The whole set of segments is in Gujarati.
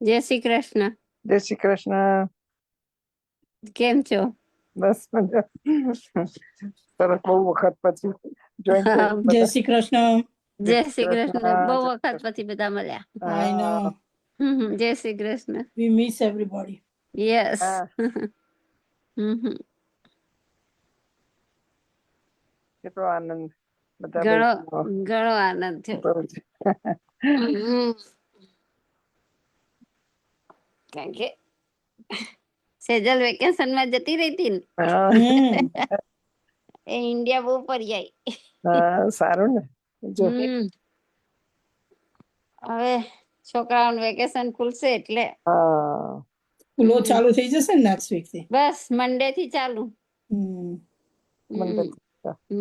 જય શ્રી કૃષ્ણ. જય શ્રી કૃષ્ણ. કેમ છો? બસ મજા. સરસ, બહુ વખત પછી જોઈન જય થઈ. શ્રી કૃષ્ણ. જય શ્રી કૃષ્ણ. બહુ વખત પછી બધા મળ્યા. I know. જય Shri Krishna. We miss everybody. Yes. કેટલો આનંદ બધા ઘણો બેસીને. ઘણો આનંદ થયો. કારણ કે સેજલ વેકેશન માં જતી રહી હતી ને, એ ઇન્ડિયા બહુ ફરી આવી. હા, સારું ને. જો હવે છોકરાઓનું વેકેશન ખુલશે એટલે સ્કૂલો ચાલુ થઈ જશે ને નેક્સ્ટ વીક થી. બસ મંડે થી ચાલુ.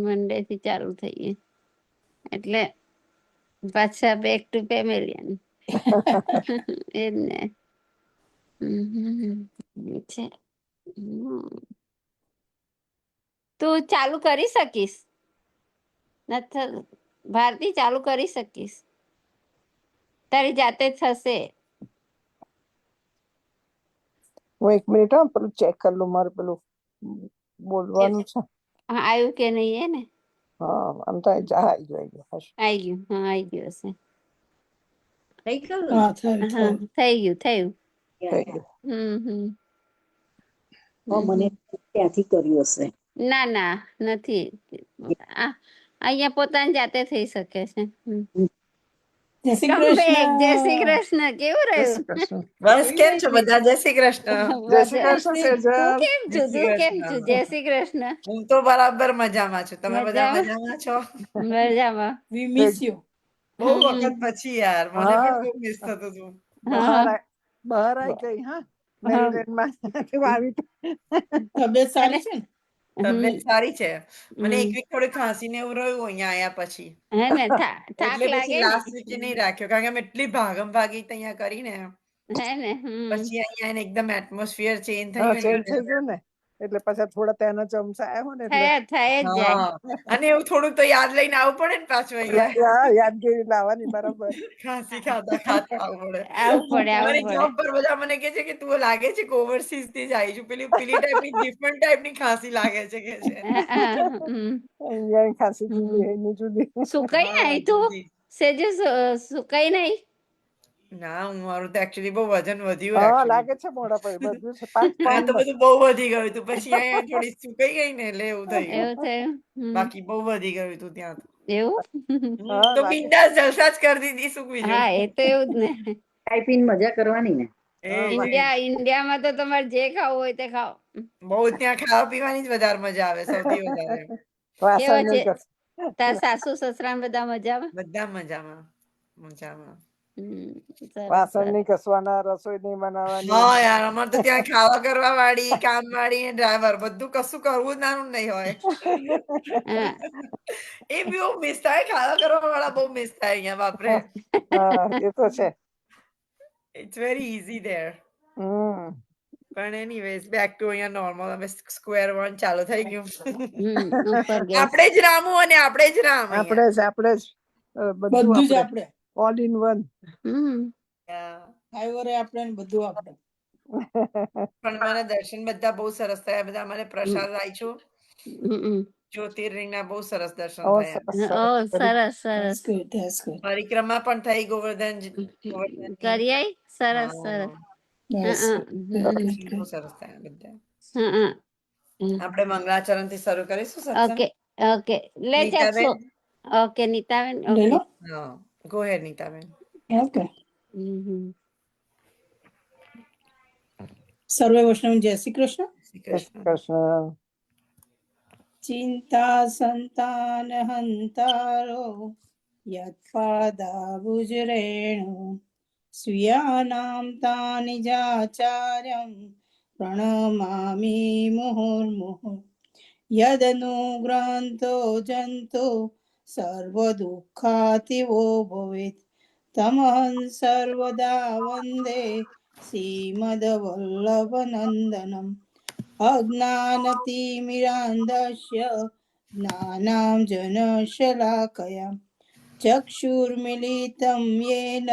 મંડે થી ચાલુ થઈ એટલે પાછા બેક ટુ ફેમિલી. એ જ ને. છે. તું ચાલુ કરી શકીશ. નથી ભારતી, ચાલુ કરી શકીશ. તારી જાતે જ થશે. હું 1 મિનિટ પેલું ચેક કરી લઉં, મારે પેલું બોલવાનું છે. હા, આવ્યું કે નહીં એ ને? હા, આમ તો આવી ગયું. આવી ગયું. હા, આવી ગયું હશે. થઈ ગયું. થયું. મને ત્યાંથી કર્યું હશે. ના નથી. અહીંયા પોતાની જાતે થઈ શકે છે. જય શ્રી કૃષ્ણ. જય શ્રી કૃષ્ણ. કેવું રહ્યું? બસ કેમ છો બધા? જય શ્રી કૃષ્ણ. જય શ્રી કૃષ્ણ સેજલ. તું કેમ છું? જય શ્રી કૃષ્ણ. હું તો બરાબર મજામાં છું. તમે બધા મજામાં છો? મજામાં. We miss you. બહુ વખત પછી યાર, મને પણ બહુ મિસ થતું હતું. બહાર આવી ગઈ. હા, મેરીલેન્ડમાં આવી. તબિયત સારી છે ને? તબિયત સારી છે. મને એક વીક થોડી ખાંસી ને એવું રહ્યું અહીંયા આયા પછી. હે ને, થાક એટલે લાગે પછી ને. લાસ્ટ વીક નહીં રાખ્યો, કારણ કે અમે એટલી ભાગમ ભાગી અહીંયા કરીને હે ને. પછી અહીંયા આવીને એકદમ એટમોસ્ફિયર ચેન્જ થઈ હા, ગયું ચેન્જ એટલે થઈ ગયું ને, એટલે પછી થોડા તેના ચમચા આવ્યા ને એટલે થઈ જ જાય. અને એવું થોડુંક તો યાદ લઈને આવવું પડે ને પાછું અહીંયા. યાદગીરી લાવવાની. બરાબર. ખાંસી ખાતા આવવું પડે. આવવું પડે. મારી જોબ પર બધા મને કહે છે કે તું લાગે છે કે ઓવરસીઝ થી જ આવી છું, પેલી ટાઈપની ડિફરન્ટ ટાઈપની ખાંસી લાગે છે કે છે. અહીંયા ખાંસી જુદી, એની જુદી. સુકાઈ નહીં તું? સેજુ સુકાઈ નહીં? ના, મારું તો એકચ્યુઅલી બહુ વજન વધ્યું. હા, લાગે છે મોઢા પર બધું છે. 5 આ પાઉન્ડ તો બધું બહુ વધી ગયું હતું. પછી અહીંયા થોડી સુકાઈ ગઈ ને એટલે એવું થયું. બાકી બહુ વધી ગયું હતું ત્યાં તો. એવું? તો બિંદાસ જલસા જ કરી દીધી. શું બીજું? હા, એ તો એવું જ ને. ખાઈ પીને મજા કરવાની ને. ઇન્ડિયામાં તો તમારે જે ખાવું હોય તે ખાઓ. બહુ ત્યાં ખાવા પીવાની જ વધારે મજા આવે, સૌથી વધારે. કેવો છે તાર સાસુ સસરા બધા મજામાં? બધા મજામાં. વાસણ નહીં ઘસવાના, રસોઈ નહીં બનાવવાની. હા યાર, અમારે તો ત્યાં ખાવા કરવા વાળી, કામ વાળી, ડ્રાઈવર, બધું કશું કરવું નાનું નહીં હોય. એ બી બહુ મિસ થાય. ખાવા કરવા વાળા બહુ મિસ થાય અહીંયા, બાપરે. એ તો છે. It's very easy there. પણ એનીવેઝ, બેક ટુ અહીંયા નોર્મલ. હવે સ્ક્વેર વન ચાલુ થઈ ગયું. આપણે જ રામું અને આપણે જ રામ. આપણે જ બધું જ આપણે. All in one. ડ્રાઈવરે આપણે ને બધું આપણે. પણ મને દર્શન બધા બહુ સરસ થયા. બધા મને પ્રસાદ આપ્યો. જ્યોતિર્લિંગના બહુ સરસ દર્શન થયા. સરસ. પરિક્રમા પણ થઈ ગોવર્ધન કરી આઈ. સરસ. બહુ સરસ થયા બધા. આપણે મંગળાચરણ થી શરૂ કરીશું સત્સંગ. ઓકે લે ચાલો. ઓકે નીતાબેન. ગો હેડ નીતાબેન. ઓકે. સર્વે વૈષ્ણવ જય શ્રી કૃષ્ણ. કૃષ્ણ. ચિંતા સંતાન હંતારો યત્પાદાબુજરેણુ સ્વીયાનામ તાનિ જાચાર્યં પ્રણમામિ મુહુર્મુહુઃ યદનુગ્રહંતો જંતો સર્વદુઃખાતિવો ભવેત તમહં સર્વદા વંદે શ્રીમદ્વલ્લભનંદનમ અજ્ઞાનતિમિરાન્ધસ્ય જ્ઞાનાંજનશલાકયા चक्षुर्मिलितं येन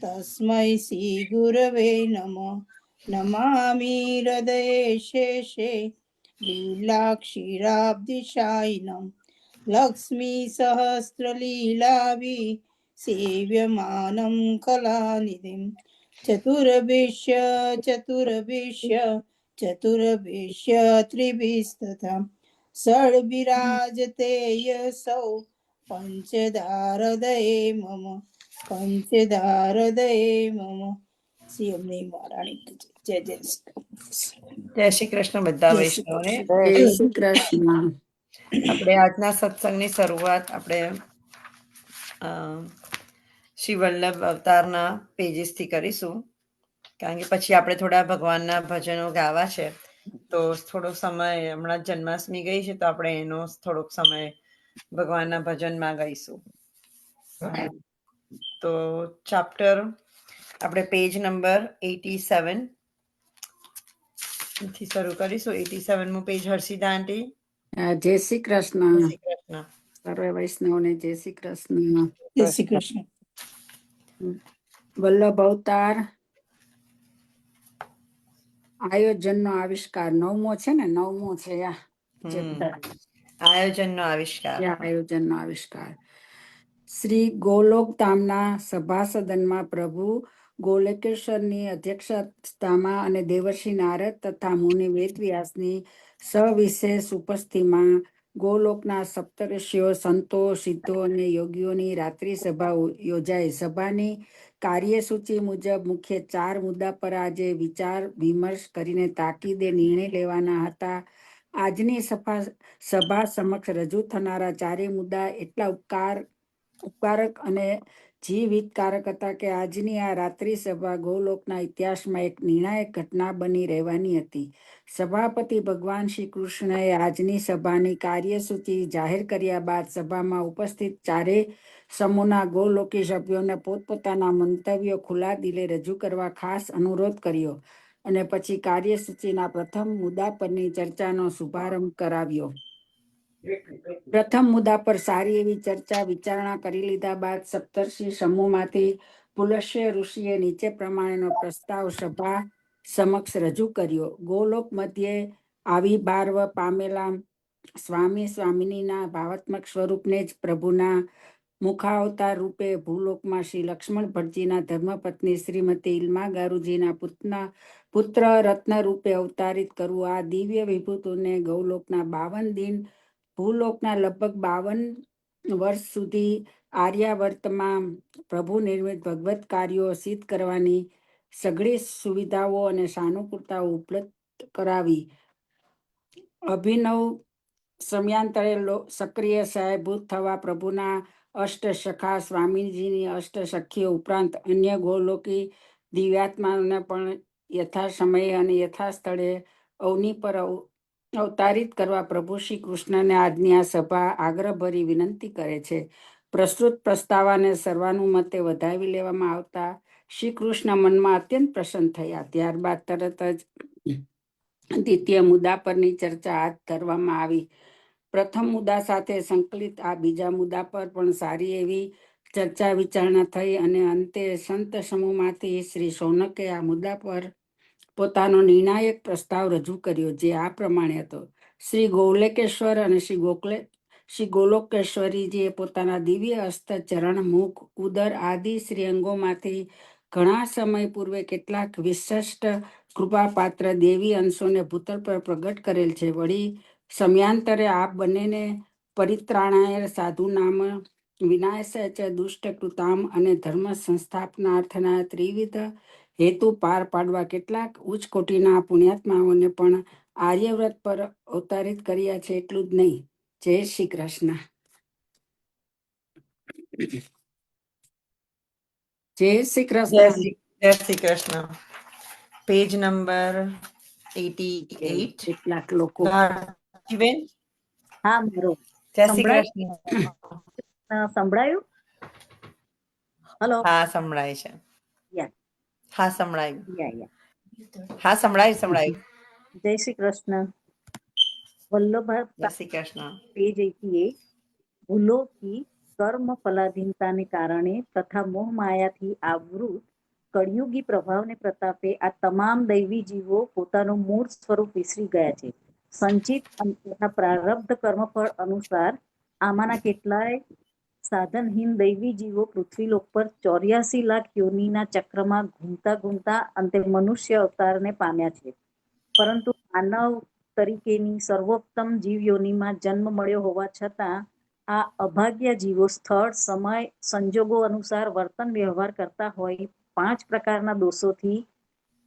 तस्मै श्रीगुरवे नमः। नमामि हृदये शेषे लीलाक्षीराब्धिशायिनं लक्ष्मीसहस्रलीलाभि सेव्यमानं कलानिधिं चतुर्भिश्य चतुर्भिश्य चतुर्भिश्य त्रिभिस्तथा षड्विराजते यसौ પંચદારદયે મમ પંચદારદયે મમ. શ્રી અમને મહારાણી કી જય. જય જય શ્રી કૃષ્ણ. જય શ્રી કૃષ્ણ બધા જય શ્રી વૈષ્ણવને. કૃષ્ણ. જય શ્રી કૃષ્ણ. આપણે આજના સત્સંગની શરૂઆત આપણે શ્રી વલ્લભ અવતારના પેજીસથી કરીશું, કારણ કે પછી આપણે થોડા ભગવાનના ભજનો ગાવા છે, તો થોડો સમય, હમણાં જન્માષ્ટમી ગઈ છે તો આપણે એનો થોડોક સમય ભગવાનના ભજનમાં ગાઈશું. તો ચેપ્ટર આપણે પેજ નંબર 87 થી શરૂ કરીશું. 87મું પેજ. હર્ષિતા આંટી. જય શ્રી કૃષ્ણ. જય શ્રી કૃષ્ણ. સર્વે વૈષ્ણવને જય શ્રી કૃષ્ણ. જય શ્રી કૃષ્ણ. વલ્લભ અવતાર આયોજનનો આવિષ્કાર 9મો છે ને, 9મો છે આ chapter. આયોજનનો આવિષ્કાર. આયોજનનો આવિષ્કાર. શ્રી ગોલોક ધામના સભાસદનમાં પ્રભુ ગોલકેશ્વરની અધ્યક્ષતામાં અને દેવર્ષિ નારદ તથા મુનિ વેદવ્યાસની સવિશેષ ઉપસ્થિતિમાં ગોલોકના સપ્તર્ષિઓ, સંતો, સિદ્ધો અને યોગીઓની રાત્રિ સભા યોજાઈ. સભાની કાર્યસૂચિ મુજબ મુખ્ય 4 મુદ્દા પર આજે વિચાર વિમર્શ કરીને તાકીદે નિર્ણય લેવાના હતા. આજની સભા સમક્ષ રજૂ થનારા 4 મુદ્દા એટલા ઉપકારક અને જીવહિતકારક હતા કે આજની આ રાત્રિ સભા ગોલોકના ઇતિહાસમાં એક નિર્ણાયક ઘટના બની રહેવાની હતી. સભાપતિ ભગવાન શ્રી કૃષ્ણએ આજની સભાની કાર્યસૂચિ જાહેર કર્યા બાદ સભામાં ઉપસ્થિત 4 સમૂહના ગોલોકી સભ્યોને પોતપોતાના મંતવ્યો ખુલ્લા દિલે રજૂ કરવા ખાસ અનુરોધ કર્યો અને પછી કાર્યસૂચિના પ્રથમ મુદ્દા પરની ચર્ચાનો શુભારંભ કરાવ્યો. પ્રથમ મુદ્દા પર સારી એવી ચર્ચા વિચારણા કરી લીધા બાદ સપ્તર્ષિ સમૂહમાંથી પુલસ્ય ઋષિએ નીચે પ્રમાણેનો પ્રસ્તાવ સભા સમક્ષ રજૂ કર્યો. ગોલોક મધ્યે આવિર્ભાવ પામેલા સ્વામી સ્વામિનીના ભાવાત્મક સ્વરૂપને જ પ્રભુના મુખાવતાર રૂપે ભૂલોકમાં શ્રી લક્ષ્મણ ભટ્ટજીના ધર્મપત્ની શ્રીમતી ઇલ્મા ગારુજીના પુત્ર રત્ન રૂપે અવતારિત કરવું. આ દિવ્ય વિભૂતિને ગૌલોકના 52 દિન, ભૂલોકના લગભગ 52 વર્ષ સુધી આર્યાવર્તમાં પ્રભુ નિર્મિત ભગવત કાર્યો સિદ્ધ કરવાની સઘળી સુવિધાઓ અને સાનુકૂળતાઓ ઉપલબ્ધ કરાવી. અભિનવ સમયાંતરે સક્રિય સહાયભૂત થવા પ્રભુના અષ્ટ સખા સ્વામીજીની અષ્ટ સખીઓ ઉપરાંત અન્ય ગોલોકી દિવ્યાત્માઓને પણ યથા સમયે અને યથા સ્થળે અવની પર અવતારિત કરવા પ્રભુ શ્રી કૃષ્ણને આજની આ સભા આગ્રહભરી વિનંતી કરે છે. પ્રસ્તુત પ્રસ્તાવાને સર્વાનુમતે વધાવી લેવામાં આવતા શ્રી કૃષ્ણ મનમાં અત્યંત પ્રસન્ન થયા. ત્યારબાદ તરત જ દ્વિતીય મુદ્દા પરની ચર્ચા હાથ ધરવામાં આવી. પ્રથમ મુદ્દા સાથે સંકલિત આ બીજા મુદ્દા પર પણ સારી એવી ચર્ચા વિચારણા થઈ અને અંતે સંત સમૂહમાંથી શ્રી શૌનકે આ મુદ્દા પર પોતાનો નિર્ણાયક પ્રસ્તાવ રજૂ કર્યો, જે આ પ્રમાણે હતો. શ્રી ગોલકેશ્વર અને શ્રી ગોલોકેશ્વરીજીએ પોતાના દિવ્ય હસ્ત, ચરણ, મુખ, ઉદર આદિ શ્રી અંગોમાંથી ઘણા સમય પૂર્વે કેટલાક વિશિષ્ટ કૃપાપાત્ર દેવી અંશોને ભૂતલ પર પ્રગટ કરેલ છે. વળી સમયાંતરે આપ બંનેને પરિત્રાણાય સાધુ નામ વિનાશાય ચ દુષ્ટ કૃતામ અને ધર્મ સંસ્થાપનાર્થના ત્રિવિધ હેતુ પાર પાડવા કેટલાક ઉચ્ચ કોટીના પુણ્યાત્માઓને પણ આર્યવ્રત પર અવતારિત કર્યા છે. એટલું જ નહીં. જય શ્રી કૃષ્ણ. જય શ્રી કૃષ્ણ. જય શ્રી કૃષ્ણ. Page number 88. કેટલાક લોકો ભારતીબેન. હા મારો જય શ્રી કૃષ્ણ. સંભળાયું? હલો. હા સંભળાય છે. યા. હા સંભળાયું. યા. હા સંભળાયું. જય શ્રી કૃષ્ણ. વલ્લભ જય શ્રી કૃષ્ણ. पेज 88 भूलों की કર્મ ફલાધીનતાને કારણે તથા મોહ માયાથી આવૃત કળિયુગી પ્રભાવને પ્રતાપે આ તમામ દૈવી જીવો પોતાનું મૂળ સ્વરૂપ વિસરી ગયા છે. સંચિત તથા પ્રારબ્ધ કર્મફળ અનુસાર આમાંના કેટલાય સાધનહીન દૈવી જીવો પૃથ્વીલોક પર 84 લાખ યોનિના ચક્રમાં ઘૂમતા ઘૂમતા અંતે મનુષ્ય અવતારને પામ્યા છે. પરંતુ માનવ તરીકેની સર્વોત્તમ જીવ યોનિમાં જન્મ મળ્યો હોવા છતાં આ અભાગ્ય જીવો સ્થળ, સમય, સંજોગો અનુસાર વર્તન વ્યવહાર કરતા હોય 5 પ્રકારના દોષોથી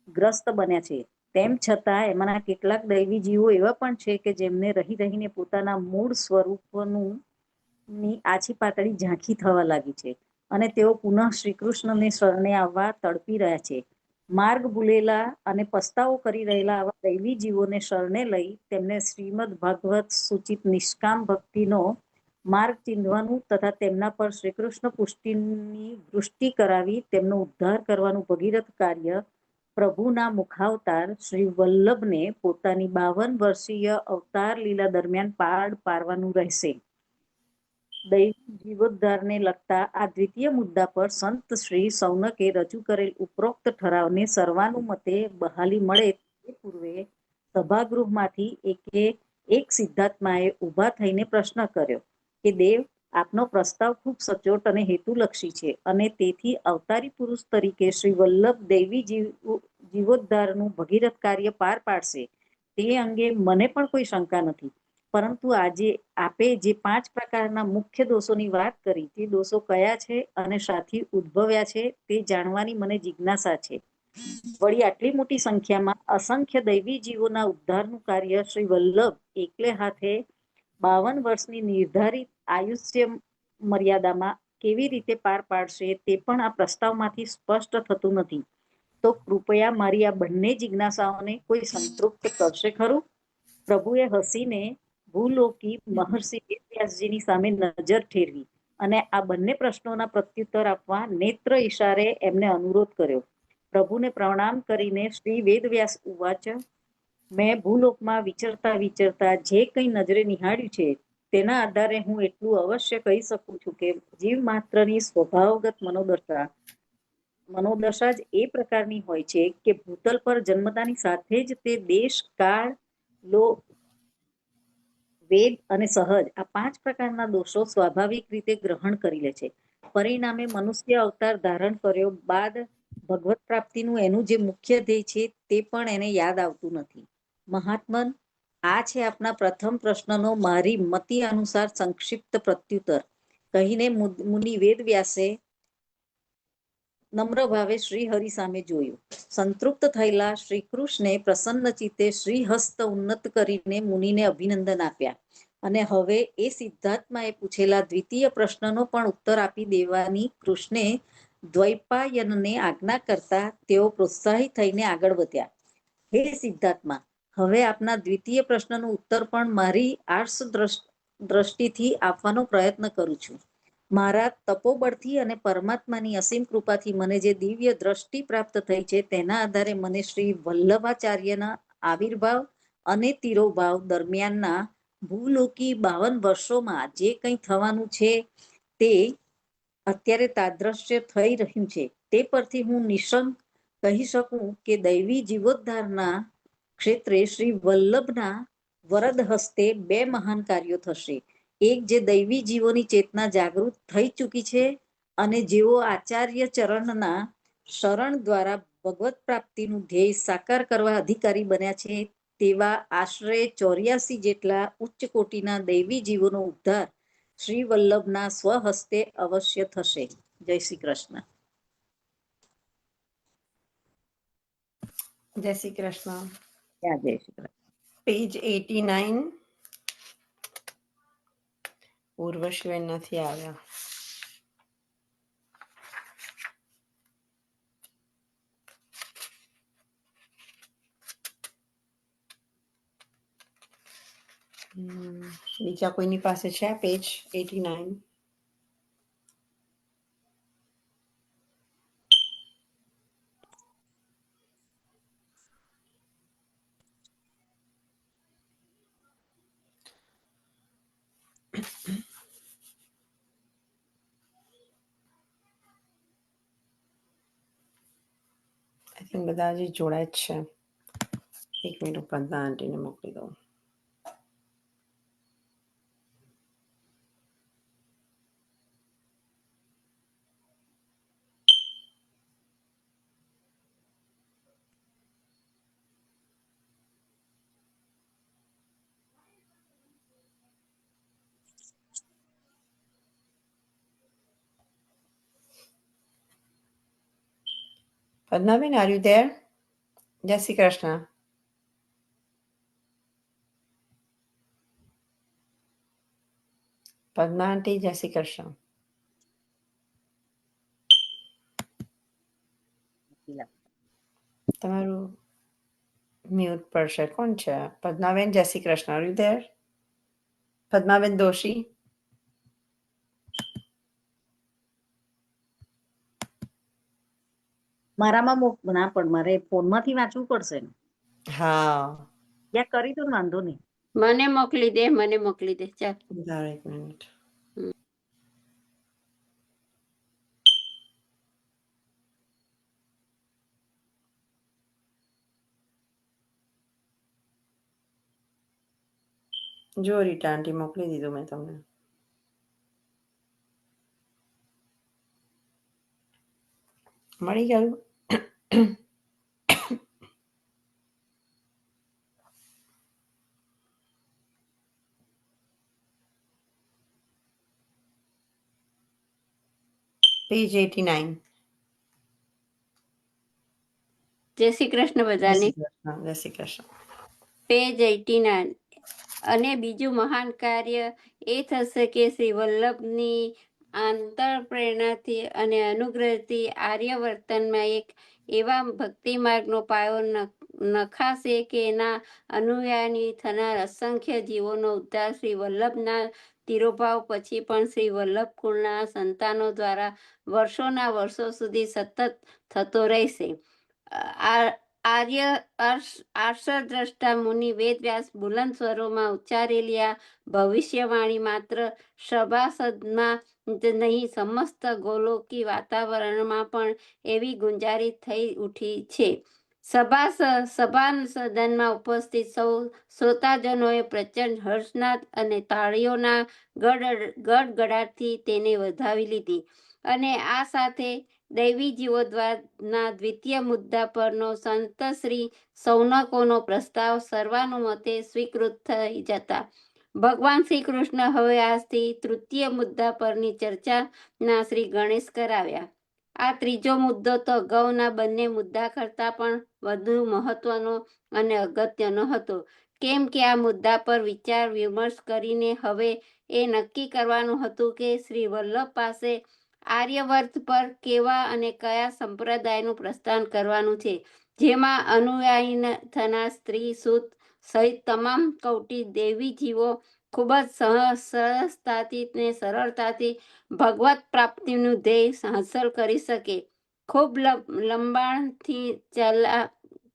ગ્રસ્ત બન્યા છે. તેમ છતાં એમાંના કેટલાક દૈવી જીવો એવા પણ છે કે જેમને રહી રહીને પોતાના મૂળ સ્વરૂપનું ની આછી પાતળી ઝાંખી થવા લાગી છે અને તેઓ પુનઃ શ્રીકૃષ્ણને શરણે આવવા તડપી રહ્યા છે. માર્ગ ભૂલેલા અને પસ્તાવો કરી રહેલા આવા દૈવી જીવોને શરણે લઈ તેમને શ્રીમદ ભાગવત સૂચિત નિષ્કામ ભક્તિનો માર્ગ ચીંધવાનું તથા તેમના પર શ્રીકૃષ્ણ પુષ્ટિની વૃષ્ટિ કરાવી તેમનો ઉદ્ધાર કરવાનું ભગીરથ કાર્ય પ્રભુના મુખાવતાર શ્રી વલ્લભને પોતાની 52 વર્ષીય અવતાર લીલા દરમિયાન પાર પાડવાનું રહેશે. દૈવી જીવોદ્ધારને લગતા આ દ્વિતીય મુદ્દા પર સંત શ્રી સૌનકે રજૂ કરેલ ઉપરોક્ત ઠરાવને સર્વાનુમતે બહાલી મળે તે પૂર્વે સભાગૃહમાંથી એક સિદ્ધાત્માએ ઊભા થઈને પ્રશ્ન કર્યો કે દેવ, આપનો પ્રસ્તાવ ખૂબ સચોટ અને હેતુલક્ષી છે અને તેથી અવતારી પુરુષ તરીકે શ્રી વલ્લભ દૈવી જીવોદ્ધારનું ભગીરથ કાર્ય પાર પાડશે તે અંગે મને પણ કોઈ શંકા નથી. પરંતુ આજે આપે જે 5 પ્રકારના મુખ્ય દોષોની વાત કરી તે દોષો કયા છે અને શાથી ઉદ્ભવ્યા છે તે જાણવાની મને જિજ્ઞાસા છે. વળી આટલી મોટી સંખ્યામાં અસંખ્ય દૈવી જીવોના ઉદ્ધારનું કાર્ય શ્રી વલ્લભ એકલે હાથે 52 વર્ષની નિર્ધારિત આયુષ્ય મર્યાદામાં કેવી રીતે પાર પાડશે તે પણ આ પ્રસ્તાવમાંથી સ્પષ્ટ થતું નથી. તો કૃપયા મારી આ બંને જિજ્ઞાસાઓને કોઈ સંતૃપ્ત કરશે ખરું? પ્રભુએ હસીને ભૂલોકી મહર્ષિ વેદવ્યાસજીની સામે નજર ઠેરવી અને આ બંને પ્રશ્નોના પ્રત્યુત્તર આપવા નેત્ર ઈશારે એમને અનુરોધ કર્યો. પ્રભુને પ્રણામ કરીને શ્રી વેદવ્યાસ ઉવાચ, મેં ભૂલોકમાં વિચરતા વિચરતા જે કંઈ નજરે નિહાળ્યું છે તેના આધારે હું એટલું અવશ્ય કહી શકું છું કે જીવ માત્રની સ્વભાવગત મનોદશા જ એ પ્રકારની હોય છે કે ભૂતલ પર જન્મતાની સાથે જ તે દેશ, કાળ, લોક, વેદ અને સહજ આ 5 પ્રકારના દોષો સ્વાભાવિક રીતે ગ્રહણ કરી લે છે. પરિણામે મનુષ્ય અવતાર ધારણ કર્યો બાદ ભગવત પ્રાપ્તિનું એનું જે મુખ્ય ધ્યેય છે તે પણ એને યાદ આવતું નથી. મહાત્મન, આ છે આપના પ્રથમ પ્રશ્નનો મારી મતિ અનુસાર સંક્ષિપ્ત પ્રત્યુત્તર, કહીને મુનિ વેદવ્યાસે નમ્ર ભાવે શ્રીહરિ સામે જોયું. સંતૃપ્ત થયેલા શ્રી કૃષ્ણે પ્રસન્ન ચિત્તે શ્રીહસ્ત ઉન્નત કરીને મુનિને અભિનંદન આપ્યા અને હવે એ સિદ્ધાત્માએ પૂછેલા દ્વિતીય પ્રશ્નનો પણ ઉત્તર આપી દેવાની કૃષ્ણે દ્વૈપાયનને આજ્ઞા કરતા તેઓ પ્રોત્સાહિત થઈને આગળ વધ્યા. હે સિદ્ધાત્મા, હવે આપના દ્વિતીય પ્રશ્નનો ઉત્તર પણ મારી આર્ષ દ્રષ્ટિથી આપવાનો પ્રયત્ન કરું છું. મારા તપોબળથી અને પરમાત્માની અસીમ કૃપાથી મને જે દિવ્ય દ્રષ્ટિ પ્રાપ્ત થઈ છે તેના આધારે મને શ્રી વલ્લભાચાર્યના આવિર્ભાવ અને તિરોભાવ દરમિયાનના ભૂલોકી 52 વર્ષોમાં જે કંઈ થવાનું છે તે અત્યારે તાદ્રશ્ય થઈ રહ્યું છે તે પરથી હું નિશંક કહી શકું કે દૈવી જીવોદ્ધારના ક્ષેત્રે શ્રી વલ્લભના વરદ હસ્તે 2 મહાન કાર્યો થશે. એક, જે દૈવી જીવોની ચેતના જાગૃત થઈ ચૂકી છે અને જેઓ આચાર્ય ચરણના શરણ દ્વારા ભગવત પ્રાપ્તિનું ધ્યેય સાકાર કરવા અધિકારી બન્યા છે તેવા આશરે 84 જેટલા ઉચ્ચ કોટીના દૈવી જીવોનો ઉદ્ધાર શ્રી વલ્લભના સ્વહસ્તે અવશ્ય થશે. જય શ્રી કૃષ્ણ. જય શ્રી કૃષ્ણ. જય શ્રી કૃષ્ણ. પેજ 89. ઉર્વશીબેન નથી આવ્યા. બીજા કોઈની પાસે છે પેજ 89? બધા હજી જોડાય જ છે. 1 મિનિટ પદ્મા આંટીને મોકલી દઉં. Padmaben, are you there? જય શ્રી કૃષ્ણ. પદ્મા આંટી, જય શ્રી કૃષ્ણ. તમારું મ્યુટ પર છે. કોણ છે? પદ્માબેન, જય Shri Krishna. Are you there? Padmaben Doshi. મારામાં ના પણ મારે ફોનમાંથી વાંચવું પડશે ને. હા, ત્યાં કરી દો ને, વાંધો નહીં. મને મોકલી દે, મને મોકલી દે. ચાલ, ધારો 1 મિનિટ. જો રીટા આંટી, મોકલી દીધું મેં તમને. મળી ગયું? પેજ 89. જય શ્રી કૃષ્ણ જય બધાને. શ્રી કૃષ્ણ. જય શ્રી કૃષ્ણ. પેજ 89. અને બીજું મહાન કાર્ય એ થશે કે શ્રી વલ્લભની આંતર પ્રેરણાથી અને અનુગ્રહથી આર્યવર્તનમાં એક એવા ભક્તિ માર્ગનો પાયો નખાશે કે એના અનુયાયી થનાર અસંખ્ય જીવોનો ઉદ્ધાર શ્રી વલ્લભના તિરોભાવ પછી પણ શ્રી વલ્લભ કુળના સંતાનો દ્વારા વર્ષોના વર્ષો સુધી સતત થતો રહેશે. આર્ષદ્રષ્ટા મુનિ વેદવ્યાસ બુલંદ સ્વરોમાં ઉચ્ચારેલી આ ભવિષ્યવાણી માત્ર સભાસદમાં જ નહીં, સમસ્ત ગોલોકી વાતાવરણમાં પણ એવી ગુંજારિત થઈ ઉઠી છે. સભાસદનમાં ઉપસ્થિત સૌ શ્રોતાજનોએ પ્રચંડ હર્ષનાદ અને તાળીઓના ગડગડાટથી તેને વધાવી લીધી. અને આ સાથે દૈવી જીવો દ્વારના દ્વિતીય મુદ્દા પરનો સંત શ્રી સૌનકોનો પ્રસ્તાવ સર્વાનુમતે સ્વીકૃત થઈ જતા ભગવાન શ્રી કૃષ્ણ હવે આજથી તૃતીય મુદ્દા પરની ચર્ચાના શ્રી ગણેશ કરાવ્યા. આ ત્રીજો મુદ્દો તો અગાઉના બંને મુદ્દા કરતાં પણ વધુ મહત્વનો અને અગત્યનો હતો, કેમ કે આ મુદ્દા પર વિચાર વિમર્શ કરીને હવે એ નક્કી કરવાનું હતું કે શ્રી વલ્લભ પાસે આર્યવર્ત પર કેવા અને કયા સંપ્રદાયનું પ્રસ્થાન કરવાનું છે, જેમાં અનુયાયી થનાર સ્ત્રી સૂત સહિત તમામ કૌટી દેવી જીવો ખૂબ જ સહજતાથી ને સરળતાથી ભગવત પ્રાપ્તિનું ધ્યેય હાંસલ કરી શકે. ખૂબ લંબાણથી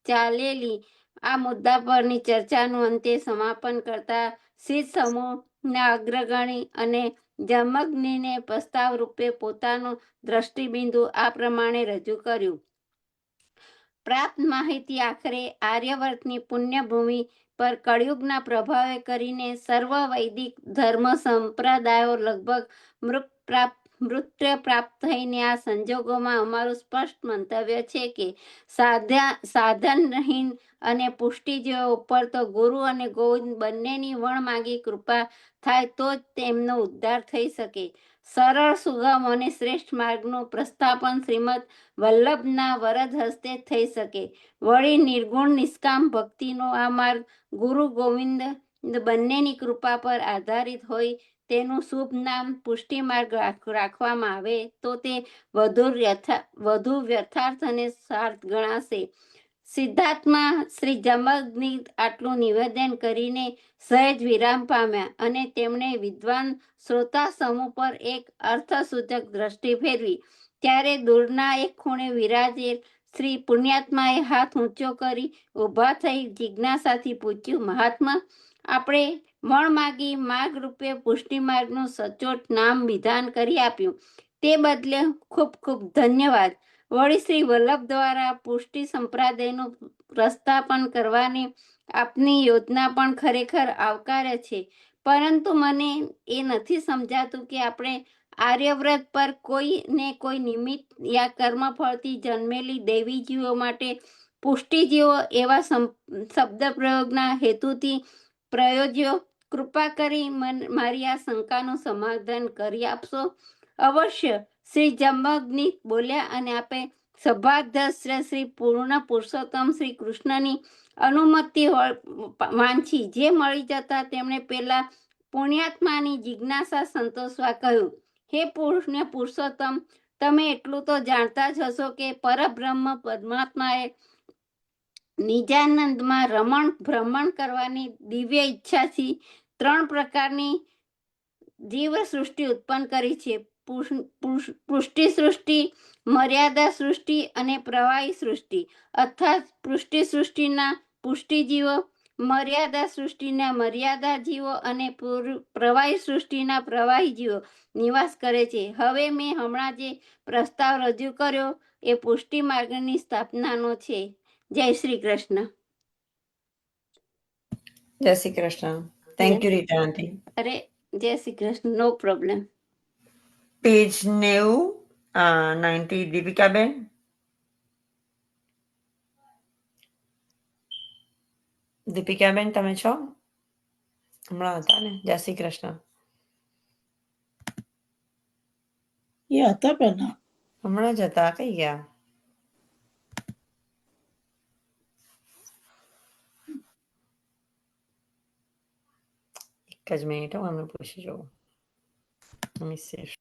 ચાલેલી આ મુદ્દા પરની ચર્ચાનું અંતે સમાપન કરતા શીત સમૂહના અગ્રગણી અને જમગ્નિને પ્રસ્તાવ રૂપે પોતાનું દ્રષ્ટિબિંદુ આ પ્રમાણે રજૂ કર્યું. પ્રાપ્ત માહિતી આખરે આર્યવર્તની પુણ્યભૂમિ પર કળિયુગના પ્રભાવે કરીને સર્વ વૈદિક ધર્મ સંપ્રદાયો લગભગ મૃત્યુ પ્રાપ્ત થઈને આ સંજોગોમાં અમારું સ્પષ્ટ મંતવ્ય છે કે સાધનહીન અને પુષ્ટિજીવો ઉપર તો ગુરુ અને ગોવિંદ બંનેની વણમાગી કૃપા થાય તો જ તેમનો ઉદ્ધાર થઈ શકે. સરળ, સુગમ અને શ્રેષ્ઠ માર્ગનું પ્રસ્થાપન શ્રીમદ વલ્લભના વરદ હસ્તે થઈ શકે. વળી નિર્ગુણ નિષ્કામ ભક્તિનો આ માર્ગ ગુરુ ગોવિંદ બંનેની કૃપા પર આધારિત હોય તેનું શુભ નામ પુષ્ટિ માર્ગ રાખવામાં આવે તો તે વધુ વ્યર્થાર્થ અને સાર્થ ગણાશે. સિદ્ધાર્થમાં શ્રી જમગ્નિ આટલું નિવેદન કરીને સહેજ વિરામ પામ્યા અને તેમણે વિદ્વાન શ્રોતા સમૂહ પર એક અર્થસૂચક દ્રષ્ટિ ફેરવી. ત્યારે દૂરના એક ખૂણે વિરાજેલ શ્રી પુણ્યાત્માએ હાથ ઊંચો કરી ઊભા થઈ જિજ્ઞાસાથી પૂછ્યું, મહાત્મા, આપણે વણમાગી માર્ગ રૂપે પુષ્ટિ માર્ગનું સચોટ નામ વિધાન કરી આપ્યું, તે બદલે ખૂબ ખૂબ ધન્યવાદ. વળી શ્રી વલ્લભ દ્વારા પુષ્ટિ સંપ્રદાયનું પ્રસ્થાપન કરવાની આપની યોજના પણ ખરેખર આવકાર્ય છે. પરંતુ મને એ નથી સમજાતું કે આપણે આર્યવ્રત પર કોઈ ને કોઈ નિમિત્ત યા કર્મફળથી જન્મેલી દૈવી જીવો માટે પુષ્ટિજીવો એવા શબ્દ પ્રયોગના હેતુથી પ્રયોજ્યો. કૃપા કરી મારી આ શંકાનું સમાધાન કરી આપશો. અવશ્ય, શ્રી જમગ્નિ બોલ્યા, અને આપે સભાધ્યક્ષ શ્રી પૂર્ણ પુરુષોત્તમ શ્રી કૃષ્ણની અનુમતિ વાંછી જે મળી જતા તેમણે પેલા પુણ્યાત્માની જિજ્ઞાસા સંતોષવા કહ્યું, હે પુણ્ય પુરુષોત્તમ, તમે એટલું તો જાણતા જ હશો કે પરબ્રહ્મ પરમાત્માએ નિજાનંદમાં ભ્રમણ કરવાની દિવ્ય ઈચ્છાથી 3 પ્રકારની જીવ સૃષ્ટિ ઉત્પન્ન કરી છે: પુષ્ટિ સૃષ્ટિ, મર્યાદા સૃષ્ટિ અને પ્રવાહી સૃષ્ટિ. અર્થાત પુષ્ટિ સૃષ્ટિના પુષ્ટિજીવો, મર્યાદા સૃષ્ટિના મર્યાદા જીવો અને પ્રવાહી સૃષ્ટિના પ્રવાહી જીવો નિવાસ કરે છે. હવે મેં હમણાં જે પ્રસ્તાવ રજૂ કર્યો એ પુષ્ટિ માર્ગની સ્થાપનાનો છે. જય શ્રી કૃષ્ણ. જય શ્રી કૃષ્ણ. થેન્ક યુ રીટા આંટી. અરે, જય શ્રી કૃષ્ણ. નો પ્રોબ્લેમ. પેજ 90, દીપિકાબેન. દીપિકાબેન, તમે છો? હમણાં હતા ને. જય શ્રી કૃષ્ણ. એ હતા પેલા. હમણાં જ હતા, કઈ ગયા? એક જ મિનિટ, હું એમને પૂછી જોઉં. મિસિસ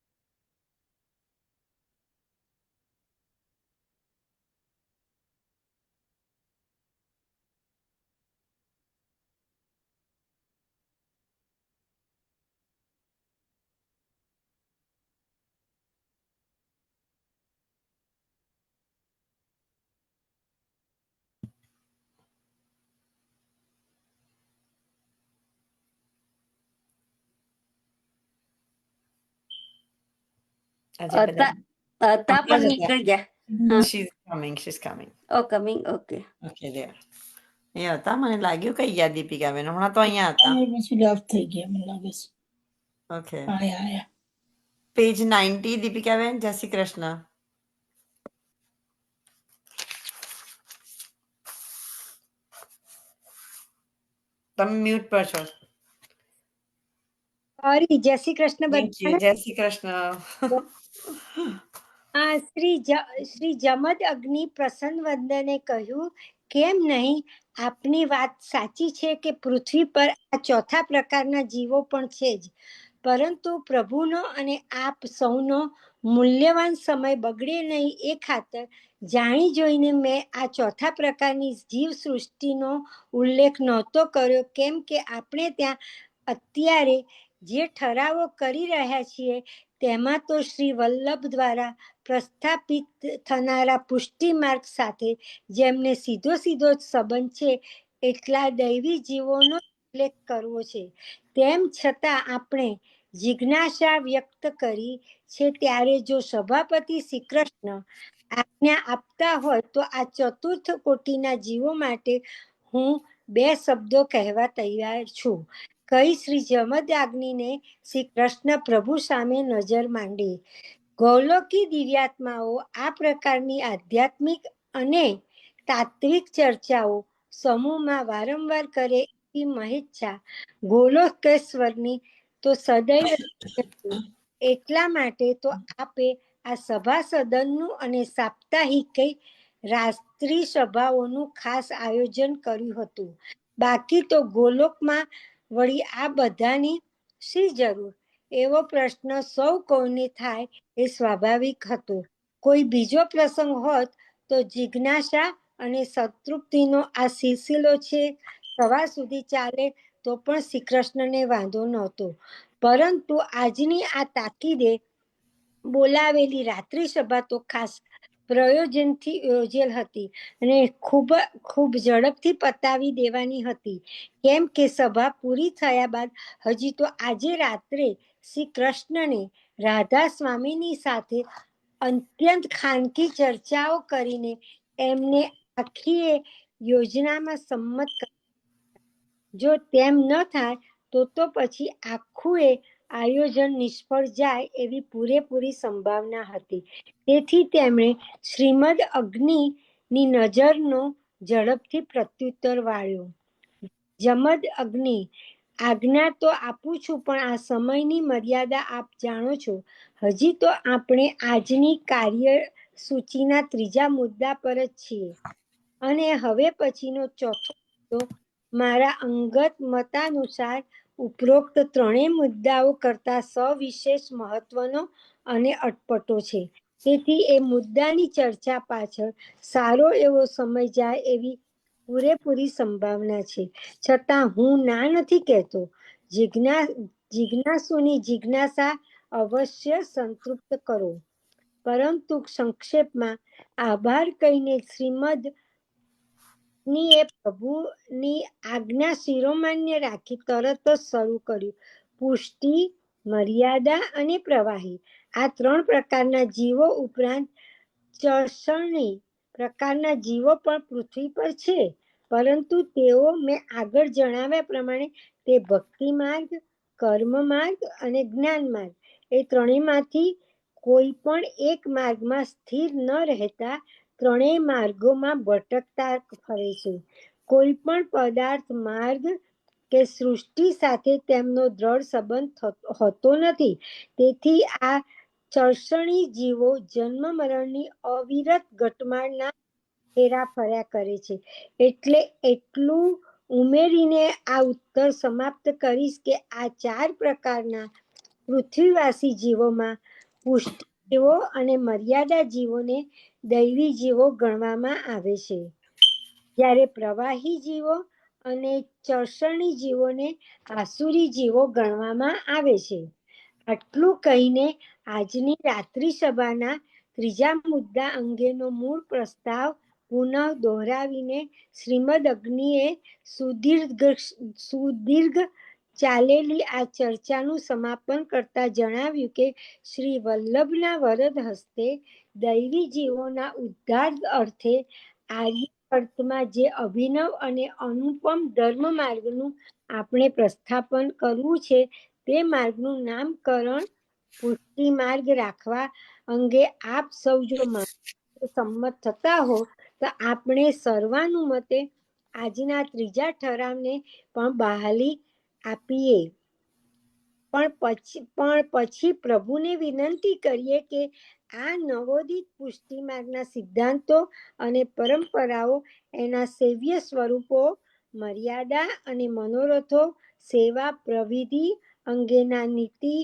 આજે બધા હતા પણ નીકળી ગયા. she's coming. Oh coming. Okay. Okay, there. એ હતા, મને લાગ્યું કઈ ગયા દીપિકાબેન. હમણાં તો અહીંયા હતા. અને પછી લેફ્ટ થઈ ગયા મને લાગે છે. ઓકે. આયા. પેજ 90, દીપિકાબેન. જય શ્રી કૃષ્ણ. તમે મ્યુટ પર છો. સોરી, જય શ્રી કૃષ્ણ Thank you. બધાને. જય શ્રી કૃષ્ણ. શ્રી જમદ અગ્નિ પ્રસન્ન વંદને કહ્યું, કેમ નહીં, આપની વાત સાચી છે કે પૃથ્વી પર આ 4થા પ્રકારના જીવો પણ છે જ, પરંતુ પ્રભુનો અને આપ સૌનો મૂલ્યવાન સમય બગડે નહીં એ ખાતર જાણી જોઈને મેં આ 4થા પ્રકારની જીવ સૃષ્ટિનો ઉલ્લેખ નહોતો કર્યો, કેમ કે આપણે ત્યાં અત્યારે જે ઠરાવો કરી રહ્યા છીએ તેમાં તો શ્રી વલ્લભ દ્વારા પ્રસ્થાપિત થનારા પુષ્ટિ માર્ગ સાથે જેમને સીધો સંબંધ છે એટલા દૈવી જીવોનો ઉલ્લેખ કરવો છે. તેમ છતાં આપણે જિજ્ઞાસા વ્યક્ત કરી છે ત્યારે જો સભાપતિ શ્રી કૃષ્ણ આજ્ઞા આપતા હોય તો આ ચતુર્થ કોટીના જીવો માટે હું 2 શબ્દો કહેવા તૈયાર છું. કઈ શ્રી જમદગ્નિને શ્રી કૃષ્ણ પ્રભુ સામે નજર માંડી. ગૌલોકી દિવ્યાત્માઓ આ પ્રકારની આધ્યાત્મિક અને તાત્વિક ચર્ચાઓ સમૂહમાં વારંવાર કરે એવી મહેચ્છા ગોલોકેશ્વરની તો સદૈવ એટલા માટે તો આપે આ સભા સદનનું અને સાપ્તાહિક રાત્રિ સભાઓનું ખાસ આયોજન કર્યું હતું. બાકી તો ગોલોકમાં વળી આ બધાની શી જરૂર? એવો પ્રશ્ન સૌ કોઈને થાય એ સ્વાભાવિક હતો. કોઈ બીજો પ્રસંગ હોત તો જિજ્ઞાસા અને સંતૃપ્તિનો આ સિલસિલો છે સવાર સુધી ચાલે તો પણ શ્રી કૃષ્ણને વાંધો નહોતો, પરંતુ આજની આ તાકીદે બોલાવેલી રાત્રિ સભા તો ખાસ પ્રયોજનથી યોજેલ હતી અને ખૂબ ઝડપથી પતાવી દેવાની હતી, કેમ કે સભા પૂરી થયા બાદ હજી તો આજે રાત્રે શ્રી કૃષ્ણને રાધા સ્વામીની સાથે અત્યંત ખાનગી ચર્ચાઓ કરીને એમને આખી યોજનામાં સંમત જો તેમ ન થાય તો પછી આખું આયોજન નિષ્ફળ જાય એવી પૂરેપૂરી સંભાવના હતી. તેથી તેમણે શ્રીમદ અગ્નિની નજરનો ઝડપથી પ્રત્યુત્તર વાળ્યો. જમદ અગ્નિ, આજ્ઞા તો આપું છું, પણ આ સમયની મર્યાદા આપ જાણો છો. હજી તો આપણે આજની કાર્યસૂચિના 3જા મુદ્દા પર જ છીએ અને હવે પછીનો 4થો મુદ્દો મારા અંગત મતાનુસાર ઉપરોક્ત 3 મુદ્દાઓ કરતા સવિશેષ મહત્વનો અને અટપટો છે. તેથી એ મુદ્દાની ચર્ચા પાછળ સારો એવો સમય જાય એવી પૂરેપૂરી સંભાવના છે. છતાં હું ના નથી કહેતો. જિજ્ઞાસુની જિજ્ઞાસા અવશ્ય સંતૃપ્ત કરો. પરંતુ સંક્ષેપમાં આભાર કહીને શ્રીમદ એ પ્રભુની આજ્ઞા શિરોમાન્ય રાખી તરત જ શરૂ કર્યું. પુષ્ટિ, મર્યાદા અને પ્રવાહી, આ 3 પ્રકારના જીવો ઉપરાંત ચર્ષણી પ્રકારના જીવો પણ પૃથ્વી પર છે, પરંતુ તેઓ મેં આગળ જણાવ્યા પ્રમાણે તે ભક્તિ માર્ગ, કર્મ માર્ગ અને જ્ઞાન માર્ગ એ 3માંથી કોઈ પણ એક માર્ગમાં સ્થિર ન રહેતા 3 માર્ગોમાં ભટકતા ફરે છે. કોઈ પણ પદાર્થ માર્ગ કે સૃષ્ટિ સાથે તેમનો દ્રઢ સંબંધ હોતો નથી. તેથી આ ચર્ષણી જીવો જન્મ મરણની અવિરત ઘટમાળના ફેરા ફર્યા કરે છે. એટલે એટલું ઉમેરીને આ ઉત્તર સમાપ્ત કરીશ કે આ 4 પ્રકારના પૃથ્વીવાસી જીવોમાં પુષ્ટિ જીવો અને મર્યાદા જીવોને દૈવી જીવો ગણવામાં આવે છે, જ્યારે પ્રવાહી જીવો અને ચર્ષણી જીવોને આસુરી જીવો ગણવામાં આવે છે. આટલું કહીને આજની રાત્રિ સભાના 3જા મુદ્દા અંગેનો મૂળ પ્રસ્તાવ પુનઃ દોહરાવીને શ્રીમદ અગ્નિએ સુદીર્ઘ ચાલેલી આ ચર્ચાનું સમાપન કરતા જણાવ્યું કે શ્રી વલ્લભના વરદ હસ્તે દૈવી જીવોના ઉદ્ધાર અર્થે આર્ય અર્થમાં જે અભિનવ અને અનુપમ ધર્મ માર્ગનું આપણે પ્રસ્થાપન કરવું છે તે માર્ગનું નામકરણ પુષ્ટિ માર્ગ રાખવા અંગે આપ સૌ જો સંમત થતા હો તો આપણે સર્વાનુમતે આજના 3જા ઠરાવને પણ બહાલી આપીએ. પણ પછી પ્રભુને વિનંતી કરીએ કે આ નવોદિત પુષ્ટિ માર્ગના સિદ્ધાંતો અને પરંપરાઓ, એના સેવ્ય સ્વરૂપો, મર્યાદા અને મનોરથો, સેવા પ્રવિધિ અંગેના નીતિ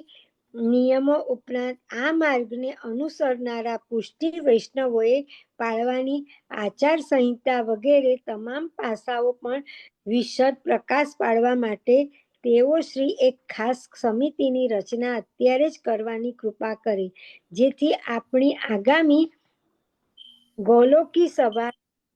નિયમો ઉપરાંત આ માર્ગને અનુસરનારા પુષ્ટિ વૈષ્ણવોએ પાળવાની આચાર સંહિતા વગેરે તમામ પાસાઓ પણ વિશદ પ્રકાશ પાડવા માટે તેઓ શ્રી એક ખાસ સમિતિની રચના અત્યારે જ કરવાની કૃપા કરે, જેથી આપણી આગામી ગોલોકી સભા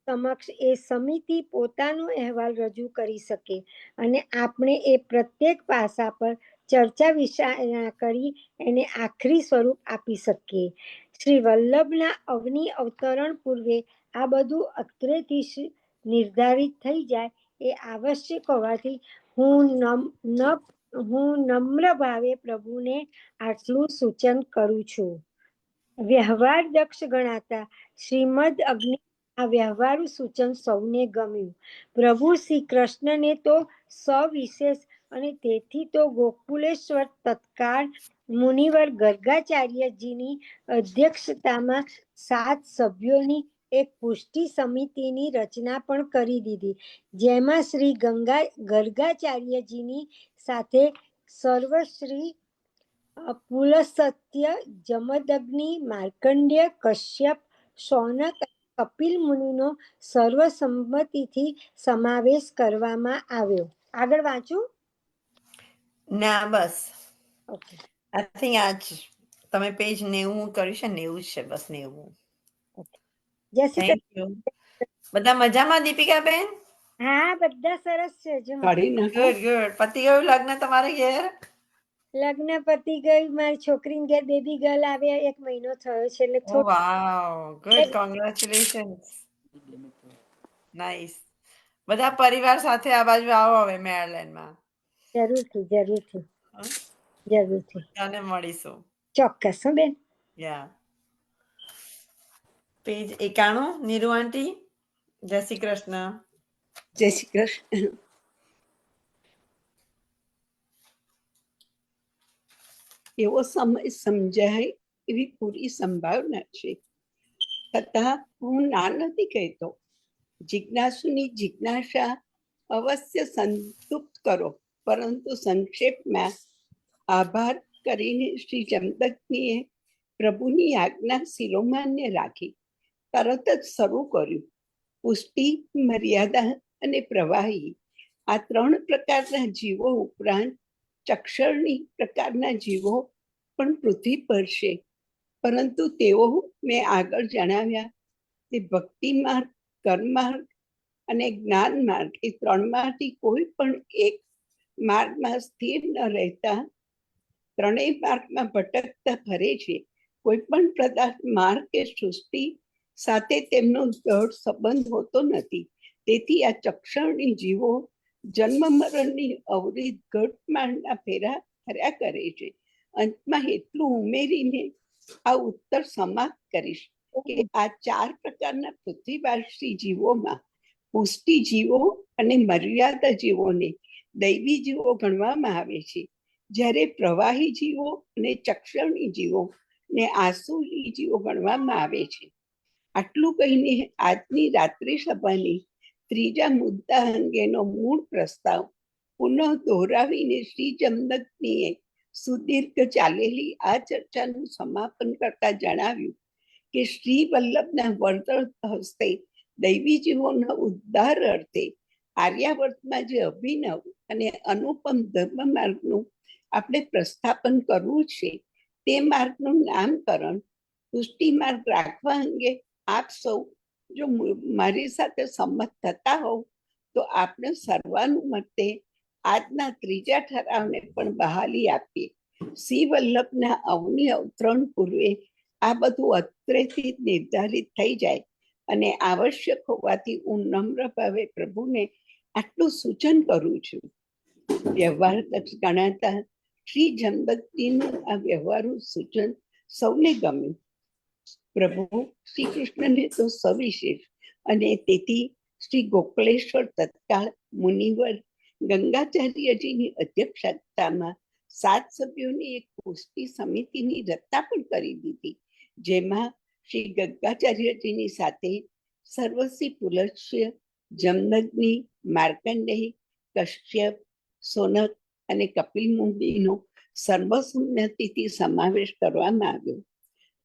સમક્ષ એ સમિતિ પોતાનો અહેવાલ રજૂ કરી શકે અને આપણે એ પ્રત્યેક પાસા પર ચર્ચા વિચારણા કરી એને આખરી સ્વરૂપ આપી શકીએ. શ્રી વલ્લભના અગ્નિ અવતરણ પૂર્વે આ બધું અત્રેથી નિર્ધારિત થઈ જાય એ આવશ્યક હોવાથી હું નમ્ર ભાવે પ્રભુને આટલું સૂચન કરું છું. વ્યવહાર દક્ષ ગણાતા શ્રીમદ અગ્નિ આ વ્યવહારુ સૂચન સૌને ગમ્યું. પ્રભુ શ્રી કૃષ્ણને તો સવિશેષ, અને તેથી તો ગોકુલેશ્વર તત્કાળ મુનિવર ગર્ગાચાર્યજીની અધ્યક્ષતામાં 7 સભ્યોની એક પુષ્ટિ સમિતિની રચના પણ કરી દીધી, જેમાં શ્રી ગર્ગાચાર્યજીની સાથે સર્વશ્રી પુલસ્ત્ય, જમદગ્નિ, માર્કંડ્ય, કશ્યપ, શૌનક, કપિલ મુનિનો સર્વસંમતિથી સમાવેશ કરવામાં આવ્યો. આગળ વાંચું? ના, બસ ઓકે. આઈ થિંક આજ તમે પેજ 90 કર્યું છે, 90 જ છે, બસ 90. જય શ્રી થેન્ક યુ. બધા મજામાં દીપિકાબેન? હા, બધા સરસ છે. જો ગુડ ગુડ. પતિ ગયું લગ્ન તમારે ઘેર? લગ્ન પતી ગયું, મારી છોકરીને ઘેર બેબી ગર્લ આવ્યા 1 મહિનો થયો છે એટલે ઓ વાવ, ગુડ, કોંગ્રેચ્યુલેશન્સ, નાઈસ. બધા પરિવાર સાથે આ બાજુ આવો હવે મેરલેન્ડમાં. જરૂરથી હં? બધાને મળીશું. ચોક્કસ હો બેન. યા. પેજ 91, નીરુ આંટી, જય શ્રી કૃષ્ણ. જય શ્રી કૃષ્ણ. એવો સમય સમજાય એવી પૂરી સંભાવના છે, છતાં હું ના નથી કહેતો. જિજ્ઞાસુની જિજ્ઞાસા અવશ્ય સંતુપ્ત કરો, પરંતુ સંક્ષેપમાં આભાર કરીને શ્રી જમદગ્નિએ પ્રભુની આજ્ઞા શિરોમાન્ય રાખી તરત જ શરૂ કર્યું. પુષ્ટિ, મર્યાદા અને પ્રવાહી, આ 3 પ્રકારના જીવો ઉપરાંત ચક્ષરણી પ્રકારના જીવો પણ પૃથ્વી પર છે, પરંતુ તેઓ મેં આગળ જણાવ્યા તે ભક્તિ માર્ગ, કર્મ માર્ગ અને જ્ઞાન માર્ગ, એ 3માંથી કોઈ પણ એક માર્ગમાં સ્થિર ન રહેતા 3 માર્ગમાં ભટકતા ફરે છે. કોઈ પણ પદાર્થ, માર્ગ કે સૃષ્ટિ સાથે તેમનો દૃઢ સંબંધ હોતો નથી. તેથી આ ચક્ષરણી જીવો જન્મ મરણની અવરિત ઘટમાળના ફેરા ફર્યા કરે છે. અંતમાં એટલું ઉમેરીને આ ઉત્તર સમાપ્ત કરીશ કે આ 4 પ્રકારના પૃથ્વીવાસી જીવોમાં પુષ્ટિ જીવો અને મર્યાદા જીવોને દૈવી જીવો ગણવામાં આવે છે, જ્યારે પ્રવાહી જીવો અને ચક્ષરણી જીવો ને આસુરી જીવો ગણવામાં આવે છે. આટલું કહીને આજની રાત્રિ સભાની 3જા મુદ્દા અંગેનો મૂળ પ્રસ્તાવ પુનઃ દોહરાવીને શ્રી જમદગ્નિએ સુદીર્ઘ ચાલેલી આ ચર્ચાનું સમાપન કરતા જણાવ્યું કે શ્રી વલ્લભના વરદ હસ્તે દૈવી જીવોના ઉદ્ધાર અર્થે આર્યાવર્તમાં જે અભિનવ અને અનુપમ ધર્મ માર્ગનું આપણે પ્રસ્થાપન કરવું છે, તે માર્ગનું નામકરણ પુષ્ટિ માર્ગ રાખવા અંગે આપ સૌ જો મારી સાથે સંમત થતા હોવ તો આપણે સર્વાનુમતે આજના 3જા ઠરાવને પણ બહાલી આપીએ. શ્રી વલ્લભના અવની અવતરણ પૂર્વે આ બધું અત્રેથી નિર્ધારિત થઈ જાય અને આવશ્યક હોવાથી હું નમ્ર ભાવે પ્રભુને આટલું સૂચન કરું છું. વ્યવહાર દક્ષ ગણાતા શ્રી જમદગ્નિનું આ વ્યવહારુ સૂચન સૌને ગમ્યું. પ્રભુ શ્રી કૃષ્ણને તો સવિશેષ, અને તેથી શ્રી ગોકળેશ્વર તત્કાળ મુનિવર ગંગાચાર્યજીની અધ્યક્ષતામાં 7 સભ્યોની એક પુષ્ટિ સમિતિની રચના પણ કરી દીધી, જેમાં શ્રી ગંગાચાર્યજીની સાથે સર્વશ્રી પુલત્સ્ય, જમદગ્નિ, માર્કંડેય, કશ્યપ, સોનક અને કપિલ મુનિનો સર્વસંમતિથી સમાવેશ કરવામાં આવ્યો.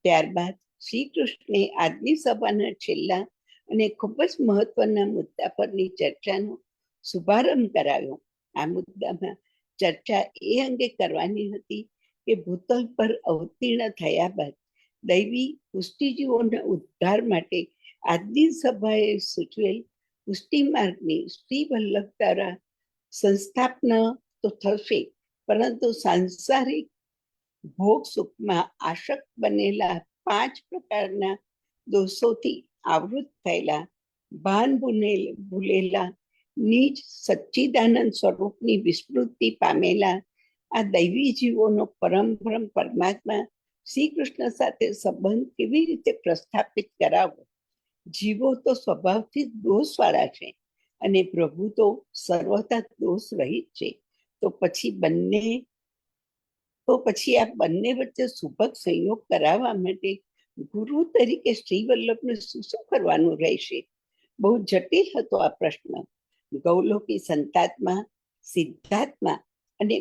ત્યારબાદ શ્રી કૃષ્ણે આજની સભાના છેલ્લા અને ખૂબ જ મહત્વના મુદ્દા પરની ચર્ચાનો શુભારંભ કરાવ્યો. આ મુદ્દામાં ચર્ચા એ અંગે કરવાની હતી કે ભૂતલ પર અવતીર્ણ થયા બાદ દૈવી પુષ્ટિજીવોના ઉદ્ધાર માટે આજની સભાએ સૂચવેલ પુષ્ટિ માર્ગની શ્રી વલ્લભ દ્વારા સંસ્થાપના તો થશે, પરંતુ સાંસારિક ભોગ સુખમાં આસક્ત બનેલા 5 પ્રકારના દોષોથી આવૃત થયેલા, ભાન ભૂલેલા, નિજ સચ્ચિદાનંદ સ્વરૂપની વિસ્મૃતિ પામેલા આ દૈવી જીવોનો પરમ પરમાત્મા શ્રી કૃષ્ણ સાથે સંબંધ કેવી રીતે પ્રસ્થાપિત કરાવવો. જીવો તો સ્વભાવથી દોષવાળા છે અને પ્રભુ તો સર્વથા દોષ રહિત છે. તો પછી આ બંને વચ્ચે સુભગ સંયોગ કરાવવા માટે ગુરુ તરીકે શ્રી વલ્લભને શું કરવાનું રહેશે? બહુ જટિલ હતો આ પ્રશ્ન. ગૌલોકી સંતાત્મા, સિદ્ધાત્મા અને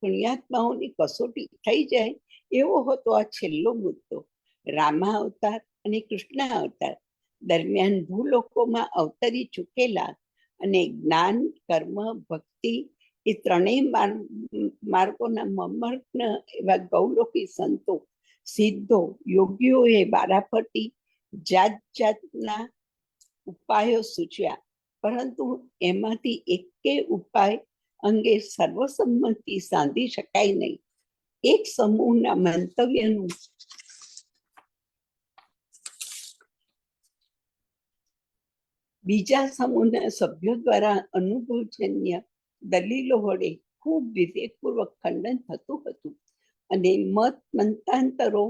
પુણ્યાત્માઓની કસોટી થઈ જાય એવો હતો આ છેલ્લો મુદ્દો. રામા અવતાર અને કૃષ્ણ અવતાર દરમિયાન ભૂલોકોમાં અવતરી ચૂકેલા અને જ્ઞાન, કર્મ, ભક્તિ એ 3 માર્ગોના મમર્ગ્ન એવા ગૌલોકી સંતો, સિદ્ધો, યોગીઓએ વારાફરતી જાતના ઉપાયો સૂચ્યા, પરંતુ એમાંથી એકે ઉપાય અંગે સર્વસંમતિ સાધી શકાય નહીં. એક સમૂહના મંતવ્યનું બીજા સમૂહના સભ્યો દ્વારા અનુભવજન્ય દલીલો વડે ખૂબ વિવેકપૂર્વક ખંડન થતું હતું અને મત મંતાંતરો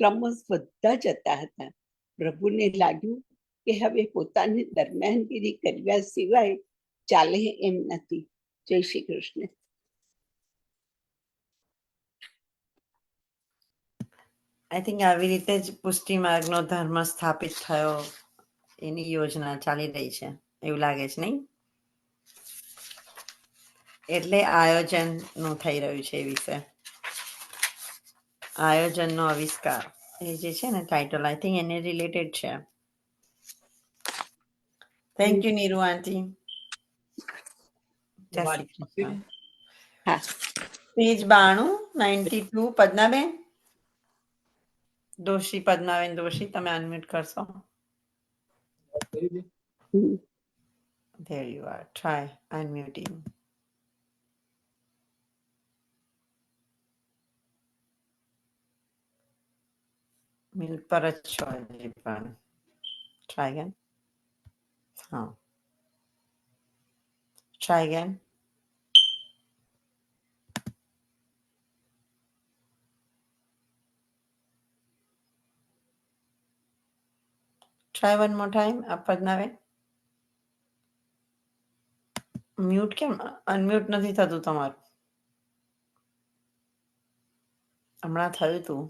ક્રમશ વધતા જતા હતા. પ્રભુને લાગ્યું કે હવે પોતાની દરમિયાનગીરી કર્યા સિવાય ચાલે એમ નથી. જય શ્રી કૃષ્ણ. આઈ થિંક આવી રીતે જ પુષ્ટિ માર્ગનો ધર્મ સ્થાપિત થયો એની યોજના ચાલી રહી છે એવું લાગે છે, નહીં? એટલે આયોજનનું થઈ રહ્યું છે એ વિશે, આયોજનનો આવિષ્કાર એ જે છે ને ટાઇટલ, આઈ થિંક એને રિલેટેડ છે. થેન્ક યુ નીરુ આંટી. જય શ્રી કૃષ્ણ. હા, પેજ 92, 92 પદ્માબેન દોશી, પદ્માબેન દોશી, તમે અનમ્યુટ કરશો? There you are. Try unmuting. Mute પર જ છો હજી પણ. Try again. હા. Try again. Try one more time. Padmaben. Mute કેમ અનમ્યુટ નથી થતું તમારું? હમણાં થયું હતું.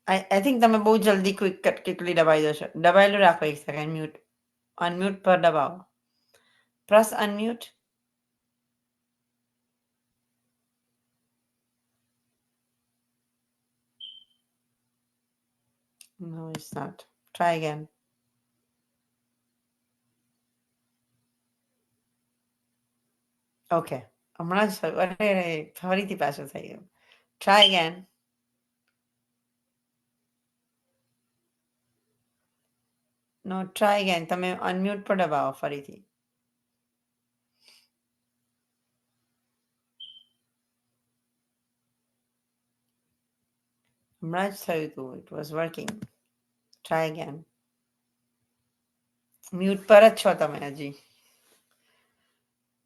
આઈ થિંક તમે બહુ જલ્દી ક્વિકલી દબાઈ દો છો. દબાયેલું રાખો એક સેકન્ડ. મ્યુટ અનમ્યુટ પર દબાવો. Press unmute. No, it's not. Try again. Okay. હમણાં જ અરે ફરીથી પાછું થઈ ગયું. Try again. No, try again. તમે અનમ્યુટ પર દબાવો ફરીથી. હમણાં જ થયું હતું. It was working. Try again. Mute પર જ છો તમે હજી.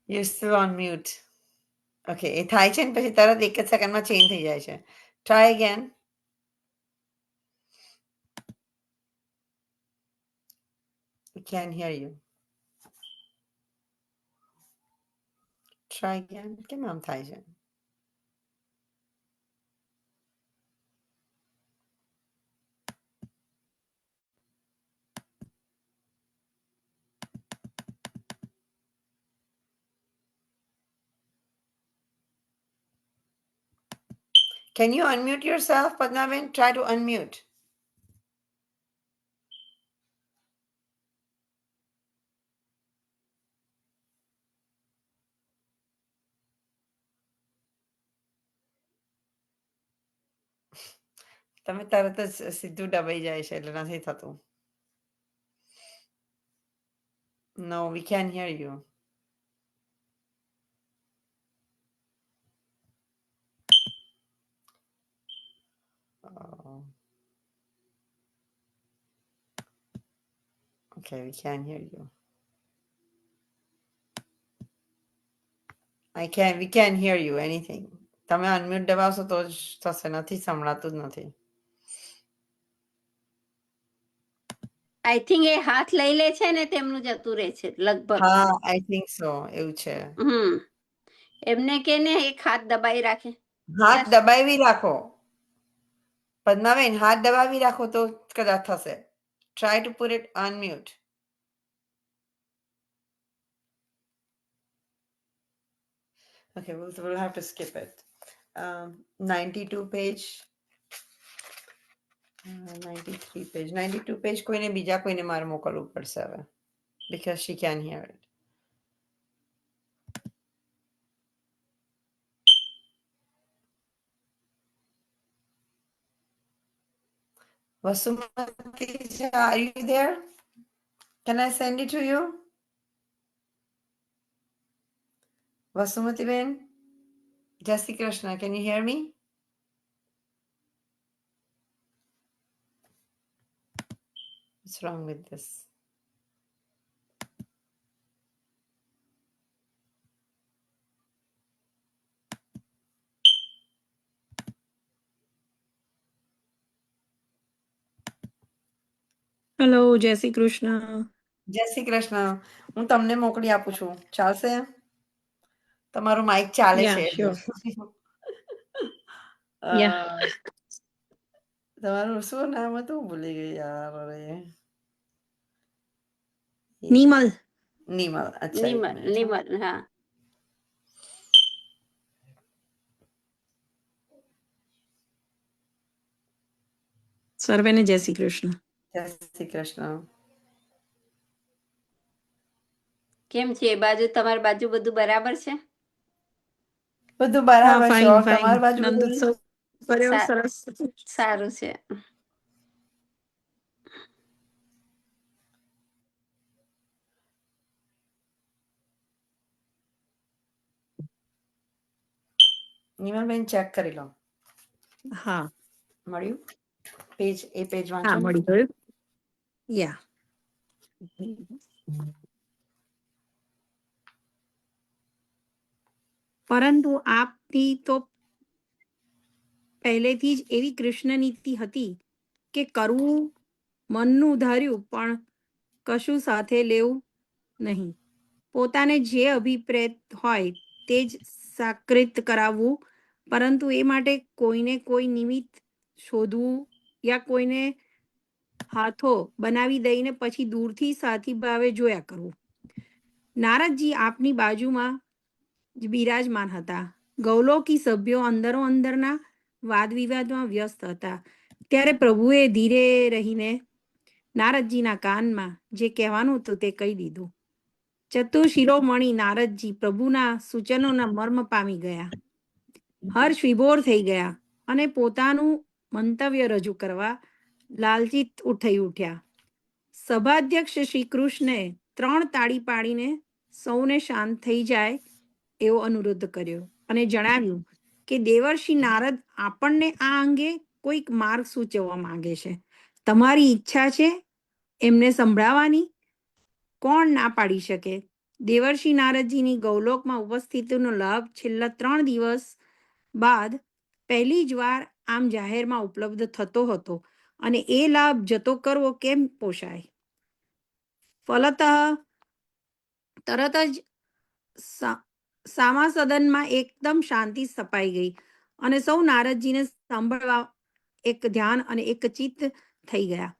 You still on mute. Okay, એ થાય છે ને પછી તરત એક જ સેકન્ડમાં ચેન્જ થઈ જાય છે. Try again. We can't hear you. Try again. કેમ આમ થાય છે? Can you unmute yourself, Padmaben? Try to unmute. તમે તરત જ સીધું દબાઈ જાય છે એટલે નથી થતું. No, we can't hear you. Oh. Okay, we can't hear you. We can't hear you anything. તમે અનમ્યુટ દબાવશો તો જ થશે. નથી સંભળાતું જ નથી. આઈ થિંક એ હાથ લઈ લે છે ને તેમનું જતું રહે છે લગભગ. હા, આઈ થિંક સો. એવું છે. એમને કે ને એક હાથ દબાઈ રાખે. હાથ દબાવી રાખો. પદ્માબેન હાથ દબાવી રાખો તો કદાચ થશે. Try to put it on mute. Okay, we'll have to skip it. 92 page. 93 page. 92 page કોઈને બીજા કોઈને મારે મોકલવું પડશે હવે. Because she can hear it. Vasumati, are you there? Can I send it to you? Vasumati Ben, Jai Shri Krishna, can you hear me? What's wrong with this? Hello, જય શ્રી કૃષ્ણ. જય શ્રી કૃષ્ણ. હું તમને મોકલી આપું છું, ચાલશે? તમારું માઇક ચાલે Yeah, છે. sure. અ, Yeah. તમારું શું નામ હતું? ભૂલી ગઈ યાર. અરે. નિમલ. નિમલ. અચ્છા, એક નિમલ મિનિટ. નિમલ હા. સર્વેને જય શ્રી કૃષ્ણ. જય શ્રી કૃષ્ણ. કેમ છે એ બાજુ? તમારી બાજુ બધું બરાબર છે? બધું હા, બરાબર છે. ફાઇન ઓર ફાઇન. તમારી બાજુ બધું નંદોત્સવ કર્યો સા- સરસ. સારું છે. નિમલબેન ચેક કરી લો. હા મળ્યું? પેજ એ પેજ હા, વાંચો ને. મળી ગયું. યા. પરંતુ આપની તો પહેલેથી જ એવી કૃષ્ણ નીતિ હતી કે કરવું મનનું ધાર્યું પણ કશું સાથે લેવું નહીં. પોતાને જે અભિપ્રેત હોય તે જ સાકૃત કરાવવું, પરંતુ એ માટે કોઈને કોઈ નિમિત્ત શોધવું યા કોઈને હાથો બનાવી દઈને પછી દૂરથી સાથી ભાવે જોયા કરવું. નારદજી આપની બાજુમાં જ બિરાજમાન હતા. ગૌલોકી સભ્યો અંદરો અંદરના વાદ વિવાદમાં વ્યસ્ત હતા. ત્યારે પ્રભુએ ધીરે રહીને નારદજીના કાનમાં જે કહેવાનું હતું તે કહી દીધું. ચતુશિરોમણી નારદજી પ્રભુના સૂચનોના મર્મ પામી ગયા, હર્ષ વિભોર થઈ ગયા અને પોતાનું મંતવ્ય રજૂ કરવા લાલચિત થઈ ઉઠ્યા. સભાધ્યક્ષ શ્રી કૃષ્ણે 3 તાળી પાડીને સૌને શાંત થઈ જાય એવો અનુરોધ કર્યો અને જણાવ્યું કે દેવર્ષિ નારદ આપણને આ અંગે કોઈક માર્ગ સૂચવવા માંગે છે. તમારી ઈચ્છા છે એમને સંભળાવવાની? કોણ ના પાડી શકે? દેવર્ષિ નારદજીની ગૌલોકમાં ઉપસ્થિતિનો લાભ છેલ્લા 3 દિવસ બાદ પહેલી જ વાર આમ જાહેરમાં ઉપલબ્ધ થતો હતો અને એ લાભ જતો કરવો કેમ પોષાય? ફલતઃ તરત જ સામા સદનમાં એકદમ શાંતિ સ્થપાઈ ગઈ અને સૌ નારદજીને સાંભળવા એક ધ્યાન અને એક ચિત્ત થઈ ગયા.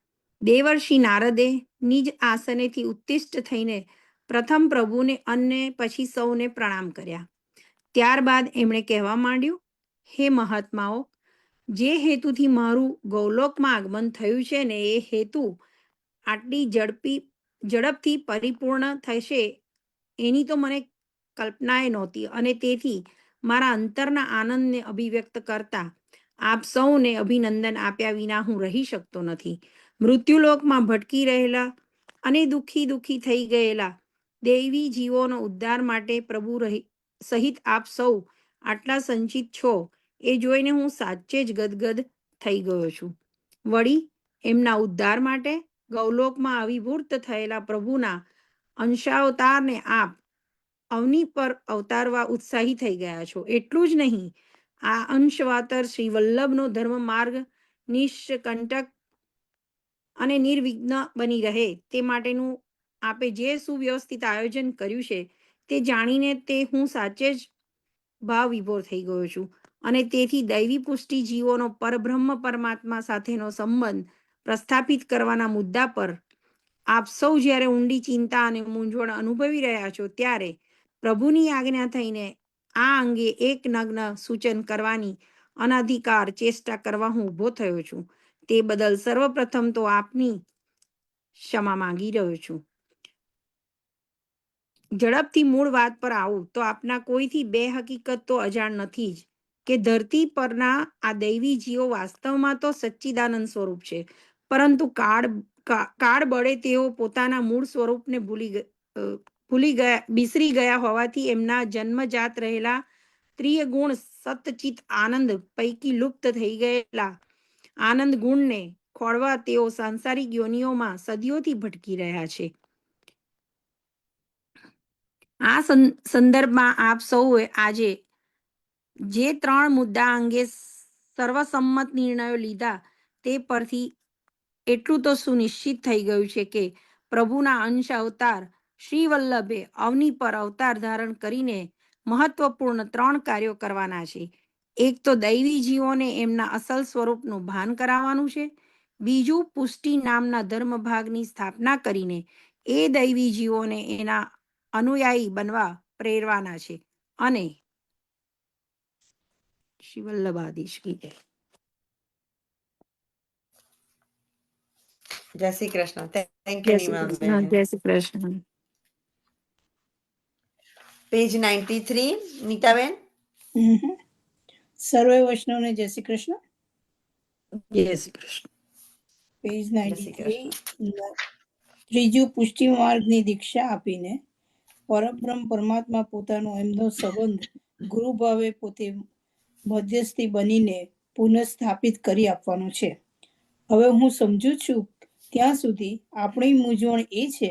દેવર્ષિ નારદે નિજ આસનેથી ઉત્તિષ્ઠ થઈને પ્રથમ પ્રભુને અને પછી સૌને પ્રણામ કર્યા. ત્યારબાદ એમણે કહેવા માંડ્યું, હે મહાત્માઓ, જે હેતુથી મારું ગૌલોકમાં આગમન થયું છે ને એ હેતુ આટલી ઝડપથી પરિપૂર્ણ થશે એની તો મને કલ્પનાએ નહોતી અને તેથી મારા અંતરના આનંદને અભિવ્યક્ત કરતા આપ સૌને અભિનંદન આપ્યા વિના હું રહી શકતો નથી. મૃત્યુલોકમાં ભટકી રહેલા અને દુઃખી થઈ ગયેલા દૈવી જીવોનો ઉદ્ધાર માટે પ્રભુ સહિત આપ સૌ આટલા સંચિત છો એ જોઈને હું સાચે જ ગદગદ થઈ ગયો છું. વળી એમના ઉદ્ધાર માટે ગૌલોકમાં અવિભૂત થયેલા પ્રભુના અંશાવતારને આપ અવની પર અવતારવા ઉત્સાહી થઈ ગયા છો. એટલું જ નહીં, આ અંશવાતર શ્રી વલ્લભનો ધર્મ માર્ગ નિષ્કંટક અને નિર્વિઘ્ન બની રહે તે માટેનું આપે જે સુવ્યવસ્થિત આયોજન કર્યું છે તે જાણીને તે હું સાચે જ ભાવ વિભોર થઈ ગયો છું અને તેથી દૈવી પુષ્ટિ જીવોનો પરબ્રહ્મ પરમાત્મા સાથેનો સંબંધ પ્રસ્થાપિત કરવાના મુદ્દા પર આપ સૌ જ્યારે ઊંડી ચિંતા અને મૂંઝવણ અનુભવી રહ્યા છો ત્યારે પ્રભુની આજ્ઞા થઈને આ અંગે એક નગ્ન સૂચન કરવાની અનધિકાર ચેષ્ટા કરવા હું ઊભો થયો છું. તે બદલ સર્વપ્રથમ તો આપની ક્ષમા માંગી રહ્યો છું. ઝડપથી મૂળ વાત પર આવું તો આપના કોઈથી બે હકીકત તો અજાણ નથી જ કે ધરતી પરના આ દૈવી જીવો વાસ્તવમાં તો સચ્ચિદાનંદ સ્વરૂપ છે, પરંતુ કાળ બળે તેઓ પોતાના મૂળ સ્વરૂપને બિસરી ગયા હોવાથી એમના જન્મજાત રહેલા ત્રિય ગુણ સતચિત આનંદ પૈકી લુપ્ત થઈ ગયેલા આનંદ ગુણને ખોળવા તેઓ સાંસારિક યોનિઓમાં સદીઓથી ભટકી રહ્યા છે. આ સંદર્ભમાં આપ સૌએ આજે જે 3 મુદ્દા અંગે સર્વસંમત નિર્ણયો લીધા તે પરથી એટલું તો સુનિશ્ચિત થઈ ગયું છે કે પ્રભુના અંશ અવતાર શ્રી વલ્લભે અવની પર અવતાર ધારણ કરીને મહત્વપૂર્ણ 3 કાર્યો કરવાના છે. એક તો દૈવી જીવોને એમના અસલ સ્વરૂપનું ભાન કરાવવાનું છે. બીજું, પુષ્ટિ નામના ધર્મ ભાગની સ્થાપના કરીને એ દૈવી જીવોને એના અનુયાયી બનવા પ્રેરવાના છે. અને શ્રી વલ્લભાધીશ કી જય. જય શ્રી કૃષ્ણ. થેન્ક જય યુ શ્રી નીમાબેન. કૃષ્ણ. જય શ્રી કૃષ્ણ. પેજ 93 નીતાબેન. સર્વે વૈષ્ણવને જય શ્રી કૃષ્ણ. જય શ્રી કૃષ્ણ. પેજ જય શ્રી 93 ત્રીજું પુષ્ટિ માર્ગની દીક્ષા આપીને પરબ્રહ્મ પરમાત્મા પોતાનો એમનો સંબંધ ગુરુ ભાવે પોતે મધ્યસ્થી બનીને પુનઃસ્થાપિત કરી આપવાનો છે. હવે હું સમજુ છું ત્યાં સુધી આપણી મૂંઝવણ એ છે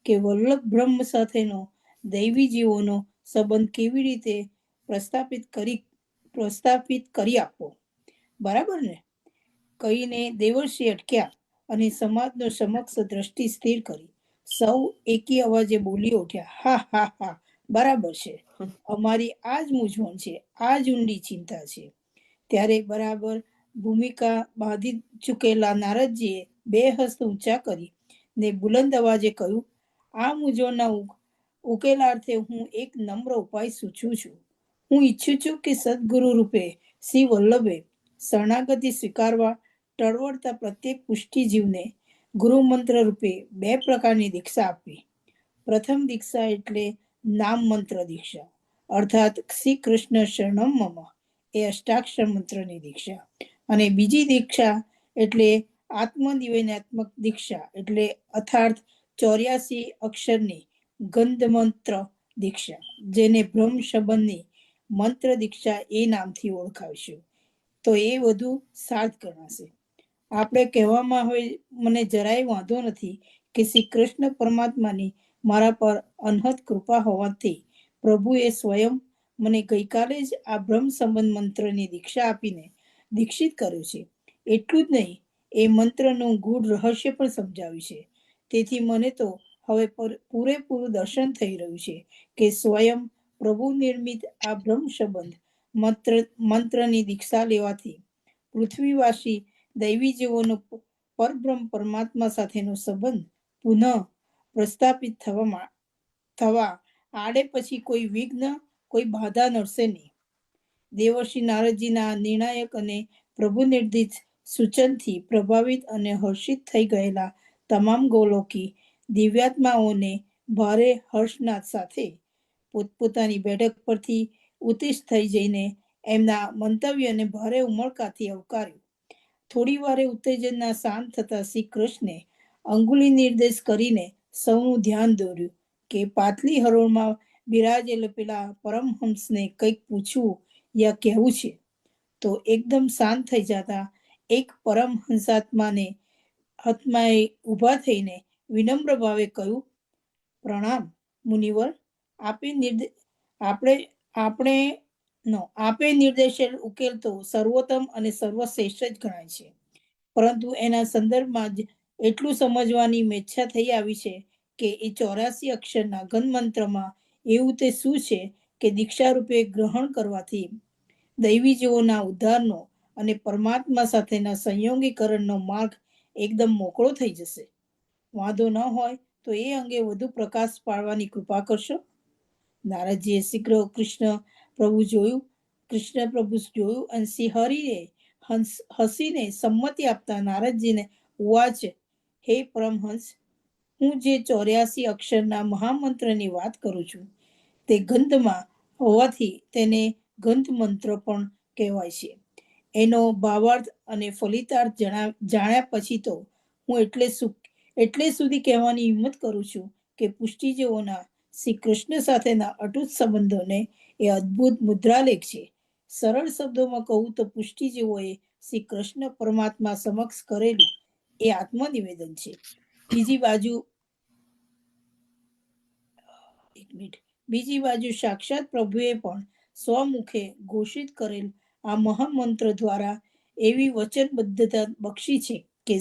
કે વલ્લભ બ્રહ્મ સાથેનો દૈવી જીવોનો સંબંધ કેવી રીતે પ્રસ્થાપિત કરી આપવો. બરાબર ને? કહીને દેવર્ષિ અટક્યા અને સમાજનો સમક્ષ દ્રષ્ટિ સ્થિર કરી સૌ એકી અવાજે બોલી ઉઠ્યા, હા હા હા, બરાબર છે, અમારી આ જ મૂંઝવણ છે, આ જ ઊંડી ચિંતા છે. ત્યારે બરાબર ભૂમિકા બાંધી ચૂકેલા નારદજીએ 2 હસ્ત ઊંચા કરી ને બુલંદ અવાજે કહ્યું, આ મૂંઝવણના ઉકેલાર્થે હું એક નમ્ર ઉપાય સૂચું છું. હું ઈચ્છું છું કે સદગુરુ રૂપે શ્રી વલ્લભે શરણાગતિ સ્વીકારવા ટળવળતા પ્રત્યેક પુષ્ટિ જીવને ગુરુ મંત્ર રૂપે 2 પ્રકારની દીક્ષા આપવી. પ્રથમ દીક્ષા એટલે નામ મંત્ર દીક્ષા, અર્થાત શ્રી કૃષ્ણ શરણમ મમ એ અષ્ટાક્ષર મંત્રની દીક્ષા. અને બીજી દીક્ષા એટલે આત્મનિવેદનાત્મક દીક્ષા એટલે અર્થાત 84 અક્ષરની ગંધ મંત્ર દીક્ષા, જેને બ્રહ્મ સંબંધની મંત્ર દીક્ષા એ નામથી ઓળખાવીશું તો એ વધુ સાર્થ ગણાશે. આપણે કહેવામાં હવે મને જરાય વાંધો નથી કે શ્રી કૃષ્ણ પરમાત્માની મારા પર અનહદ કૃપા હોવાથી પ્રભુએ સ્વયં મને ગઈકાલે જ આ બ્રહ્મ સંબંધ મંત્રની દીક્ષા આપીને દીક્ષિત કર્યો છે. એટલું જ નહીં, એ મંત્રનું ગૂઢ રહસ્ય પણ સમજાવ્યું છે. તેથી મને તો હવે પૂરેપૂરું દર્શન થઈ રહ્યું છે કે સ્વયં પ્રભુ નિર્મિત આ બ્રહ્મ સંબંધ મંત્રની દીક્ષા લેવાથી પૃથ્વીવાસી દૈવી જીવોનો પરબ્રહ્મ પરમાત્મા સાથેનો સંબંધ પુનઃ પ્રસ્થાપિત થવા આડે પછી કોઈ વિઘ્ન, કોઈ બાધા નડશે નહીં. દેવર્ષિ નારદજીના નિર્ણાયક અને પ્રભુ નિર્દિષ્ટ સૂચનથી પ્રભાવિત અને હર્ષિત થઈ ગયેલા તમામ ગોલોકી દિવ્યાત્માઓને ભારે હર્ષનાદ સાથે પોતપોતાની બેઠક પરથી ઉત્તિષ્ઠ થઈ જઈને એમના મંતવ્યને ભારે ઉમળકાથી આવકાર્યું. થોડી વારે ઉત્તેજનના શાંત થતા શ્રી કૃષ્ણે અંગુલી નિર્દેશ કરીને સૌનું ધ્યાન દોર્યું કે પાતળી હરોળમાં બિરાજેલ પેલા પરમહંસને કંઈક પૂછવું યા કહેવું છે. તો એકદમ શાંત થઈ જતા એક પરમહંસાત્માએ ઊભા થઈને વિનમ્ર ભાવે કહ્યું, પ્રણામ મુનિવર, આપે નિર્દેશેલ ઉકેલ તો સર્વોત્તમ અને સર્વશ્રેષ્ઠ જ ગણાય છે, પરંતુ એના સંદર્ભમાં જ એટલું સમજવાની મેચ્છા થઈ આવી છે કે એ 84 અક્ષરના ગંધમંત્રમાં એવું તે શું છે કે દીક્ષા રૂપે ગ્રહણ કરવાથી દૈવી જીવોના ઉદ્ધારનો અને પરમાત્મા સાથેના સંયોગીકરણનો માર્ગ એકદમ મોકળો થઈ જશે. વાંધો ન હોય તો એ અંગે વધુ પ્રકાશ પાડવાની કૃપા કરશો. નારદજીએ શ્રી કૃષ્ણ પ્રભુ જોયું અને શ્રી હરિએ હસીને સંમતિ આપતા નારદજીને ઉવાચ, હે પરમહંસ, હું જે 84 અક્ષરના મહામંત્રની વાત કરું છું તે ગંધમાં હોવાથી તેને ગંધ મંત્ર પણ કહેવાય છે. એનો ભાવાર્થ અને ફલિતાર્થ જાણ્યા પછી તો હું એટલે સુધી કહેવાની હિંમત કરું છું કે પુષ્ટિજીવોના શ્રી કૃષ્ણ સાથેના અતૂટ સંબંધોને એ અદ્ભુત મુદ્રાલેખ છે. સરળ શબ્દોમાં કહું તો પુષ્ટિજીવોએ શ્રી કૃષ્ણ પરમાત્મા સમક્ષ કરેલું એ આત્મનિવેદન છે. બીજી બાજુ સાક્ષાત પ્રભુએ પણ સ્વમુખે ઘોષિત કરેલ આ મહામંત્ર દ્વારા એવી વચનબદ્ધતા બક્ષી છે કે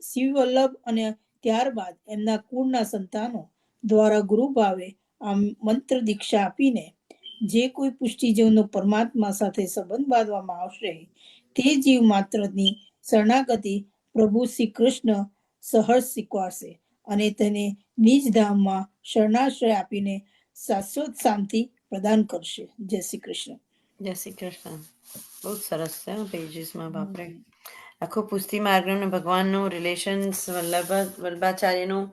શિવવલ્લભ અને ત્યારબાદ એમના કુળના સંતાનો દ્વારા ગુરુભાવે આ મંત્ર દીક્ષા આપીને જે કોઈ પુષ્ટિજીવનો પરમાત્મા સાથે સંબંધ બાંધવામાં આવશે તે જીવ માત્રની શરણાગતિ પ્રભુ શ્રી કૃષ્ણ સહજ સ્વીકારશે અને તેને નિજ ધામમાં શરણાશ્રય આપીને શાશ્વત શાંતિ પ્રદાન કરશે. જય શ્રી કૃષ્ણ. જય શ્રી કૃષ્ણ. બહુ જ સરસ છે પેજીસમાં. બાપરે, આખું પુષ્ટિ માર્ગનું ભગવાનનું રિલેશન્સ વલ્લભાચાર્યનું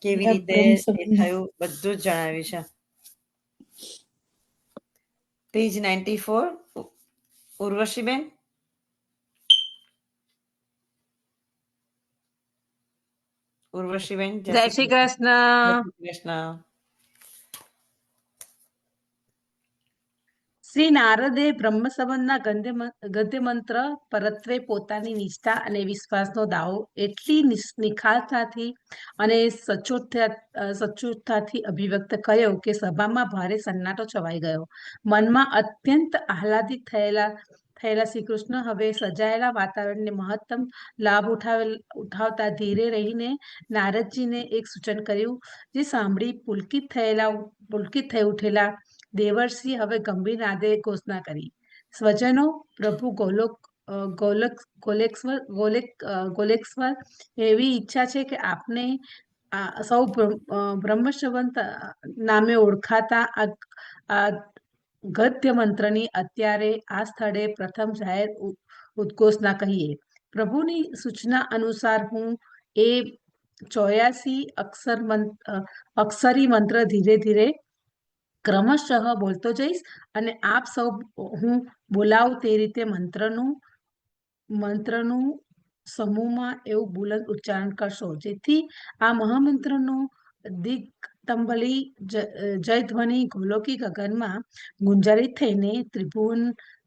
કેવી રીતે બ્રહ્મ એ સંબંધ. થયું બધું જ જણાવ્યું છે. પેજ 94 ઉર્વશીબેન. ઉર્વશીબેન, જય શ્રી જય કૃષ્ણ. શ્રી કૃષ્ણ. શ્રી નારદે બ્રહ્મ સંબંધના ગદ્ય મંત્ર પરત્વે પોતાની નિષ્ઠા અને વિશ્વાસનો દાવો એટલી નિખાલતાથી અને સચોટતાથી અભિવ્યક્ત કર્યો કે સભામાં ભારે સન્નાટો છવાઈ ગયો. મનમાં અત્યંત આહલાદિત થયેલા શ્રી કૃષ્ણ હવે સજાયેલા વાતાવરણને મહત્તમ લાભ ઉઠાવતા ધીરે રહીને નારદજીને એક સૂચન કર્યું, જે સાંભળી પુલકિત થઈ ઉઠેલા દેવર્ષિ હવે ગંભીર નાદે ઘોષણા કરી, સ્વજનો, પ્રભુ ગોલેશ્વર, એવી ઈચ્છા છે કે આપને સૌ બ્રહ્મસંબંધ નામે ઓળખાતા આ ગદ્ય મંત્રની અત્યારે આ સ્થળે પ્રથમ જાહેર ઉદ્ઘોષણા કહીએ. પ્રભુની સૂચના અનુસાર હું એ 84 અક્ષરી મંત્ર ધીરે ધીરે ક્રમશઃ બોલતો જઈશ અને આપ સૌ હું બોલાવું તે રીતે મંત્રનું સમૂહમાં એવું બુલંદ ઉચ્ચારણ કરશો, જેથી આ મહામંત્રનો દિગ્તંબલી જયધ્વનિ ગોલોકી ગગનમાં ગુંજારિત થઈને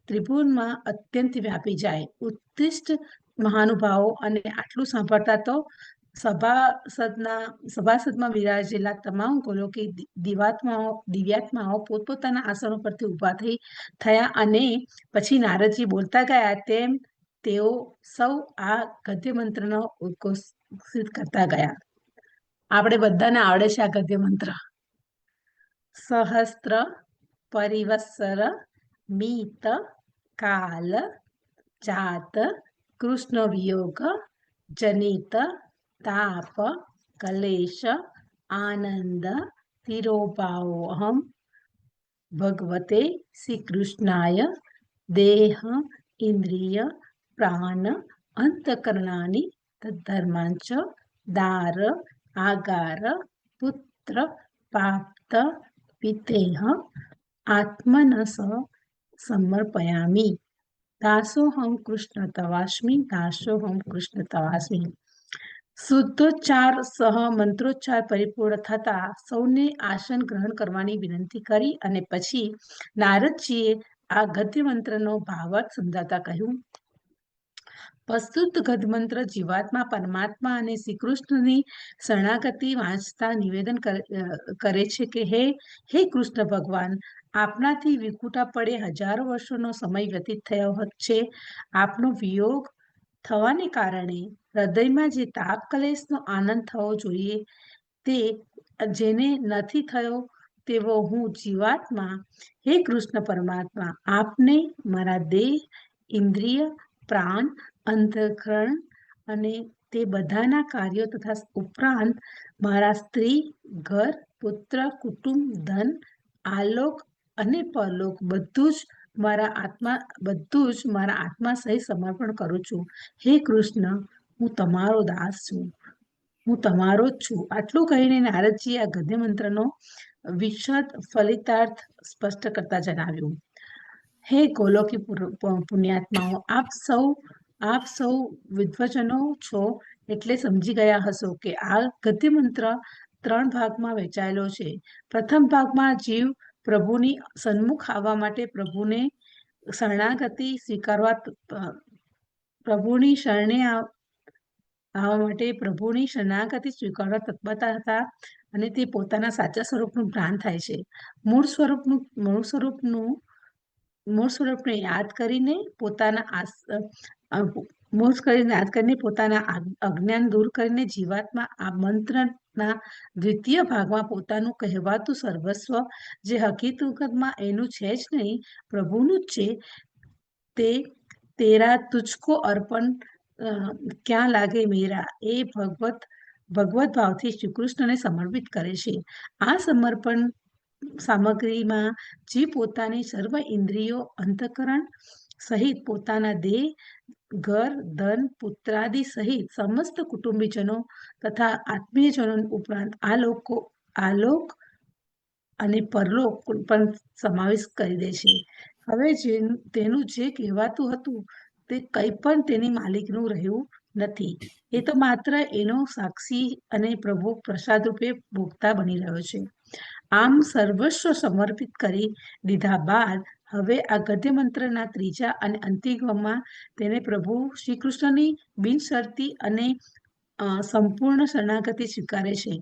ત્રિભુવનમાં અત્યંત વ્યાપી જાય. ઉત્તિષ્ઠ મહાનુભાવો, અને આટલું સાંભળતા તો સભાસદમાં વિરાજેલા તમામ ગોલોકી દિવ્યાત્માઓ પોતપોતાના આસનો પરથી ઊભા થયા અને પછી નારદજી બોલતા ગયા તેમ તેઓ સૌ આ ગદ્ય મંત્રનો ઉદ્ઘોષિત કરતા ગયા. આપણે બધાને આવડે છે આ ગદ્ય મંત્ર. સહસ્ત્ર પરિવત્સર મીત કાલ જાત કૃષ્ણ વિયોગ જનિત તાપ કલેશ આનંદ તિરોભાવોહમ ભગવતે શ્રી કૃષ્ણાય દેહ ઇન્દ્રિય પ્રાણ અંતકરણાની તદ્ધર્માંચ દાર આગાર પુત્ર પાપ્ત પિતેહ આત્મનસ સમર્પયામિ. દાસોહમ કૃષ્ણ તવાસ્મી. શુદ્ધોચ્ચાર સહ મંત્રોચ્ચાર પરિપૂર્ણ થતા સૌને આસન ગ્રહણ કરવાની વિનંતી કરી અને પછી નારદજીએ આ ગદ્ય મંત્રનો ભાવાર્થ સમજાવતા કહ્યું, પ્રસ્તુત ગદ્યમંત્ર જીવાત્મા પરમાત્મા અને શ્રી કૃષ્ણની શરણાગતિ વાંચતા નિવેદન કરે છે કે હે કૃષ્ણ ભગવાન, આપનાથી વિખૂટા પડે હજારો વર્ષોનો સમય વ્યતીત થયો છે. આપનો વિયોગ થવાને કારણે હૃદયમાં જે તાપ કલેશનો આનંદ થવો જોઈએ તે જેને નથી થયો તેવો હું જીવાત્મા, હે કૃષ્ણ પરમાત્મા, આપને મારા દેહ, ઇન્દ્રિય, પ્રાણ, અંતઃકરણ અને તે બધાના કાર્યો તથા ઉપરાંત મારા સ્ત્રી, ઘર, પુત્ર, કુટુંબ, ધન, આલોક અને પરલોક બધું જ મારા આત્મા સહિત સમર્પણ કરું છું. હે કૃષ્ણ, હું તમારો દાસ છું, હું તમારો જ છું. આટલું કહીને નારદજી આ ગદ્ય મંત્રનો વિશદ ફલિતાર્થ સ્પષ્ટ કરતા જણાવ્યું. હે ગોલોકી પુણ્યાત્માઓ, આપ સૌ આપ સૌ વિદ્વજનો છો એટલે સમજી ગયા હશો કે આ ગદ્ય મંત્ર 3 ભાગમાં વહેંચાયેલો છે. પ્રથમ ભાગમાં જીવ પ્રભુની સન્મુખ આવવા માટે પ્રભુને શરણાગતિ સ્વીકારવા પ્રભુની શરણે આવવા માટે પ્રભુની શરણાગતિ સ્વીકારવા તત્પરતા હતા અને તે પોતાના સાચા સ્વરૂપનું જ્ઞાન થાય છે. મૂળ સ્વરૂપને યાદ કરીને પોતાના અજ્ઞાન દૂર કરીને જીવાત્મા આ મંત્રના દ્વિતીય ભાગમાં પોતાનું કહેવાતું સર્વસ્વ જે હકીકતમાં એનું છે જ નહીં, પ્રભુનું જ છે, તે તેરા તુજકો અર્પણ ક્યાં લાગે મેરા એ ભગવત ભાવથી શ્રી કૃષ્ણને સમર્પિત કરે છે. આ સમર્પણ સામગ્રીમાં જે પોતાની સર્વ ઇન્દ્રિયો અંતઃકરણ સહિત પોતાના દેહ, ઘર, ધન, પુત્રાદિ સહિત સમસ્ત કુટુંબીજનો તથા આત્મીયજનો ઉપરાંત આલોક અને પરલોક પણ સમાવેશ કરી દે છે. હવે તેનું જે કહેવાતું હતું તે કંઈ પણ તેની માલિકનું રહ્યું નથી. એ તો માત્ર એનો સાક્ષી અને પ્રભુ પ્રસાદ રૂપે ભોગતા બની રહ્યો છે. આમ સર્વસ્વ સમર્પિત કરી દીધા બાદ હવે આ ગદ્ય મંત્રના ત્રીજા અને અંતિમમાં તેને પ્રભુ શ્રી કૃષ્ણની બિનશરતી અને સંપૂર્ણ શરણાગતિ સ્વીકારે છે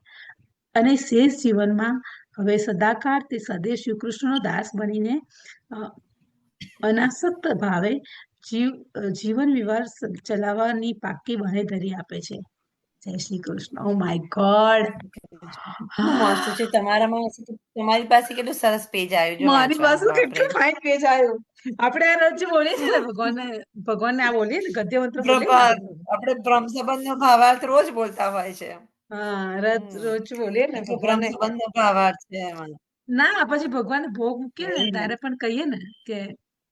અને શેષ જીવનમાં હવે સદાકાળ તે સદૈવ શ્રી કૃષ્ણનો દાસ બનીને અનાસક્ત ભાવે જીવન વ્યવહાર ચલાવવાની પાકી બાંહેધરી આપે છે. જય Shri Krishna. Oh my God, કેટલું મસ્ત છે. તમારી પાસે કેટલું સરસ પેજ આવ્યું જો મારી પાસે વાંચવાનું. કેટલું ફાઇન પેજ આવ્યું. આપણે આ રોજ બોલીએ છીએ ને ભગવાનને આ બોલીએ ને ગદ્ય મંત્ર બોલીએ ને આપણે. આપણે બ્રહ્મ સંબંધનો ભાવાર્થ રોજ બોલતા હોય છે. હા, રોજ બોલીએ ને બ્રહ્મ ભગવાનને. સંબંધનો ભાવાર્થ છે એમાં. ના, પછી ભગવાનને ભોગ મૂકીએ ને ત્યારે પણ કહીએ ને કે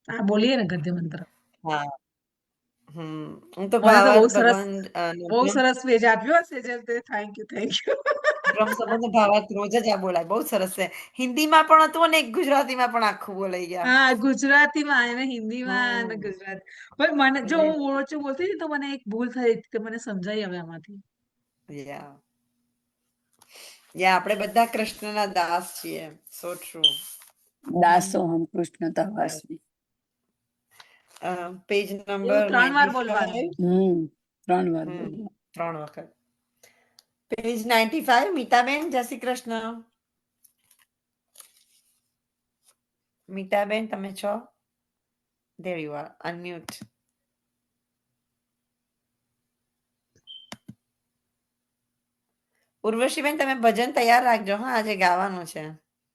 આ બોલીએ ને ગદ્ય મંત્ર. હા. હું તો મને તો બહુ ભાવાર્થ સરસ ભગવાન પેજ આપ્યો હશે. Thank you. બ્રહ્મ સંબંધનો ભાવાર્થ રોજ જ આ બોલાય. બહુ સરસ છે. હિન્દીમાં પણ હતું અને ગુજરાતીમાં પણ આખું બોલાઈ ગયા. હા, ગુજરાતીમાં અને હિન્દીમાં અને ગુજરાતી. પણ મને જો હું ઓછું બોલતી હતી તો મને એક ભૂલ થઈ કે મને સમજાઈ હવે આમાંથી. આપણે બધા કૃષ્ણના દાસ છીએ. સો ટ્રુ. દાસો હમ કૃષ્ણ દાસની. પેજ એવું નંબર 3 વાર બોલવાનું. 3 વાર બોલ્યા. 3 વખત. પેજ 95. મીતાબેન, જય શ્રી કૃષ્ણ. મીતાબેન, તમે છો? There you are. Unmute. ઉર્વશીબેન, તમે ભજન તૈયાર રાખજો. હા, આજે ગાવાનું છે.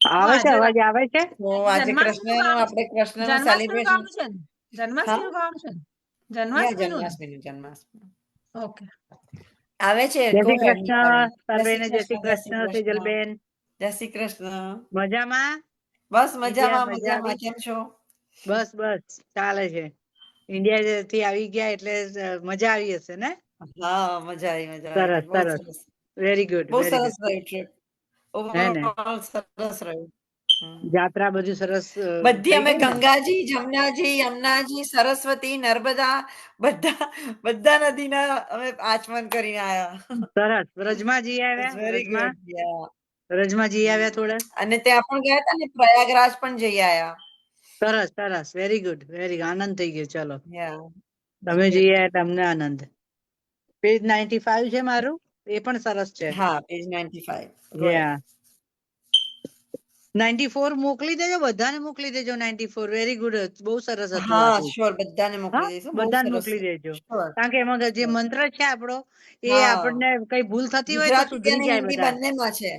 આવે છે, અવાજ આવે છે. તો આજે કૃષ્ણનું સેલિબ્રેશન. જન્માષ્ટમીનું ગાવાનું છે. જન્માષ્ટમી. ઓકે. આવે છે. જય Go શ્રી ahead, કૃષ્ણ મીતાબેન. સર્વેને, જય શ્રી કૃષ્ણ સેજલબેન. જય શ્રી કૃષ્ણ. મજામાં? બસ ઇન્ડિયા મજામાં. મજા આવી? કેમ છો? બસ ચાલે છે. ઇન્ડિયા થી આવી ગયા એટલે મજા આવી હશે ને? હા, મજા આવી. સરસ બહુ સરસ. સરસ. વેરી ગુડ, બહુ વેરી સરસ ગુડ. રહ્યું ટ્રીપ. હે ને? ઓવરઓલ સરસ રહ્યું. જાત્રા બધું સરસ બધી થઈ અમે ગઈ ને? ગંગાજી, જમનાજી, યમુનાજી, સરસ્વતી, નર્મદા બધા નદીના અમે આચમન કરીને આયા. સરસ. વ્રજમાં જી It's આવ્યા? very good. Yeah. વ્રજમાં જી આવ્યા થોડા? અને ત્યાં પણ ગયા હતા ને, પ્રયાગરાજ પણ જઈ આયા. સરસ. વેરી ગુડ, વેરી આનંદ થઈ ગયો. ચલો, Yeah. તમે જઈ આવ્યા, તમને આનંદ. પેજ 95 છે મારું, એ પણ સરસ છે. હા, પેજ 95. Go ahead. 94 મોકલી દેજો, બધાને મોકલી દેજો. 94 વેરી ગુડ, બહુ સરસ હતું હા, આ. શ્યોર. બધાને મોકલી દઈશું. બહુ બધાને સરસ મોકલી છે. દેજો. Sure. કારણ કે એમાં જે મંત્ર છે આપણો એ હા. આપણને કઈ ભૂલ થતી હોય તો ગુજરાતી સુધરી અને જાય હિન્દી બધા. બંનેમાં છે.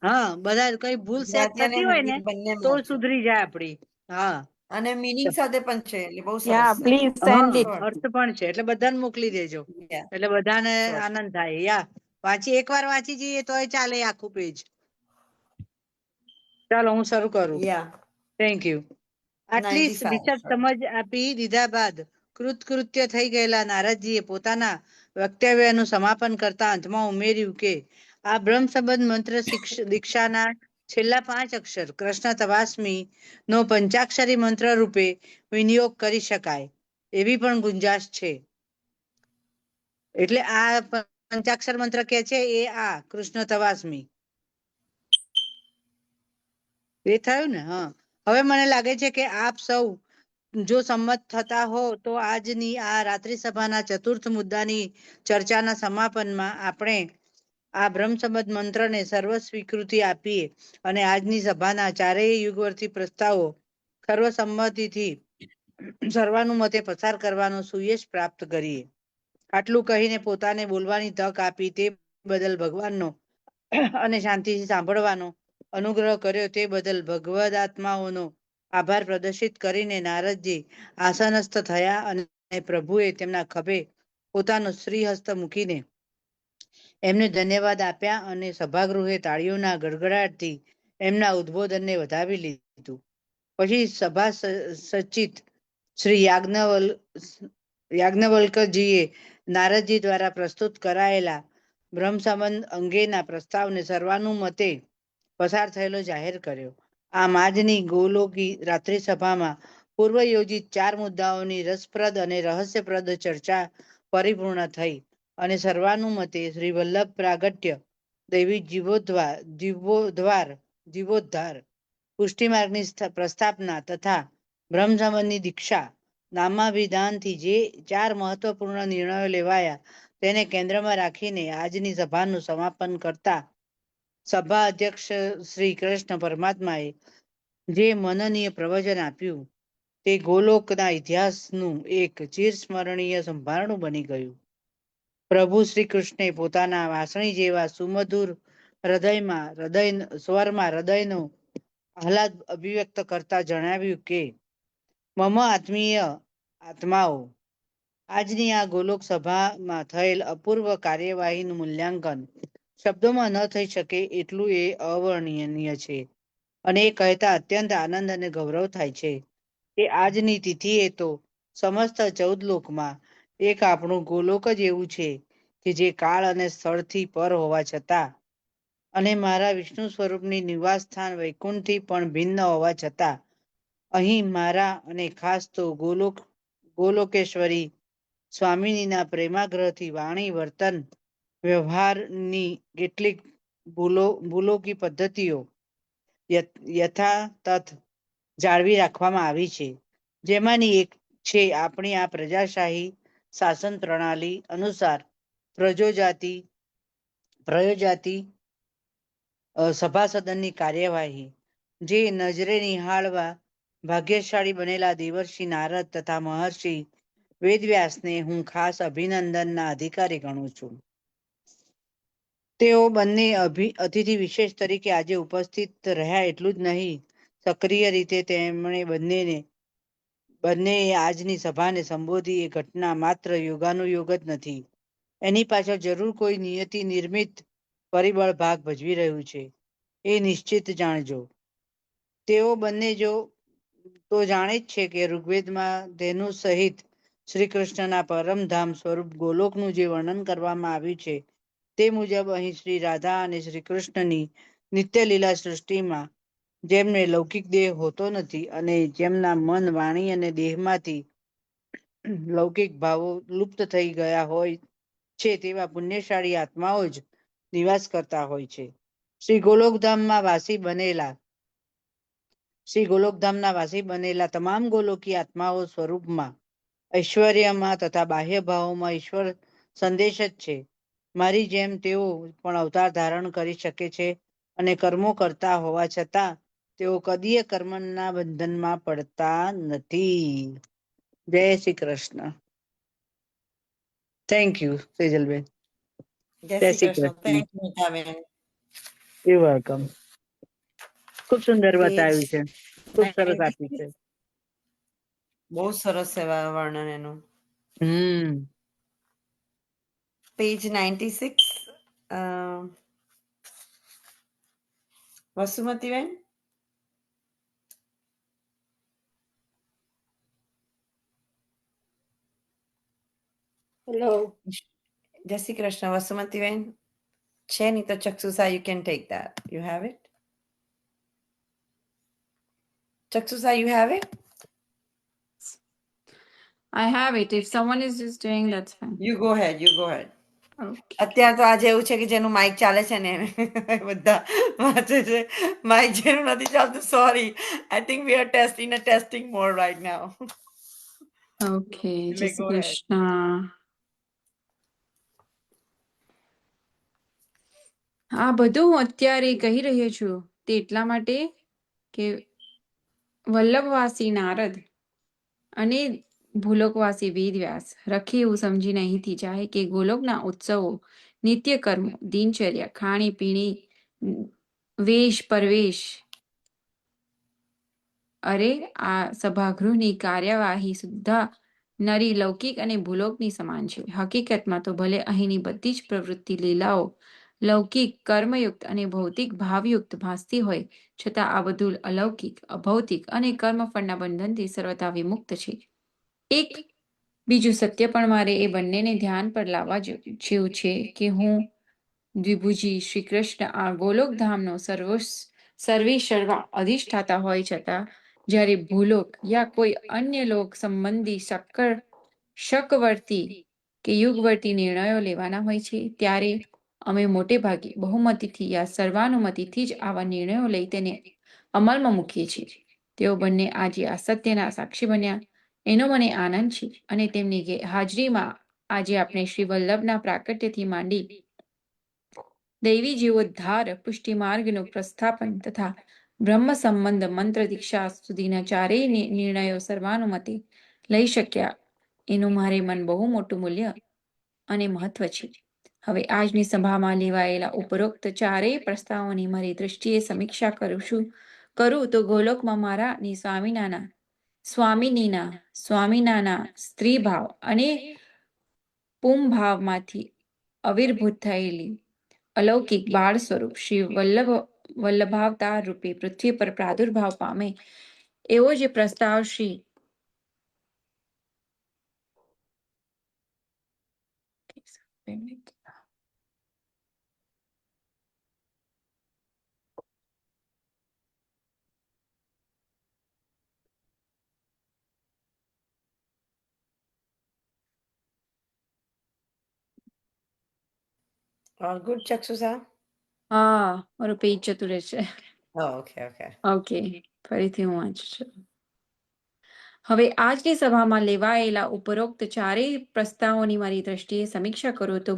હા, બધા કઈ ભૂલ સેટ ગુજરાતી અને થતી હોય ને હિન્દી બંનેમાં તો છે. સુધરી જાય આપડી. હા, અને મીનિંગ સાથે પણ છે. એટલે બહુ સરસ Yeah, છે. please send it. Sure. અર્થ પણ છે એટલે બધાને મોકલી દેજો. Yeah. એટલે બધાને Sure. આનંદ થાય. એકવાર વાંચી જઈએ તોય ચાલે આખું પેજ. ચાલો, હું શરૂ કરું. Yeah. Thank you. આટલી 95. વિશદ Sure. સમજ આપી દીધા બાદ કૃતકૃત્ય થઈ ગયેલા નારદજીએ પોતાના વક્તવ્યનું સમાપન કરતા અંતમાં ઉમેર્યું કે આ બ્રહ્મ સંબંધ મંત્ર દીક્ષાના છેલ્લા 5 અક્ષર કૃષ્ણ તવાસ્મી નો પંચાક્ષરી મંત્ર રૂપે વિનિયોગ કરી શકાય એવી પણ ગુંજાશ છે. એટલે આ પંચાક્ષર મંત્ર કે છે એ આ કૃષ્ણ તવાસ્મી એ થયું ને. હા, હવે મને લાગે છે કે આપ સૌ જો સંમત થતા હો તો આજની આ રાત્રિ સભાના ચતુર્થ મુદ્દાની ચર્ચાના સમાપનમાં આપણે આ બ્રહ્મ સંબંધ મંત્રને સર્વ સ્વીકૃતિ આપીએ અને આજની સભાના ચારેય યુગવર્તી પ્રસ્તાવો સર્વસંમતિથી સર્વાનુમતે પસાર કરવાનો સુયશ પ્રાપ્ત કરીએ. આટલું કહીને પોતાને બોલવાની તક આપી તે બદલ ભગવાનનો અને શાંતિથી સાંભળવાનો અનુગ્રહ કર્યો તે બદલ ભગવદાત્માઓનો આભાર પ્રદર્શિત કરીને નારદજી આસનસ્થ થયા અને પ્રભુએ તેમના ખભે પોતાનો શ્રીહસ્ત મૂકીને એમને ધન્યવાદ આપ્યા અને સભાગૃહે તાળીઓના ગડગડાટથી એમના ઉદ્બોધનને વધાવી લીધું. પછી સભા સચિત શ્રી યાજ્ઞવલ્કજીએ નારદજી દ્વારા પ્રસ્તુત કરાયેલા બ્રહ્મ સંબંધ અંગેના પ્રસ્તાવને સર્વાનુમતે પસાર થયેલો જાહેર કર્યો. આમ આજની ગોલોકી રાત્રિ સભામાં પૂર્વ યોજિત 4 મુદ્દાઓની રસપ્રદ અને રહસ્યપ્રદ ચર્ચા પરિપૂર્ણ થઈ અને સર્વાનુમતે શ્રી વલ્લભ પ્રાગટ્ય, દૈવી જીવોદ્ધાર, પુષ્ટિ માર્ગની પ્રસ્થાપના તથા બ્રહ્મ સંબંધની દીક્ષા નામાભિધાનથી જે 4 મહત્વપૂર્ણ નિર્ણયો લેવાયા તેને કેન્દ્રમાં રાખીને આજની સભાનું સમાપન કરતા સભા અધ્યક્ષ શ્રી કૃષ્ણ પરમાત્માએ જે મનનીય પ્રવચન આપ્યું તે ગોલોકના ઇતિહાસનું એક ચિરસ્મરણીય સંભારણું બની ગયું. પ્રભુ શ્રી કૃષ્ણે પોતાના વાંસળી જેવા સુમધુર સ્વરમાં હૃદયનો આહલાદ અભિવ્યક્ત કરતા જણાવ્યું કે મમ આત્મીય આત્માઓ, આજની આ ગોલોક સભામાં થયેલ અપૂર્વ કાર્યવાહીનું મૂલ્યાંકન શબ્દોમાં ન થઈ શકે એટલું એ અવર્ણનીય છે અને એ કહેતા અત્યંત આનંદ અને ગૌરવ થાય છે કે આજની તિથિએ તો સમસ્ત 14 લોકમાં એક આપણું ગોલોક જ એવું છે કે જે કાળ અને સ્થળથી પર હોવા છતાં અને મારા વિષ્ણુ સ્વરૂપની નિવાસ સ્થાન વૈકુંઠથી પણ ભિન્ન હોવા છતાં અહીં મારા અને ખાસ તો ગોલોકેશ્વરી સ્વામિનીના પ્રેમાગ્રહથી વાણી, વર્તન, વ્યવહારની કેટલીક ભૂલોકી પદ્ધતિઓ યથાતથ જાળવી રાખવામાં આવી છે. જેમાંની એક છે આપણી આ પ્રજાશાહી શાસન પ્રણાલી અનુસાર પ્રયોજાતી સભાસદનની કાર્યવાહી, જે નજરે નિહાળવા ભાગ્યશાળી બનેલા દેવર્ષિ નારદ તથા મહર્ષિ વેદવ્યાસને હું ખાસ અભિનંદનના અધિકારી ગણું છું. તેઓ બંને અતિથિ વિશેષ તરીકે આજે ઉપસ્થિત રહ્યા એટલું જ નહીં, સક્રિય રીતે તેમણે બંનેએ આજની સભાને સંબોધી એ ઘટના માત્ર યોગાનુયોગ જ નથી. એની પાછળ જરૂર કોઈ નિયતિ નિર્મિત પરિબળ ભાગ ભજવી રહ્યું છે એ નિશ્ચિત જાણજો. તેઓ બંને તો જાણે જ છે કે ઋગ્વેદમાં ધેનુ સહિત શ્રી કૃષ્ણના પરમધામ સ્વરૂપ ગોલોકનું જે વર્ણન કરવામાં આવ્યું છે તે મુજબ અહીં શ્રી રાધા અને શ્રી કૃષ્ણની નિત્ય લીલા સૃષ્ટિમાં જેમને લૌકિક દેહ હોતો નથી અને જેમના મન, વાણી અને દેહમાંથી લૌકિક ભાવો લુપ્ત થઈ ગયા હોય છે તેવા પુણ્યશાળી આત્માઓ જ નિવાસ કરતા હોય છે. શ્રી ગોલોકધામના વાસી બનેલા તમામ ગોલોકી આત્માઓ સ્વરૂપમાં ઐશ્વર્યમાં તથા બાહ્ય ભાવોમાં ઈશ્વર સંદેશ જ છે. મારી જેમ તેઓ પણ અવતાર ધારણ કરી શકે છે અને કર્મો કરતા હોવા છતાં તેઓ કદીય કર્મના બંધનમાં પડતા નથી. જય શ્રી કૃષ્ણ. થેન્ક યુ સેજલબેન. જય શ્રી કૃષ્ણ. થેન્ક યુ મીતાબેન. You welcome. ખૂબ સુંદર પેજ બતાવ્યું છે, ખૂબ સરસ 96 આપ્યું છે. બહુ સરસ છે વર્ણન એનું. પેજ 96. વસુમતીબેન. હેલો. જય શ્રી કૃષ્ણ વસુમતીબેન. છે નહીં તો ચક્ષુસા, you can take that. You have it? ચક્ષુસા, you have it? I have it. If someone is just doing, that's fine. You go head, you go head. Okay. અત્યારે તો આજે એવું છે કે જેનું માઇક ચાલે છે ને બધા વાંચે છે. માઇક જેનું નથી ચાલતું, sorry. I think we are testing a testing mode right now. Okay. You may Jai Shri go ahead. Krishna. આ બધું હું અત્યારે કહી રહ્યો છું તે એટલા માટે કે વલ્લભવાસી નારદ અને ભૂલોકવાસી વેદવ્યાસ રખે એવું સમજીને અહીંથી જાય કે ગોલોકના ઉત્સવો, નિત્ય કર્મો, દિનચર્યા, ખાણી પીણી, વેશ પરવેશ, અરે આ સભાગૃહની કાર્યવાહી સુદ્ધા નરી લૌકિક અને ભૂલોકની સમાન છે. હકીકતમાં તો ભલે અહીંની બધી જ પ્રવૃત્તિ લીલાઓ લૌકિક, કર્મયુક્ત અને ભૌતિક ભાવયુક્ત ભાસતી હોય, છતાં આ બધું અલૌકિક, અભૌતિક અને કર્મફળના બંધનથી સર્વથા વિમુક્ત છે. એક બીજું સત્ય પણ મારે એ બંનેને ધ્યાન પર લાવવા જેવું છે કે હું દ્વિભુજી શ્રી કૃષ્ણ આ ગોલોકધામનો સર્વેસર્વા અધિષ્ઠાતા હોય છતાં જ્યારે ભૂલોક યા કોઈ અન્ય લોક સંબંધી શકવર્તી કે યુગવર્તી નિર્ણયો લેવાના હોય છે, ત્યારે અમે મોટે ભાગે બહુમતીથી યા સર્વાનુમતિથી જ આવા નિર્ણયો લઈ તેને અમલમાં મૂકીએ છીએ. તેઓ બંને આજે આ સત્યના સાક્ષી બન્યા એનો મને આનંદ છે અને તેમની હાજરીમાં આજે આપણે શ્રી વલ્લભના પ્રાકટ્યથી માંડી દૈવી જીવોદ્ધાર, પુષ્ટિ માર્ગનું પ્રસ્થાપન તથા બ્રહ્મ સંબંધ મંત્ર દીક્ષા સુધીના ચારેય નિર્ણયો સર્વાનુમતે લઈ શક્યા એનું મારે મન બહુ મોટું મૂલ્ય અને મહત્વ છે. હવે આજની સભામાં લેવાયેલા ઉપરોક્ત ચારેય પ્રસ્તાવોની મારી દૃષ્ટિએ સમીક્ષા કરું તો ગોલોકમાં મારા અને સ્વામિનાના સ્ત્રીભાવ અને પુંભાવમાંથી આવિર્ભૂત થયેલી અલૌકિક બાળ સ્વરૂપ શ્રી વલ્લભાવતાર રૂપે પૃથ્વી પર પ્રાદુર્ભાવ પામે એવો જે પ્રસ્તાવ શ્રી ગુડ ચક્ષુષા. હા મારું પેજ જતું રહેશે. Okay okay. ઓકે, ફરીથી હું વાંચું છું. હવે આજની સભામાં લેવાયેલા ઉપરોક્ત ચારેય પ્રસ્તાવોની મારી દ્રષ્ટિએ સમીક્ષા કરું તો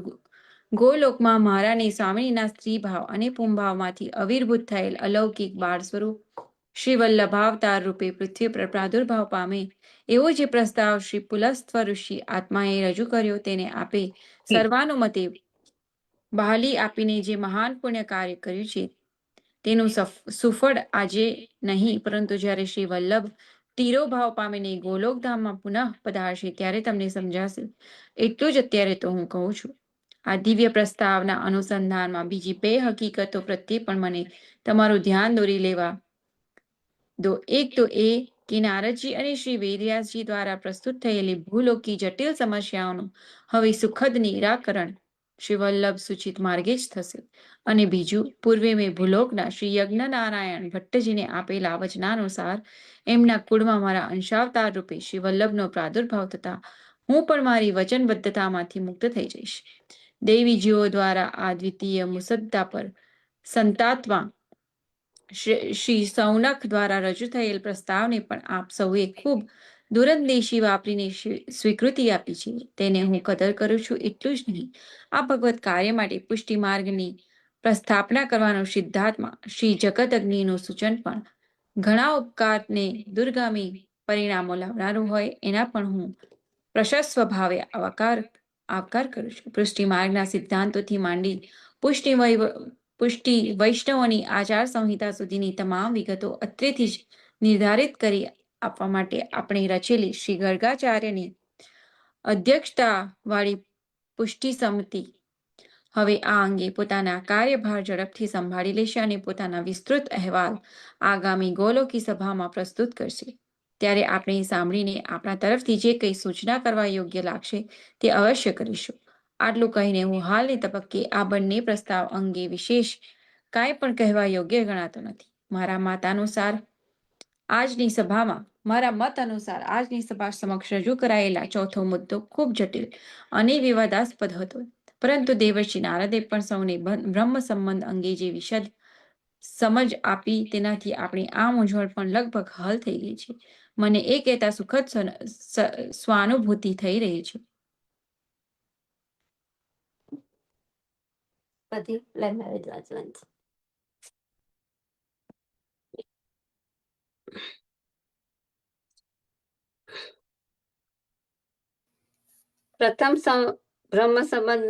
ગોલોકમાં મહારાણી સ્વામિનીના સ્ત્રીભાવ અને પુંભાવમાંથી આવિર્ભૂત થયેલ અલૌકિક બાળ સ્વરૂપ શ્રી વલ્લભાવતાર રૂપે પૃથ્વી પર પ્રાદુર્ભાવ પામે એવો જે પ્રસ્તાવ શ્રી પુલસ્ત્વ ઋષિ આત્માએ રજૂ કર્યો તેને આપે સર્વાનુમતે બહાલી આપીને જે મહાન પુણ્ય કાર્ય કર્યું છે તેનું સુફળ આજે નહીં પરંતુ જ્યારે શ્રી વલ્લભ તિરોભાવ પામીને ગોલોકધામમાં પુનઃ પધારશે ત્યારે તમને સમજાશે. એટલું જ અત્યારે તો હું કહું છું. આ દિવ્ય પ્રસ્તાવના અનુસંધાનમાં બીજી બે હકીકતો પ્રત્યે પણ મને તમારું ધ્યાન દોરી લેવા દો. એક તો એ કે નારદજી અને શ્રી વેદવ્યાસજી દ્વારા પ્રસ્તુત થયેલી ભૂલોકી જટિલ સમસ્યાઓનું હવે સુખદ નિરાકરણ શ્રી વલ્લભ સૂચિત માર્ગે જ થશે. અને બીજું, પૂર્વે મેં ભૂલોકના શ્રી યજ્ઞનારાયણ ભટ્ટજીને આપેલા વચનાનુસાર એમના કુળમાં મારા અંશાવતાર રૂપે શ્રી વલ્લભનો પ્રાદુર્ભાવ થતા હું પણ મારી વચનબદ્ધતામાંથી મુક્ત થઈ જઈશ. દેવી જીવો દ્વારા આ દ્વિતીય મુસદ્દા પર સંતાત્મા શ્રી સૌનખ દ્વારા રજૂ થયેલ પ્રસ્તાવને પણ આપ સૌએ ખૂબ દૂરંદેશી વાપરીને સ્વીકૃતિ આપી છે. તેને હું કદર કરું છું. એટલું જ નહીં, આ ભગવત કાર્ય માટે પુષ્ટિ માર્ગની પ્રસ્થાપના કરવાનો સિદ્ધાર્થમાં શ્રી જગત અગ્નિનું સૂચન પણ ઘણા ઉપકારને દુર્ગામી પરિણામો લાવનારું હોય એના પણ હું પ્રશસ્વ ભાવે આવકાર કરું છું. પુષ્ટિ માર્ગના સિદ્ધાંતોથી માંડી પુષ્ટિ વૈષ્ણવોની આચાર સંહિતા સુધીની તમામ વિગતો અત્રેથી જ નિર્ધારિત કરી આપવા માટે આપણે રચેલી શ્રી ગર્ગાચાર્યની અધ્યક્ષતાવાળી પુષ્ટિ સમિતિ હવે આ અંગે પોતાના કાર્યભાર ઝડપથી સંભાળી લેશે અને પોતાના વિસ્તૃત અહેવાલ આગામી ગોલોકી સભામાં પ્રસ્તુત કરશે. ત્યારે આપણે સાંભળીને આપણા તરફથી જે કંઈ સૂચના કરવા યોગ્ય લાગશે તે અવશ્ય કરીશું. આટલું કહીને હું હાલની તબક્કે આ બંને પ્રસ્તાવ અંગે વિશેષ કાંઈ પણ કહેવા યોગ્ય ગણાતો નથી. મારા મતાનુસાર આજની સભામાં મારા મત અનુસાર આજની સભા સમક્ષ રજૂ કરાયેલા ચોથો મુદ્દો ખૂબ જટિલ અને વિવાદાસ્પદ હતો, પરંતુ દેવર્ષિ નારદે પણ સૌને બ્રહ્મ સંબંધ અંગે જે વિશદ સમજ આપી તેનાથી આપણી આ મૂંઝવણ પણ લગભગ હલ થઈ ગઈ છે. મને એ કહેતા સુખદ સ્વાનુભૂતિ થઈ રહી છે. બધી લહેરાઈ જ વાંચવાની છે. પ્રથમ બ્રહ્મ સંબંધ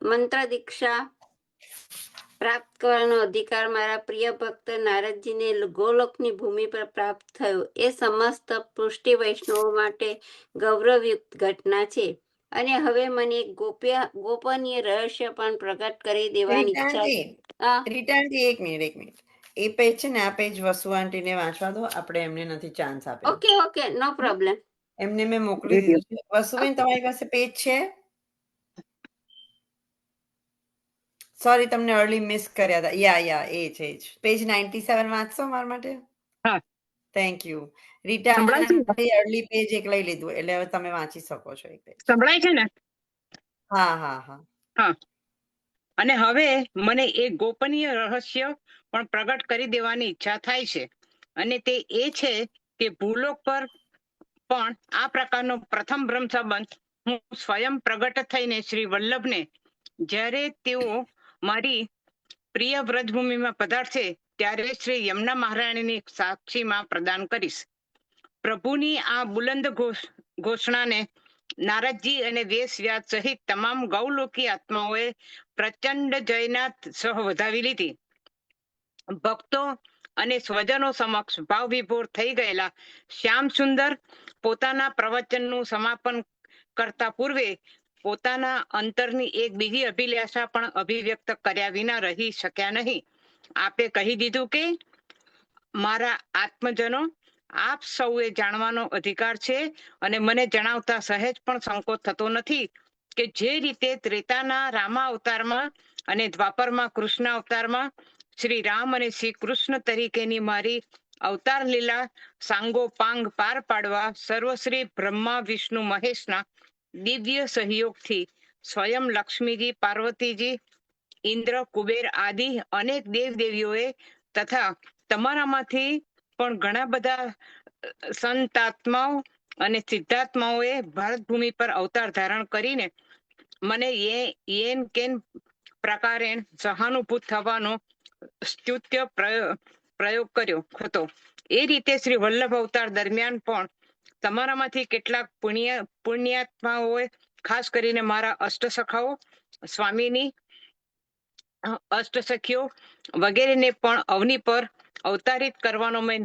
મંત્ર દીક્ષા પ્રાપ્ત કરવાનો અધિકાર મારા પ્રિય ભક્ત નારદજીને ગોલોકની ભૂમિ પર પ્રાપ્ત થયો એ સમસ્ત પૃષ્ટિ વૈષ્ણવો માટે ગૌરવયુક્ત ઘટના છે. અને હવે મને એક ગોપનીય રહસ્ય પણ પ્રગટ કરી દેવાની ઈચ્છા છે. રીટાજી એક મિનિટ એ પેજ છે ને, આ પેજ વસુ આંટીને વાંચવા દો, આપણે એમને નથી ચાન્સ આપ્યો. Okay no problem. એમને મેં મોકલી દીધું છે. વસુબેન તમારી પાસે પેજ છે? સોરી, તમને અર્લી મિસ કર્યા હતા. યા એ છે પેજ 97 વાંચશો મારા માટે? હા. Thank you. Rita early page એક લઈ લીધું એટલે હવે તમે વાંચી શકો છો એક પેજ. સંભળાય છે ને? હા. અને હવે મને એક ગોપનીય રહસ્ય પણ પ્રગટ કરી દેવાની ઈચ્છા થાય છે, અને તે એ છે કે ભૂલોક પર પણ આ પ્રકારનો પ્રથમ બ્રહ્મ સંબંધ હું સ્વયં પ્રગટ થઈને શ્રી વલ્લભને જ્યારે તેઓ મારી પ્રિય વ્રજભૂમિમાં પધારશે ત્યારે શ્રી યમુના મહારાણીની સાક્ષીમાં પ્રદાન કરીશ. પ્રભુની આ બુલંદ ઘોષણાને નારદજી અને વેશ વ્યાસ સહિત તમામ ગૌલોકી આત્માઓએ પ્રચંડ જયનાથ સહ વધાવી લીધી. ભક્તો અને સ્વજનો સમક્ષ ભાવ વિભોર થઈ ગયેલા શ્યામ સુંદર પોતાના પ્રવચનનું સમાપન કરતા પૂર્વે પોતાના અંતરની એક બીજી અભિલાષા પણ અભિવ્યક્ત કર્યા વિના રહી શક્યા નહીં. આપે કહી દીધું કે મારા આત્મજનો, આપ સૌએ જાણવાનો અધિકાર છે અને મને જણાવતા સહેજ પણ સંકોચ થતો નથી કે જે રીતે ત્રેતાના રામા અવતારમાં અને દ્વાપરમાં કૃષ્ણ અવતારમાં શ્રી રામ અને શ્રી કૃષ્ણ તરીકેની મારી અવતાર લીલા સાંગો પાંગ પાર પાડવા સર્વશ્રી બ્રહ્મા વિષ્ણુ મહેશના દિવ્ય સહયોગથી સ્વયં લક્ષ્મીજી, પાર્વતીજી, ઇન્દ્ર, કુબેર આદિ અનેક દેવદેવીઓએ તથા તમારામાંથી પણ ઘણા બધા સંતાત્માઓ અને સિદ્ધાત્માઓએ ભારત ભૂમિ પર અવતાર ધારણ કરીને મને યેન કેન પ્રકારે સહાનુભૂત થવાનો સ્તુત્ય પ્રયોગ કર્યો હતો. એ રીતે શ્રી વલ્લભ અવતાર દરમિયાન પણ તમારામાંથી કેટલાક પુણ્યાત્માઓએ ખાસ કરીને મારા અષ્ટસખાઓ, સ્વામીની અષ્ટસખીઓ વગેરેને પણ અવની પર અવતારિત કરવાનો મેં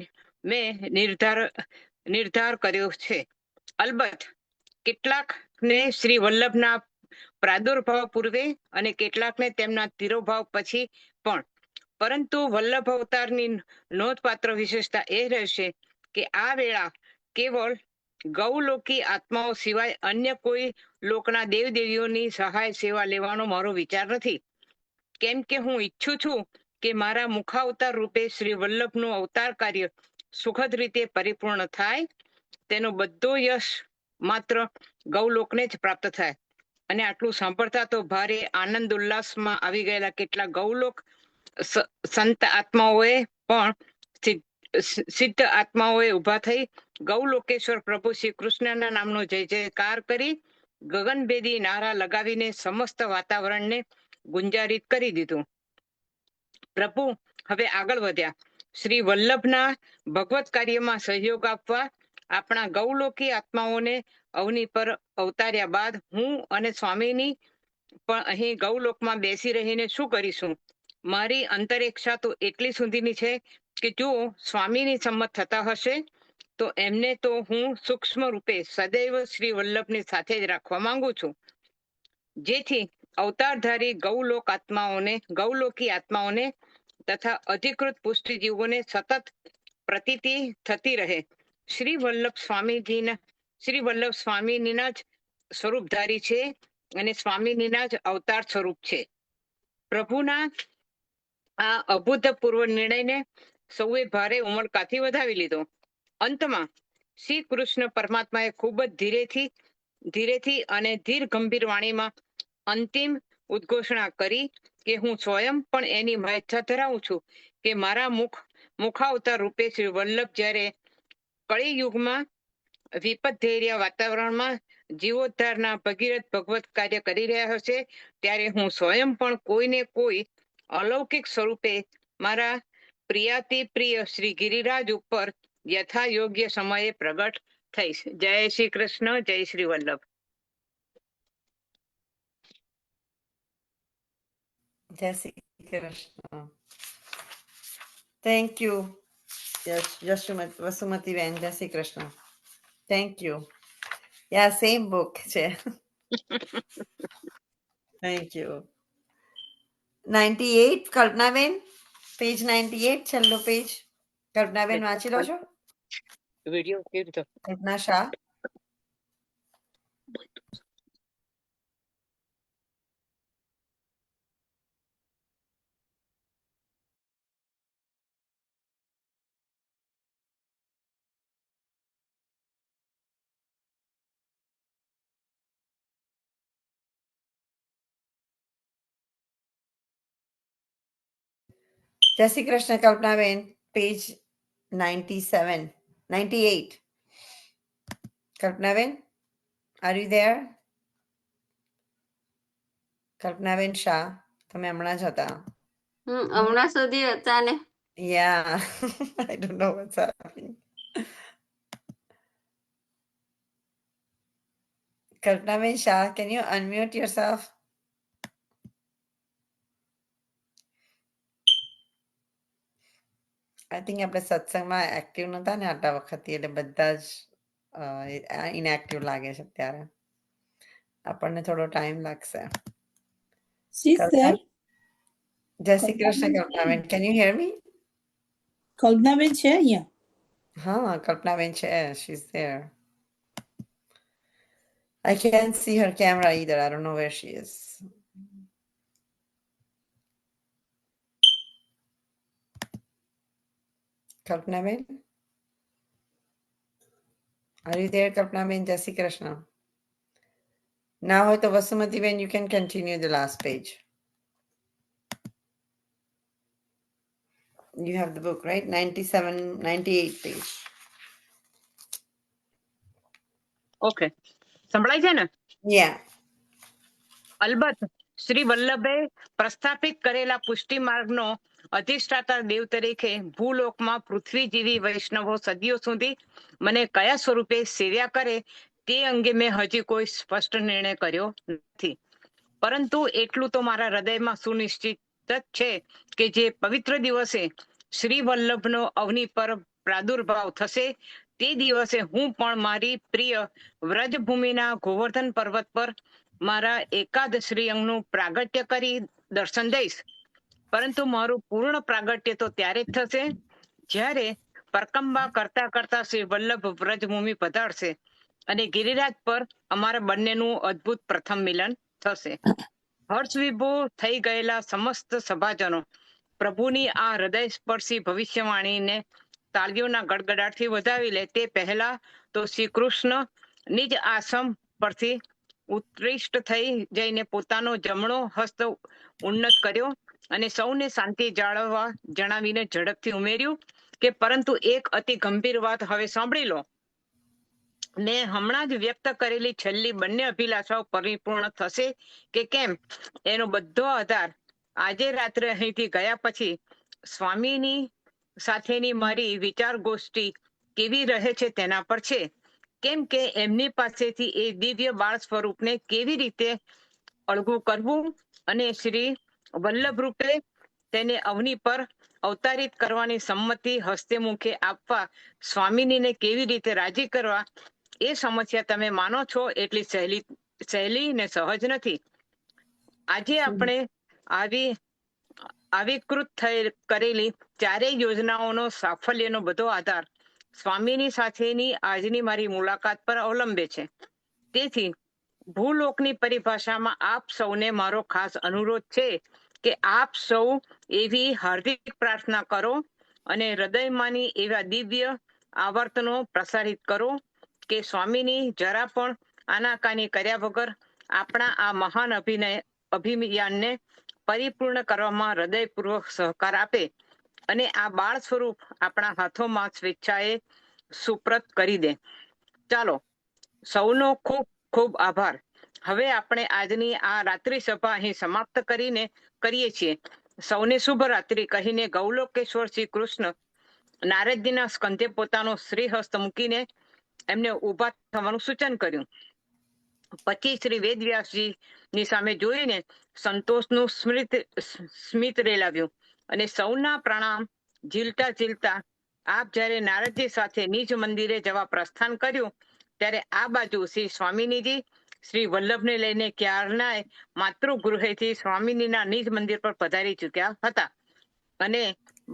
નિર્ધાર કર્યો છે. અલબત્ત કેટલાકને શ્રી વલ્લભના પ્રાદુર્ભાવ પૂર્વે અને કેટલાકને તેમના તિરોભાવ પછી પણ, પરંતુ વલ્લભ અવતારની નોંધપાત્ર વિશેષતા એ રહેશે કે આ વેળા કેવળ ગૌલોકી આત્માઓ સિવાય અન્ય કોઈ લોકના દેવદેવીઓની સહાય સેવા લેવાનો મારો વિચાર નથી. કેમ કે હું ઈચ્છું છું કે મારા મુખાવતાર રૂપે શ્રી વલ્લભનું અવતાર કાર્ય સુખદ રીતે પરિપૂર્ણ થાય, તેનો બધો યશ માત્ર ગૌલોકને જ પ્રાપ્ત થાય. અને આટલું સાંભળતા તો ભારે આનંદ ઉલ્લાસમાં આવી ગયેલા કેટલાક ગૌલોક સંત આત્માઓએ પણ સિદ્ધ આત્માઓએ ઉભા થઈ ગૌલોકેશ્વર પ્રભુ શ્રી કૃષ્ણના નામનો જય જયકાર કરી ગગનભેદી નારા લગાવીને સમસ્ત વાતાવરણને ગુંજારિત કરી દીધું. પ્રભુ હવે આગળ વધ્યા. શ્રી વલ્લભના ભગવત કાર્યમાં સહયોગ આપવા આપણા ગૌલોકી આત્માઓને અવની પર અવતાર્યા બાદ હું અને સ્વામીની પણ અહીં ગૌલોકમાં બેસી રહીને શું કરીશું? મારી અંતરેક્ષા તો એટલી સુધીની છે કે જો સ્વામીની સંમત થતા હશે તો એમને તો હું સૂક્ષ્મ રૂપે સદૈવ શ્રી વલ્લભની સાથે જ રાખવા માંગુ છું, જેથી અવતારધારી ગૌલોકી આત્માઓને તથા અધિકૃત પુષ્ટિજીવોને સતત પ્રતીતિ થતી રહે. શ્રી વલ્લભ સ્વામીના જ સ્વરૂપધારી છે અને સ્વામીના જ અવતાર સ્વરૂપ છે. પ્રભુના આ અભૂતપૂર્વ નિર્ણયને સૌએ ભારે ઉમળકાથી વધાવી લીધો. અંતમાં શ્રી કૃષ્ણ પરમાત્માએ ખૂબ જ ધીરેથી અને ધીર ગંભીર વાણીમાં અંતિમ ઉદ્ઘોષણા કરી કે હું સ્વયં પણ એની મહેચ્છા ધરાવું છું કે મારા મુખાવતાર રૂપે શ્રી વલ્લભ જ્યારે કળિયુગમાં વિપતધૈર્ય વાતાવરણમાં જીવોદ્ધારના ભગીરથ ભગવત કાર્ય કરી રહ્યા હશે ત્યારે હું સ્વયં પણ કોઈને કોઈ અલૌકિક સ્વરૂપે મારા પ્રિયાતિ પ્રિય શ્રી ગિરિરાજ ઉપર યથા યોગ્ય સમયે પ્રગટ થઈશ. જય શ્રી કૃષ્ણ, જય શ્રી વલ્લભ. જય શ્રી કૃષ્ણ. થેન્ક યુ વસુમતીબેન. જય Shri Krishna. Thank you. Ya same book છે. Thank you. 98 કલ્પનાબેન, પેજ 98 છેલ્લો પેજ. કલ્પનાબેન વાંચી લો છો? વિડીયો કેવી રીતે? કલ્પના શાહ. જય Shri Krishna Kalpanaben, page 97, 98. Kalpanaben, are you there? Kalpanaben Shah, તમે હમણાં જ હતા. હમણાં સુધી હતા ને. Yeah, I don't know what's happening. Kalpanaben Shah, can you unmute yourself? I think આપણે સત્સંગમાં એક્ટિવ નતા ને આટલા વખતથી, એટલે બધા જ ઇનએક્ટિવ લાગે છે અત્યારે. આપણને થોડો ટાઈમ લાગશે. સિસ્ટર જય શ્રી કૃષ્ણ કલ્પનાબેન, કેન યુ હિયર મી? કલ્પનાબેન છે અહીંયા? હા, કલ્પનાબેન છે, she is there. I can't see her camera either. I don't know where she is. Kalpanaben? Are you there, Kalpanaben? Jai Shri Krishna. Now, to Vasumatiben, you can continue the last page. You have the book, right? 97, 98 page. Okay, સંભળાય છે ને? Yeah. અલબત્ત શ્રી વલ્લભે પ્રસ્થાપિત કરેલા પુષ્ટિ માર્ગનો અધિષ્ઠાતા દેવ તરીકે ભૂલોકમાં પૃથ્વી જેવી વૈષ્ણવો સદીઓ સુધી મને કયા સ્વરૂપે સેવ્યા કરે તે અંગે મેં હજી કોઈ સ્પષ્ટ નિર્ણય કર્યો નથી. પરંતુ એટલું તો મારા હૃદયમાં સુનિશ્ચિત જ છે કે જે પવિત્ર દિવસે શ્રી વલ્લભનો અવની પર પ્રાદુર્ભાવ થશે તે દિવસે હું પણ મારી પ્રિય વ્રજભૂમિના ગોવર્ધન પર્વત પર મારા એકાદ શ્રી અંગનું પ્રાગટ્ય કરી દર્શન દઈશ. પરંતુ મારું પૂર્ણ પ્રાગટ્ય તો ત્યારે જ થશે જ્યારે પરકંબા કરતા કરતા શ્રી વલ્લભ વ્રજભૂમિ પધારશે અને ગિરિરાજ પર અમારા બંનેનું અદ્ભુત પ્રથમ મિલન થશે. હર્ષ વિભોર થઈ ગયેલા સમસ્ત સભાજનો પ્રભુની આ હૃદયસ્પર્શી ભવિષ્યવાણીને તાળીઓના ગડગડાટથી વધાવી લે તે પહેલા તો શ્રી કૃષ્ણ નિજ આશ્રમ પરથી ઉત્કૃષ્ટ થઈ જઈને પોતાનો જમણો હસ્ત ઉન્નત કર્યો અને સૌને શાંતિ જાળવવા જણાવીને ઝડપથી ઉમેર્યું કે પરંતુ એક અતિ ગંભીર વાત હવે સાંભળી લો. મેં હમણાં જ વ્યક્ત કરેલી છેલ્લી બંને અભિલાષાઓ પરિપૂર્ણ થશે કે કેમ એનો બધો આધાર આજે રાત્રે અહીંથી ગયા પછી સ્વામીની સાથેની મારી વિચાર ગોષ્ઠી કેવી રહે છે તેના પર છે. કેમ કે એમની પાસેથી એ દિવ્ય બાળ સ્વરૂપને કેવી રીતે અળગું કરવું અને શ્રી વલ્લભ રૂપે તેને અવની પર અવતારિત કરવાની સંમતિ હસ્તે મુખે આપવા સ્વામિનીને કેવી રીતે રાજી કરવા એ સમસ્યા તમે માનો છો એટલી સહેલી ને સહજ નથી. આજે આપણે આવિષ્કૃત કરેલી ચારેય યોજનાઓનો સાફલ્યનો બધો આધાર સ્વામીની સાથેની આજની મારી મુલાકાત પર અવલંબે છે. તેથી ભૂલોકની પરિભાષામાં આપ સૌને મારો ખાસ અનુરોધ છે કે આપ સૌ એવી હાર્દિક પ્રાર્થના કરો અને હૃદયમાંની એવા દિવ્ય આવર્તનો પ્રસારિત કરો કે સ્વામીની જરા પણ આનાકાની કર્યા વગર આપણા આ મહાન અભિયાનને પરિપૂર્ણ કરવામાં હૃદયપૂર્વક સહકાર આપે અને આ બાળ સ્વરૂપ આપણા હાથોમાં સ્વેચ્છાએ સુપ્રત કરી દે. ચાલો, સૌનો ખૂબ ખૂબ આભાર. હવે આપણે આજની આ રાત્રિ સભા અહીં સમાપ્ત કરીએ છીએ. સૌને શુભ રાત્રિ કહીને ગૌલોકેશ્વર શ્રી કૃષ્ણ નારદજીના સ્કંધે પોતાનો શ્રીહસ્ત મૂકીને એમને ઊભા થવાનું સૂચન કર્યું. પછી શ્રી વેદવ્યાસજી ની સામે જોઈને સંતોષનું સ્મિત રેલાવ્યું અને સૌના પ્રણામ ઝીલતા ઝીલતા આપ જ્યારે નારદજી સાથે નિજ મંદિરે જવા પ્રસ્થાન કર્યું ત્યારે આ બાજુ શ્રી સ્વામિનીજી શ્રી વલ્લભને લઈને ક્યારનાય માતૃગૃહેથી સ્વામિનીના નિજ મંદિર પર પધારી ચૂક્યા હતા અને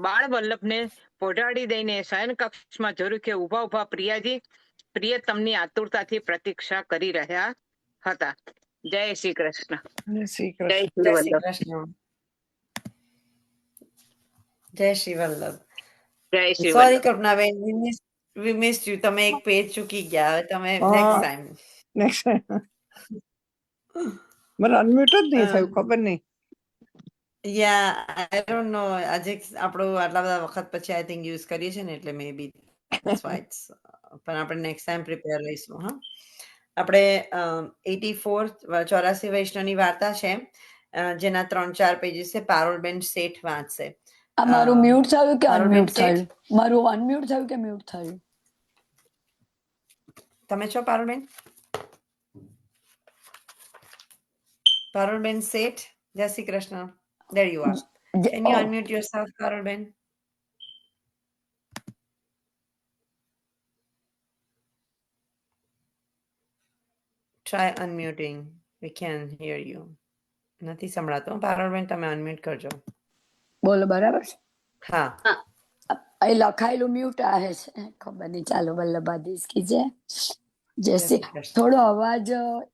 બાળ વલ્લભને પોઢાડી દઈને શયન કક્ષમાં ઝરૂખે ઉભા ઉભા પ્રિયતમની આતુરતાથી પ્રતીક્ષા કરી રહ્યા હતા. જય શ્રી કૃષ્ણ. જય શ્રી જય કૃષ્ણ. શ્રી જય શ્રી વલ્લભ. કૃષ્ણ. જય શ્રી વલ્લભ. જય Shri sorry Vallabh. Kalpanaben, we missed you. તમે એક પેજ ચૂકી ગયા. હવે તમે હા. Next time. નેક્સ્ટ મને અનમ્યુટ જ નહીં થયું, ખબર નહીં. યા આઈ ડોન્ટ નો. આજે આપણો આટલા બધા વખત પછી આઈ થિંક યુઝ કરીએ છીએ ને એટલે મે બી ધેટ્સ વાય ઇટ્સ. પણ આપણે નેક્સ્ટ ટાઈમ પ્રિપેર રહીશું. હા, આપણે 84 વૈષ્ણવની વાર્તા છે જેના 3-4 પેજીસ છે. પારુલબેન શેઠ વાંચશે. મારું મ્યુટ થયું કે પારુલબેન અનમ્યુટ શેઠ, થયું? મારું અનમ્યુટ થયું કે મ્યુટ થયું? તમે છો પારુલબેન? પારુલબેન શેઠ, જય Shri Krishna. There you are. Can you unmute yourself, Parulben? Try unmuting. We can hear you. નથી સંભળાતો. પારુલબેન, તમે અનમ્યુટ કરજો. બોલો, બરાબર છે? હા, એ લખાયેલું મ્યુટ આવે છે, ખબર નહીં. ચાલો, વલ્લભાધીશ કી જય. જય શ્રી કૃષ્ણ. થોડો અવાજ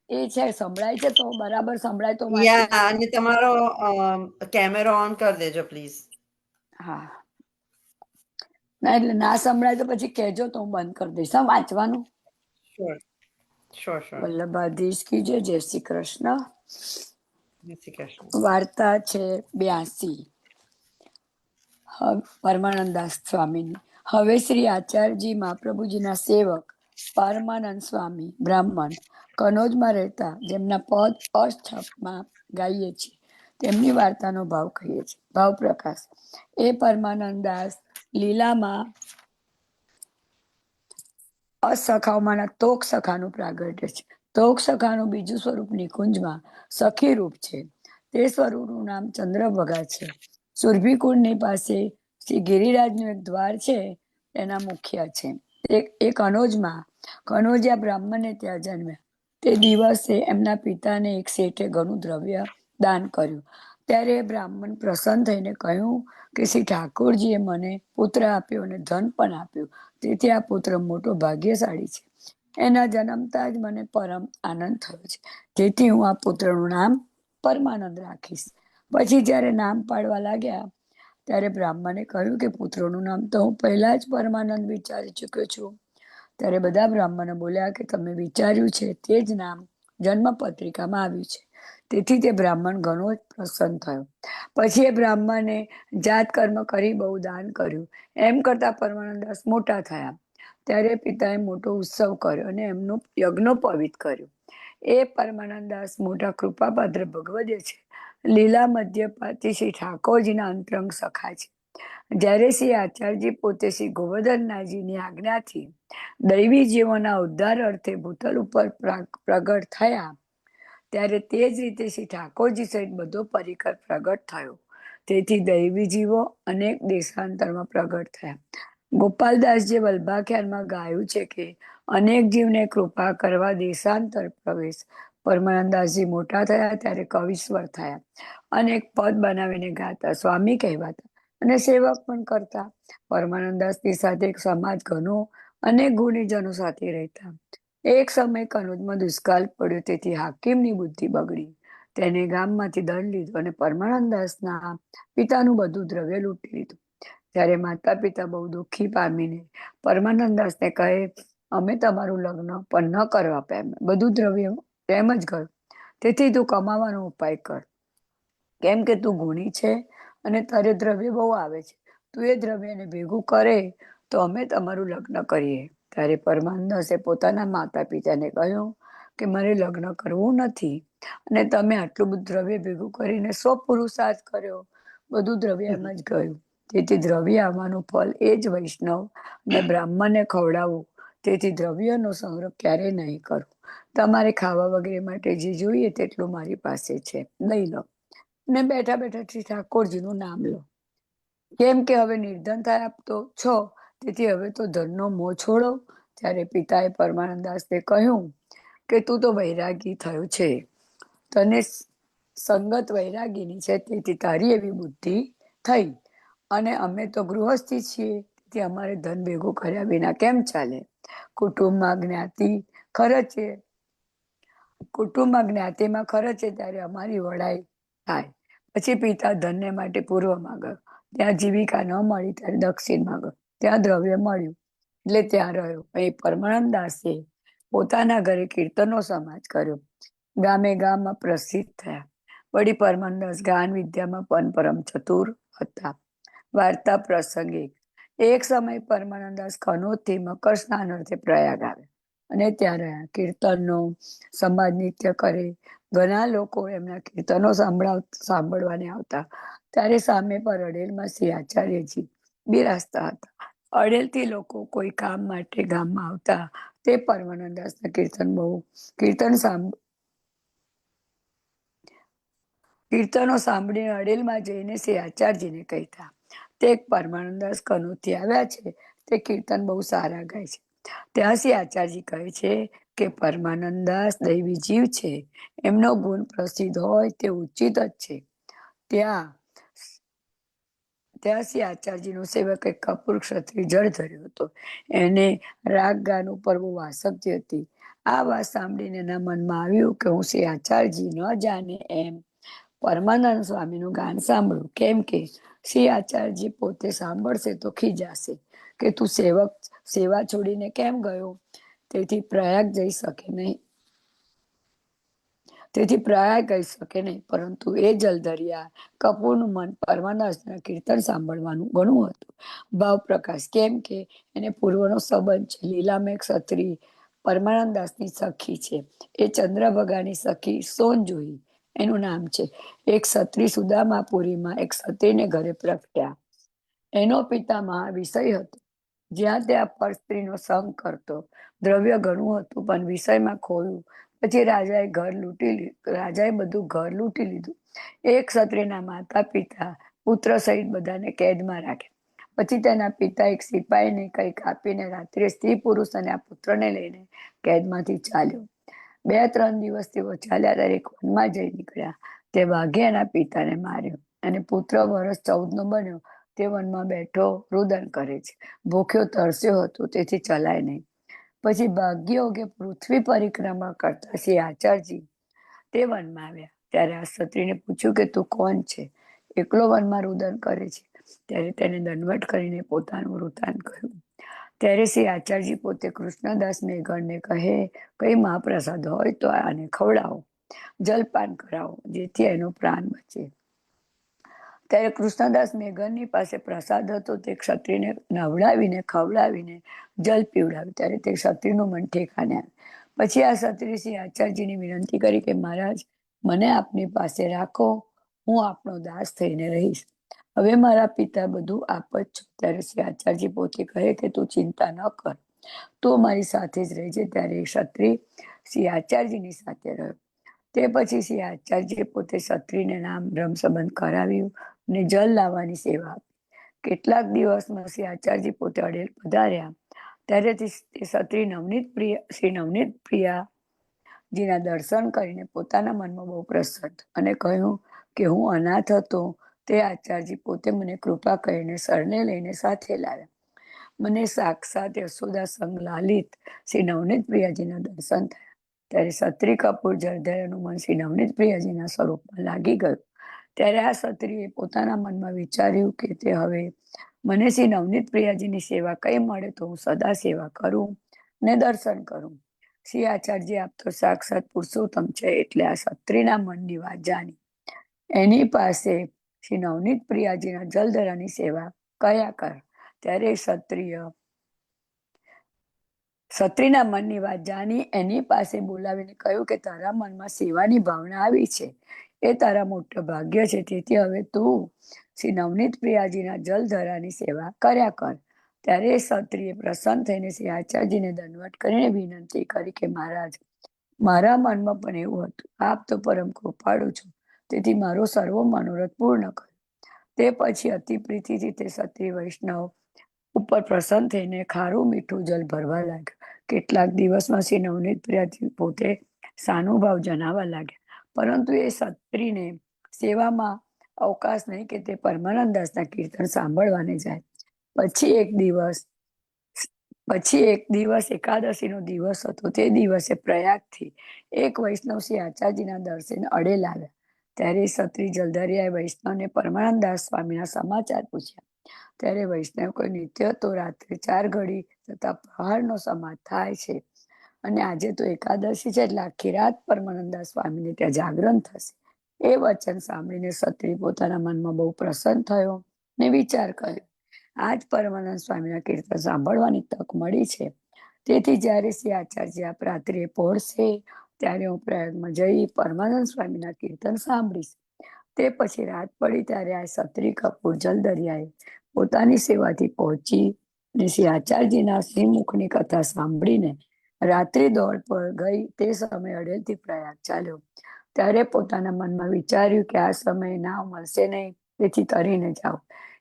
એ છે, સંભળાય છે તો બરાબર સંભળાય તો યા, અને તમારો કેમેરો ઓન કરી દેજો પ્લીઝ. હા, ના એટલે ના સંભળાય તો પછી કહેજો તો હું બંધ કરી દઈશ. વાંચવાનું. શ્યોર. વલ્લભાધીશ કી જય. જય શ્રી કૃષ્ણ. જય શ્રી કૃષ્ણ. વાર્તા છે 82. પરમાનંદાસ સ્વામીની. હવે શ્રી આચાર્યજી મહાપ્રભુજીના સેવક પરમાનંદ સ્વામી બ્રાહ્મણ કનોજમાં રહેતા, જેમના પદ અષ્ટકમાં ગાઈએ છીએ, તેમની વાર્તાનો ભાવ કહીએ છીએ. ભાવ પ્રકાશ. એ પરમાનંદાસ લીલામાં અસખાઓમાંના તોક સખાનું પ્રાગટ્ય છે. તોક સખાનું બીજું સ્વરૂપ નિકુંજમાં સખી રૂપ છે. તે સ્વરૂપનું નામ ચંદ્રભગા છે. સુરભીકુંડની પાસે શ્રી ગિરિરાજનું એક દ્વાર છે, તેના મુખ્ય છે. એ કનોજમાં કનોજિયા બ્રાહ્મણને ત્યાં જન્મ્યા. તે દિવસે એમના પિતાને એક શેઠે ઘણું દ્રવ્ય દાન કર્યું. ત્યારે બ્રાહ્મણ પ્રસન્ન થઈને કહ્યું કે શ્રી ઠાકોરજીએ મને પુત્ર આપ્યો અને ધન પણ આપ્યું, તેથી આ પુત્ર મોટો ભાગ્યશાળી છે. એના જન્મતા જ મને પરમ આનંદ થયો છે, તેથી હું આ પુત્રનું નામ પરમાનંદ રાખીશ. પછી જ્યારે નામ પાડવા લાગ્યા ત્યારે બ્રાહ્મણે કહ્યું કે પુત્રનું નામ તો હું પહેલા જ પરમાનંદ વિચારી ચૂક્યો છું. ત્યારે બધા બ્રાહ્મણો બોલ્યા કે તમે વિચાર્યું છે તે જ નામ જન્મ પત્રિકામાં આવ્યું છે. તેથી તે બ્રાહ્મણ ઘણો જ પ્રસન્ન થયો. પછી એ બ્રાહ્મણે જાત કર્મ કરી બહુ દાન કર્યું. એમ કરતા પરમાનંદાસ મોટા થયા. ત્યારે પિતાએ મોટો ઉત્સવ કર્યો અને એમનું યજ્ઞોપવિત કર્યું. એ પરમાનંદાસ મોટા કૃપાપાત્ર ભગવદ્ય છે. લીલા મધ્યપાતી શ્રી ઠાકોરજીના અંતરંગ સખા છે. જ્યારે શ્રી આચાર્યજી પોતે શ્રી ગોવર્ધનનાથજીની આજ્ઞાથી દૈવી જીવોના ઉદ્ધાર અર્થે ભૂતલ ઉપર પ્રગટ થયા, ત્યારે તે જ રીતે શ્રી ઠાકોરજી સહિત બધો પરિકર પ્રગટ થયો. તેથી દૈવી જીવો અનેક દેશાંતરમાં પ્રગટ થયા. ગોપાલદાસજી વલ્ભાખ્યાનમાં ગાયું છે કે અનેક જીવને કૃપા કરવા દેશાંતર પ્રવેશ. પરમાનંદાસજી મોટા થયા ત્યારે કવિશ્વર થયા. અનેક પદ બનાવીને ગાતા, સ્વામી કહેવાતા અને સેવક પણ કરતા. પરમાનંદાસની સાથે એક સમાજ ઘણો અનેક ગુણીજનો સાથે રહેતા. એક સમય કનોજમાં દુષ્કાળ પડ્યો, તેથી હાકીમની બુદ્ધિ બગડી. તેને ગામમાંથી દંડ લીધો અને પરમાનંદાસના પિતાનું બધું દ્રવ્ય લૂંટી લીધું. ત્યારે માતા પિતા બહુ દુઃખી પામીને પરમાનંદ દાસને કહે, અમે તમારું લગ્ન પણ ન કરવા પામ્યા, બધું દ્રવ્ય તેમ જ ગયું, તેથી તું કમાવાનો ઉપાય કર, કેમ કે તું ગુણી છે અને તારે દ્રવ્ય બહુ આવે છે, તું એ દ્રવ્યને ભેગું કરે તો અમે તમારું લગ્ન કરીએ. ત્યારે પરમાનંદે પોતાના માતા પિતાને કહ્યું કે મારે લગ્ન કરવું નથી, અને તમે આટલું બધું દ્રવ્ય ભેગું કરીને શો પુરુષાર્થ કર્યો, બધું દ્રવ્ય એમ જ ગયું. તેથી દ્રવ્ય આવવાનું ફળ એ જ વૈષ્ણવ અને બ્રાહ્મણને ખવડાવવું, તેથી દ્રવ્યનો સંગ્રહ ક્યારેય નહીં કરો. તમારે ખાવા વગેરે માટે જે જોઈએ તેટલું મારી પાસે છે, લઈ લો ને બેઠા બેઠા શ્રી ઠાકોરજીનું નામ લો, કેમ કે હવે નિર્ધન થયા આપતો છો, તેથી હવે તો ધનનો મોહ છોડો. ત્યારે પિતાએ પરમાનંદ દાસને કહ્યું કે તું તો વૈરાગી થયો છે, તને સંગત વૈરાગીની છે, તેથી તારી એવી બુદ્ધિ થઈ, અને અમે તો ગૃહસ્થી છીએ, તેથી અમારે ધન ભેગું કર્યા વિના કેમ ચાલે. કુટુંબમાં જ્ઞાતિ ખર્ચે, કુટુંબમાં જ્ઞાતિમાં ખર્ચે ત્યારે અમારી વડાઈ થાય. પછી પિતા ધનને માટે પૂર્વમાં ગયો, ત્યાં જીવિકા ન મળી ત્યારે દક્ષિણમાં ગયો, ત્યાં દ્રવ્ય મળ્યું એટલે ત્યાં રહ્યો. અહીં પરમાનંદ દાસે પોતાના ઘરે કીર્તનનો સમાજ કર્યો, ગામે ગામમાં પ્રસિદ્ધ થયા. વળી પરમાનંદ દાસ ગાન વિદ્યામાં પણ પરમ ચતુર હતા. વાર્તા પ્રસંગે એક સમય પરમાનંદ દાસ કનોજથી મકર સ્નાન અર્થે પ્રયાગ આવ્યા અને ત્યાં રહ્યા. કીર્તનનો સમાજ નિત્ય કરે, ઘણા લોકો એમના કીર્તનો સાંભળવાને આવતા. ત્યારે સામે પર અડેલમાં શ્રી આચાર્યજી બિરાજતા હતા. અડેલથી લોકો કોઈ કામ માટે ગામમાં આવતા, તે પરમાનંદ દાસના કીર્તનો સાંભળીને અડેલમાં જઈને શ્રી આચાર્યજીને કહેતા, તે પરમાનંદ દાસ કનોજથી આવ્યા છે, તે કીર્તન બહુ સારા ગાય છે. ત્યાં શ્રી આચાર્યજી કહે છે કે પરમાનંદ દાસ દૈવી જીવ છે, એમનો ગુણ પ્રસિદ્ધ હોય તે ઉચિત જ છે. ત્યાં શ્રી આચાર્યજીનો સેવક એક કપૂર ક્ષત્રિય જળ ધર્યો હતો, એને રાગ ગાન ઉપર બહુ આસક્તિ હતી. આ વાત સાંભળીને એના મનમાં આવ્યું કે હું શ્રી આચાર્યજી ન જાણે એમ પરમાનંદ સ્વામીનું ગાન સાંભળું, કેમ કે શ્રી આચાર્યજી પોતે સાંભળશે તો ખીજાશે કે તું સેવા છોડીને કેમ ગયો. તેથી પ્રયાગ જઈ શકે નહીં, પરંતુ એ જલધરિયા કપૂરનું મન પરમાનંદના કીર્તન સાંભળવાનું ઘણું હતું. ભાવ પ્રકાશ, કેમ કે એને પૂર્વનો સંબંધ છે. લીલામય ક્ષત્રિય પરમાનંદ દાસની સખી છે, એ ચંદ્રભગાની સખી સોનજોઈ એનું નામ છે. એક ક્ષત્રિય સુદામાપુરીમાં એક ક્ષત્રિયને ઘરે પ્રગટ્યા. એનો પિતા મહાવિષય હતો, જ્યાં ત્યાં પર સ્ત્રીનો સંગ કરતો. દ્રવ્ય ઘણું હતું પણ વિષયમાં ખોયું. પછી રાજાએ બધું ઘર લૂંટી લીધું. એક ક્ષત્રિયના માતા પિતા પુત્ર સહિત બધાને કેદમાં રાખ્યા. પછી તેના પિતા એક સિપાહીને કંઈક આપીને રાત્રે સ્ત્રી પુરુષ અને આ પુત્રને લઈને કેદમાંથી ચાલ્યો. 2-3 દિવસ તેઓ ચાલ્યા ત્યારે એક વનમાં જઈ નીકળ્યા. તે વાઘે એના પિતાને માર્યો, અને પુત્ર વર્ષ 14નો બન્યો તે વનમાં બેઠો રુદન કરે છે. ભૂખ્યો તરસ્યો હતો, તેથી ચલાય નહીં. પછી ભાગ્યોગે પૃથ્વી પરિક્રમા કરતા શ્રી આચાર્યજી તે વનમાં આવ્યા. ત્યારે આ ક્ષત્રિયને પૂછ્યું કે તું કોણ છે, એકલો વનમાં રુદન કરે છે. ત્યારે તેને દંડવટ કરીને પોતાનું વૃત્તાંત કહ્યું. ત્યારે શ્રી આચાર્યજી પોતે કૃષ્ણદાસ મેઘરને કહે, કઈ મહાપ્રસાદ હોય તો આને ખવડાવો, જલપાન કરાવો, જેથી એનો પ્રાણ બચે. ત્યારે કૃષ્ણદાસ મેઘરની પાસે પ્રસાદ હતો, તે ક્ષત્રિયને નવડાવીને ખવડાવીને જલ પીવડાવ્યું. ત્યારે તે ક્ષત્રિયનું મન ઠેકાને આવ્યું. પછી આ ક્ષત્રિય શ્રી આચાર્યજીની વિનંતી કરી કે મહારાજ, મને આપની પાસે રાખો, હું આપનો દાસ થઈને રહીશ. હવે મારા પિતા બધું આપ જ છો. ત્યારે શ્રી આચાર્યજી પોતે કહે કે તું ચિંતા ન કર, તું મારી સાથે જ રહેજે. ત્યારે એ ક્ષત્રિય શ્રી આચાર્યજીની સાથે રહ્યો. તે પછી શ્રી આચાર્યજીએ પોતે ક્ષત્રિયને નામ બ્રહ્મ સંબંધ કરાવ્યું અને જલ લાવવાની સેવા આપી. કેટલાક દિવસમાં શ્રી આચાર્યજી પોતે અડેલ પધાર્યા. ત્યારે ક્ષત્રિય શ્રી નવનીત પ્રિયાજીના દર્શન કરીને પોતાના મનમાં બહુ પ્રસન્ન અને કહ્યું કે હું અનાથ હતો, તે આચાર્યજી પોતે મને કૃપા કરીને સરને લઈને સાથે લાવ્યા. મને સાક્ષાત યશોદા સંગ લાલિત શ્રી નવનીત પ્રિયાજીના દર્શન થયા. ત્યારે ક્ષત્રિય કપૂર જળધર્યાનું મન શ્રી નવનીત પ્રિયાજીના સ્વરૂપમાં લાગી ગયું. ત્યારે આ ક્ષત્રિયે પોતાના મનમાં વિચાર્યું કે તે હવે મને શ્રી નવનીત પ્રિયાજીની સેવા કઈ મળે તો હું સદા સેવા કરું ને દર્શન કરું. શ્રી આચાર્યજી આપ તો સાક્ષાત પુરુષોત્તમ છે એટલે આ ક્ષત્રિયના મનની વાત જાણી એની પાસે શ્રી નવનીત પ્રિયાજીના જલધરાની સેવા કયા કર. ત્યારે ક્ષત્રિયના મનની વાત જાણી એની પાસે બોલાવીને કહ્યું કે તારા મનમાં સેવાની ભાવના આવી છે એ તારા મોટું ભાગ્ય છે. તેથી હવે તું શ્રી નવનીત પ્રિયાજીના જલધરાની સેવા કર્યા કર. ત્યારે ક્ષત્રિય પ્રસન્ન થઈને શ્રી આચાર્યજીને દંડવત કરીને વિનંતી કરી કે મહારાજ, મારા મનમાં પણ એવું હતું, આપ તો પરમ કૃપાળુ છો, તેથી મારો સર્વ મનોરથ પૂર્ણ કર્યો. તે પછી અતિ પ્રીતિથી તે ક્ષત્રિય વૈષ્ણવ ઉપર પ્રસન્ન થઈને ખારું મીઠું જલ ભરવા લાગ્યો. કેટલાક દિવસમાં શ્રી નવનીત પ્રિયાજી પોતે સાનુભાવ જણાવવા લાગ્યા, પરંતુ એ ક્ષત્રિયને સેવામાં અવકાશ નહીં કે તે પરમાનંદ દાસના કીર્તન સાંભળવાને જાય. પછી એક દિવસ એકાદશીનો દિવસ હતો. તે દિવસે પ્રયાગથી એક વૈષ્ણવ શ્રી આચાર્યજીના દર્શન અડેલ આવ્યા. ત્યારે ક્ષત્રિય જલધરિયાએ વૈષ્ણવને પરમાનંદ દાસ સ્વામીના સમાચાર પૂછ્યા. ત્યારે વૈષ્ણવ કોઈ નિત્ય તો રાત્રે 4 ઘડી તથા પ્રહારનો સમાજ થાય છે અને આજે તો એકાદશી છે એટલે આખી રાત પરમાનંદ દાસ સ્વામીને ત્યાં જાગરણ થશે. એ વચન સાંભળીને ક્ષત્રિય પોતાના મનમાં બહુ પ્રસન્ન થયો ને વિચાર કર્યો, આજ પરમાનંદ સ્વામીના કીર્તન સાંભળવાની તક મળી છે. તેથી જ્યારે શ્રી આચાર્યજી આપ રાત્રે પહોંચશે ત્યારે હું પ્રયાગમાં જઈ પરમાનંદ સ્વામીના કીર્તન સાંભળીશ. તે પછી રાત પડી ત્યારે આ ક્ષત્રિય કપૂર જલદરિયાએ પોતાની સેવાથી પહોંચી અને શ્રી આચાર્યજીના શ્રીમુખની કથા સાંભળીને રાત્રિ દોડ પર ગઈ. તે સમયે અડેલથી પ્રયાગ ચાલ્યો. ત્યારે પોતાના મનમાં વિચાર્યું કે આ સમયે નાવ મળશે નહીં, તેથી તરીને જાઓ.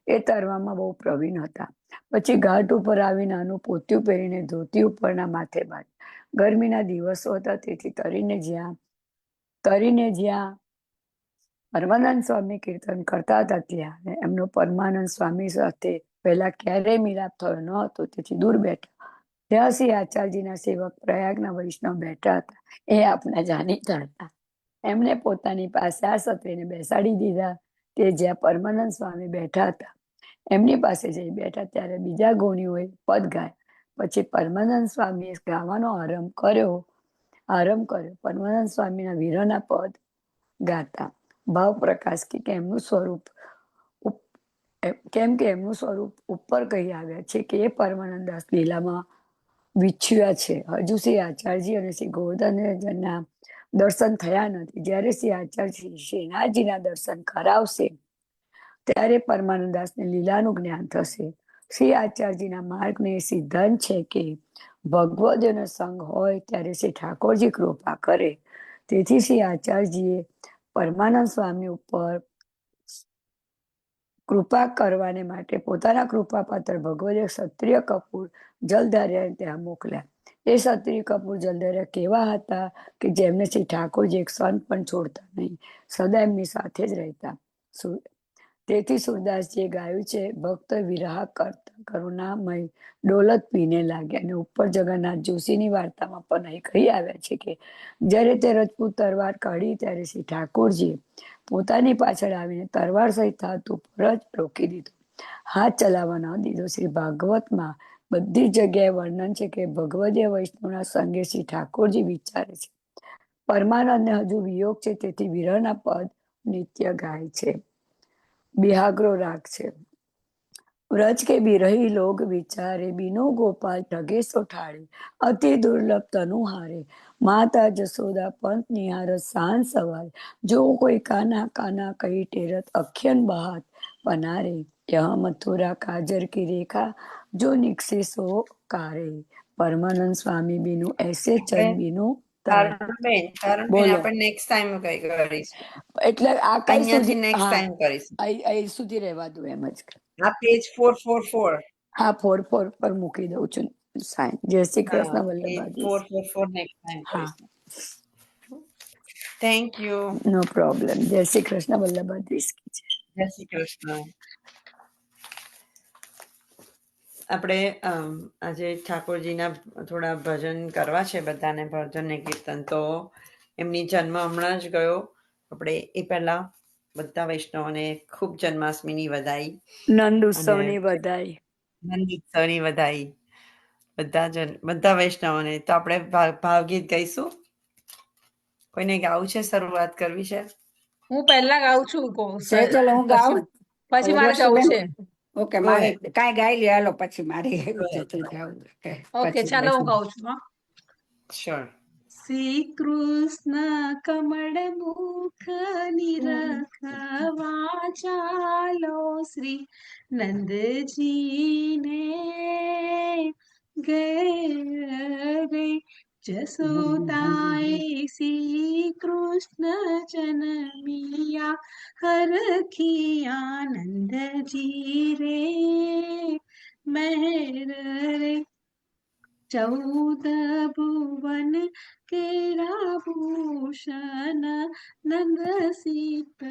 એ તરવામાં બહુ પ્રવીણ હતા. પછી ઘાટ ઉપર આવી નાનું પોતિયું પહેરીને ધોતી ઉપરના માથે બાંધ. ગરમીના દિવસો હતા, તેથી તરીને જ્યાં પરમાનંદ સ્વામી કીર્તન કરતા હતા ત્યાં એમનો પરમાનંદ સ્વામી સાથે પહેલા ક્યારેય મિલાપ થયો ન હતો, તેથી દૂર બેઠા. ત્યાં શ્રી આચાર્યજીના સેવક પ્રયાગના વૈષ્ણવ બેઠા હતા. એ આપના જાણીતા હતા. એમને પોતાની પાસે આ ક્ષત્રિયને બેસાડી દીધા. તે જ્યાં પરમાનંદ સ્વામી બેઠા હતા એમની પાસે જઈ બેઠા. ત્યારે બીજા ગોણીઓએ પદ ગાય. પછી પરમાનંદ સ્વામીએ ગાવાનો આરંભ કર્યો. પરમાનંદ સ્વામીના વીરોના પદ ગાતા ભાવ પ્રકાશ કે એમનું સ્વરૂપ ઉપર કહી આવ્યા છે કે એ પરમાનંદ દાસ લીલામાં વિચ્છ્યા છે. હજુ શ્રી આચાર્યજી અને શ્રી ગોવર્ધનના દર્શન થયા નથી. જ્યારે શ્રી આચાર્ય શ્રીનાથજીના દર્શન કરાવશે ત્યારે પરમાનંદ દાસને લીલાનું જ્ઞાન થશે. શ્રી આચાર્યજીના માર્ગને સિદ્ધાંત છે કે ભગવદનો સંગ હોય ત્યારે શ્રી ઠાકોરજી કૃપા કરે. તેથી શ્રી આચાર્યજીએ પરમાનંદ સ્વામી ઉપર કૃપા કરવાને માટે પોતાના કૃપાપાત્ર ભગવદે ક્ષત્રિય કપૂર જલધાર્યા ત્યાં મોકલ્યા. એ ક્ષત્રિય કપૂર જલધાર્યા કેવા હતા કે જેમને શ્રી ઠાકોરજી એક ક્ષણ પણ છોડતા નહીં, સદા એમની સાથે જ રહેતા. તેથી સુરદાસજીએ ગાયું છે, ભક્ત વિરહ કરતા કરુણામય ડોલત પીને લાગ્યા. અને ઉપર જગન્નાથ જોશીની વાર્તામાં પણ અહીં કહી આવ્યા છે કે જ્યારે તે રજપૂત તરવાર કાઢી ત્યારે શ્રી ઠાકોરજીએ પોતાની પાછળ આવીને તરવાર સહિત હાથ ઉપર જ રોકી દીધો, હાથ ચલાવવા ન દીધો. શ્રી ભાગવતમાં બધી જગ્યાએ વર્ણન છે કે ભગવદીય વૈષ્ણવના સંગે શ્રી ઠાકોરજી વિચારે છે. પરમાનંદને હજુ વિયોગ છે, તેથી વિરહના પદ નિત્ય ગાય છે. બિહાગરો રાગ છે. વ્રજ કે બિરહી લોગ વિચારે, બીનો ગોપાલ ઠગે સો ઠાળે, અતિ દુર્લભ તનુ હારે, માતા જસોદા પંત નિહાર સાંજ સવારે, જો કોઈ કાના કાના કહી ટેરત અખ્યન બહાત પનારે, यह मथुरा काजर की रेखा जो निकसे सो कारे. પરમાનંદ સ્વામી બીનું એસે ચંદ બીનું તારુણબેન આપણે નેક્સ્ટ ટાઈમ કઈ કરીશું. એટલે આ કઈ અહીંયાથી સુધી નેક્સ્ટ ટાઈમ કરીશું. અહીં સુધી રહેવા દો એમ જ. આ પેજ 444. હા 4 પર મૂકી દઉં છું sign. Jai Shri Krishna Vallabhaji. 444 next time હા, કરીશું. Thank you. No problem. Jai Shri Krishna વલ્લભાજી. જય શ્રી કૃષ્ણ. આપણે આજે ઠાકોરજીના થોડા ભજન કરવા છે બધાને, ભજન ને કીર્તન. તો એમની જન્મ હમણાં જ ગયો. આપણે એ પહેલા બધા વૈષ્ણવોને ખૂબ જન્માષ્ટમીની વધાઈ નંદ અને ઉત્સવની વધાઈ. નંદ ઉત્સવની વધાઈ બધા વૈષ્ણવોને. તો આપણે ભાવગીત ગાઈશું. કોઈને ગાવું છે, શરૂઆત કરવી છે? હું પહેલા ગાઉં છું ચલો હું ગાઉં. પછી મારે જવું છે. ઓકે, Go મારે ahead. કાંઈ ગાઈ લે, હાલો પછી મારે જતું જાવું. ઓકે, ચાલો હું ગાઉં છું. હા. શ્યોર. શ્રી કૃષ્ણ કમળ મુખ નિરખવા ચાલો શ્રી નંદજીને ઘેરે જસોદાએ શ્રી કૃષ્ણ જન્મિયા હરખી આનંદજી રે મહેર રે 14 ભુવન કેરા ભૂષણ નંદ સીત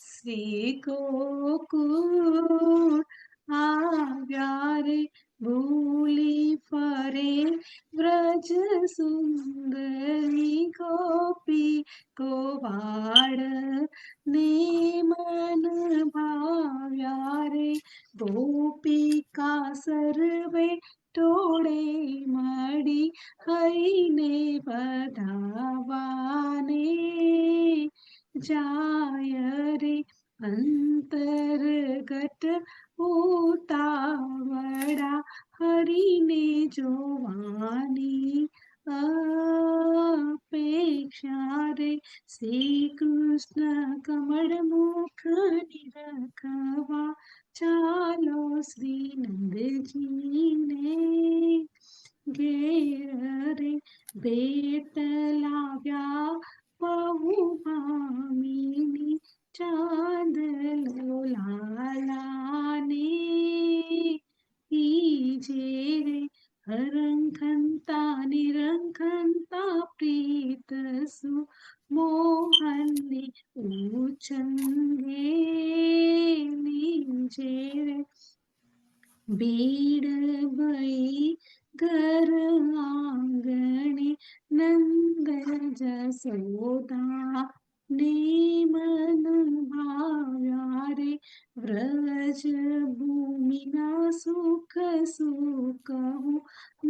શ્રી ગોકુળ આવ્યા રે ભૂલી ફરે વ્રજ સુંદરી ગોપી ગોવાળ ને મન ભાવ્યા રે ગોપિકા સર્વે ટોળે મળી હઈને બધાવાને જાય રે અંતર્ગત ઉતાવળા હરીને જોવાની અપેક્ષા રે શ્રી કૃષ્ણ કમળ મુખ નિરખવા ચાલો શ્રી નંદજીને ઘેર રે ભેટ લાવ્યા બહુ ભામિની ચાંદલો લાલાને ઈજે રે હરખંતા નિરખંતા પ્રીત સુ મોહનને ઉછંગે નીજે રે ભીડ ભઈ ઘર આંગણે નંદ જસોદા ને મન ભાવ્યા રે વ્રજ ભૂમિના સુખ સુખવું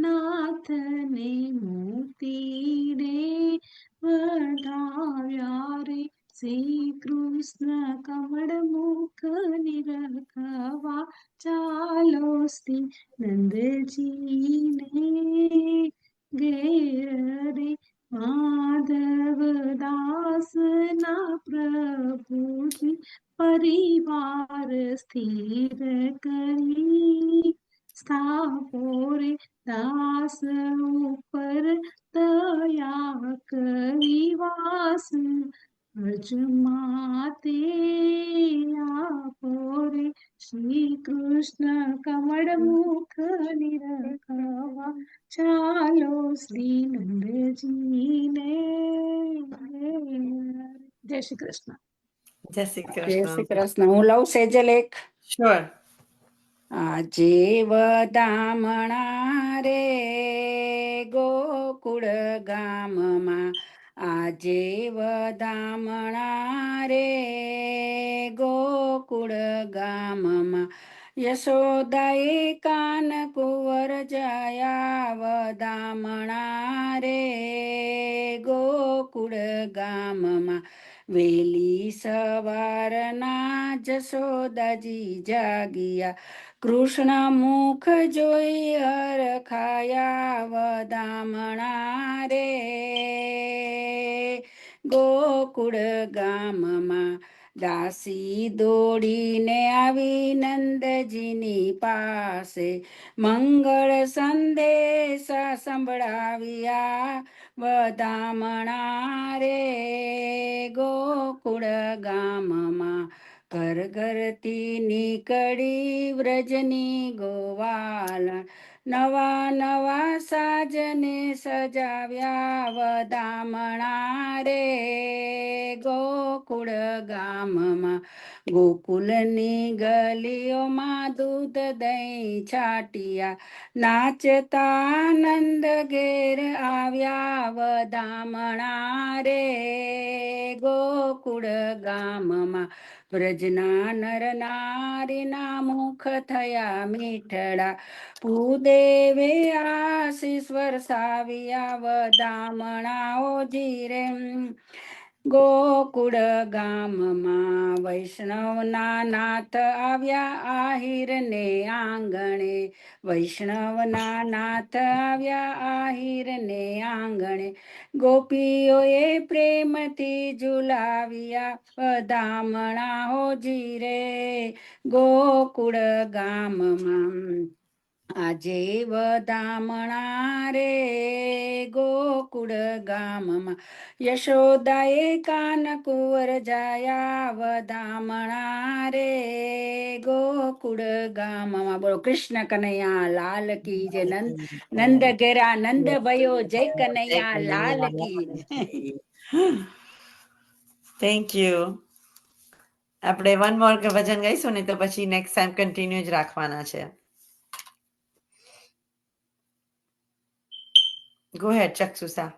નાથને મોતી રે વધાવ્યા રે શ્રી કૃષ્ણ કમળ મુખ નિરખવા ચાલો શ્રી નંદજીને ઘેર રે માધવ દાસ ના પ્રભુજી પરિવાર સ્થિર કરી સ્થાપો રે દાસ ઉપર દયા કરી વાસ અજમાતે આપો રે શ્રી કૃષ્ણ કમળ મુખ નિરખવા ચાલો શ્રી નંદજીને જય શ્રી કૃષ્ણ. જય શ્રી જય શ્રી કૃષ્ણ. કૃષ્ણ. હું લઉં સેજલ એક. શ્યોર. આજે વધામણા રે ગોકુળ ગામમાં, આજે વધામણા રે ગોકુળ ગામમાં, યશોદાએ કાન કુંવર જયા વધામણા રે ગોકુળ ગામમાં, વેલી સવારના જશોદાજી જાગિયા, કૃષ્ણ મુખ જોઈ હરખાયા વધામણા રે ગોકુળ ગામમાં, દાસી દોડીને આવી નંદજીની પાસે, મંગળ સંદેશા સંભળાવ્યા વધામણા રે ગોકુળ ગામમાં, ઘર ઘરથી નીકળી વ્રજની ગોવાલ, નવા નવા સાજને સજાવ્યા વધામણા રે ગોકુળ ગામમાં, ગોકુલની ગલીઓમાં દૂધ દહીં છાટિયા, નાચતા નંદ ઘેર આવ્યા વધામણા રે. ગોકુળ ગામમાં બ્રજના નર નારીના મુખ થયા મીઠડા, ભૂદેવે આશીષ વરસાવ્યા વધામણાઓ જીરે. ગોકુળ ગામમાં વૈષ્ણવના નાથ આવ્યા આહિરને આંગણે, વૈષ્ણવના નાથ આવ્યા આહિરને આંગણે. ગોપીઓએ પ્રેમથી ઝુલાવ્યા વધામણા હોજી રે. ગોકુળ ગામમાં આજે વધામણા રે. ગોકુળ ગામમાં યશોદાએ કાન કુંવર જાયા વધામણા રે. ગોકુળ ગામમાં બોલો કૃષ્ણ કનૈયા લાલ કી જય. નંદ ઘેરા નંદ ભયો જય કનૈયા લાલ કી. Thank you. આપણે વન મોર ભજન ગાઈશું ને તો પછી નેક્સ્ટ ટાઈમ કન્ટિન્યુ જ રાખવાના છે. ગો હેડ ચક્ષુસા.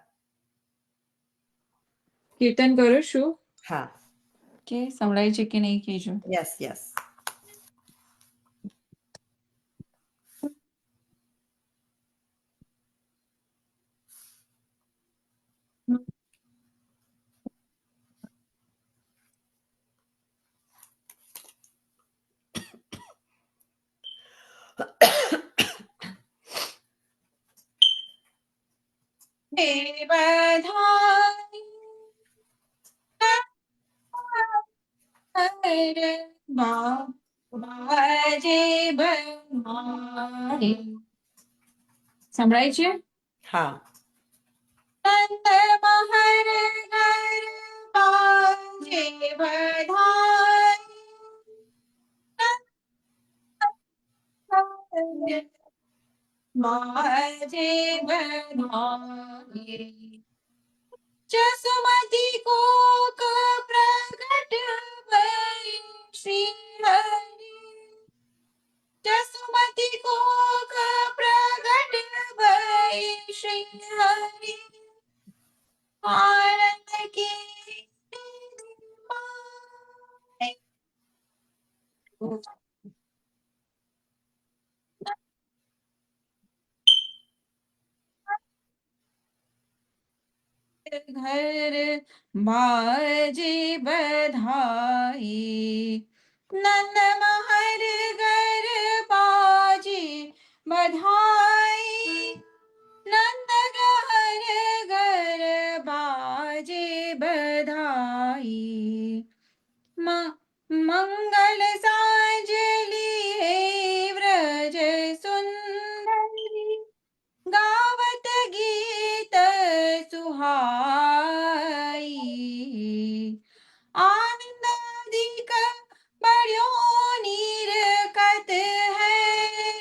કીર્તન કરું છું હા. કે સંભળાય છે કે નહીં કહેજો. Yes yes. સંભળાય છે? હા. નંદ મહર ઘર બાજે બધાઈ, બાજે બધાઈ. જસુમતી કોક પ્રગટ ભઈ શ્રી હરિ, જસુમતી કોક પ્રગટ ભઈ શ્રી હરિ. આનંદ કી ઘર બાજે બધાઈ. નંદ મહર ઘર બાજે બધાઈ, નંદ ઘર ઘર બાજે બધાઈ. મંગલ સાંજલી હે વ્રજ સુંદરી, ગાવત ગીત સુહાઈ. આનંદ અધિક બળ્યો નિરખત હૈ,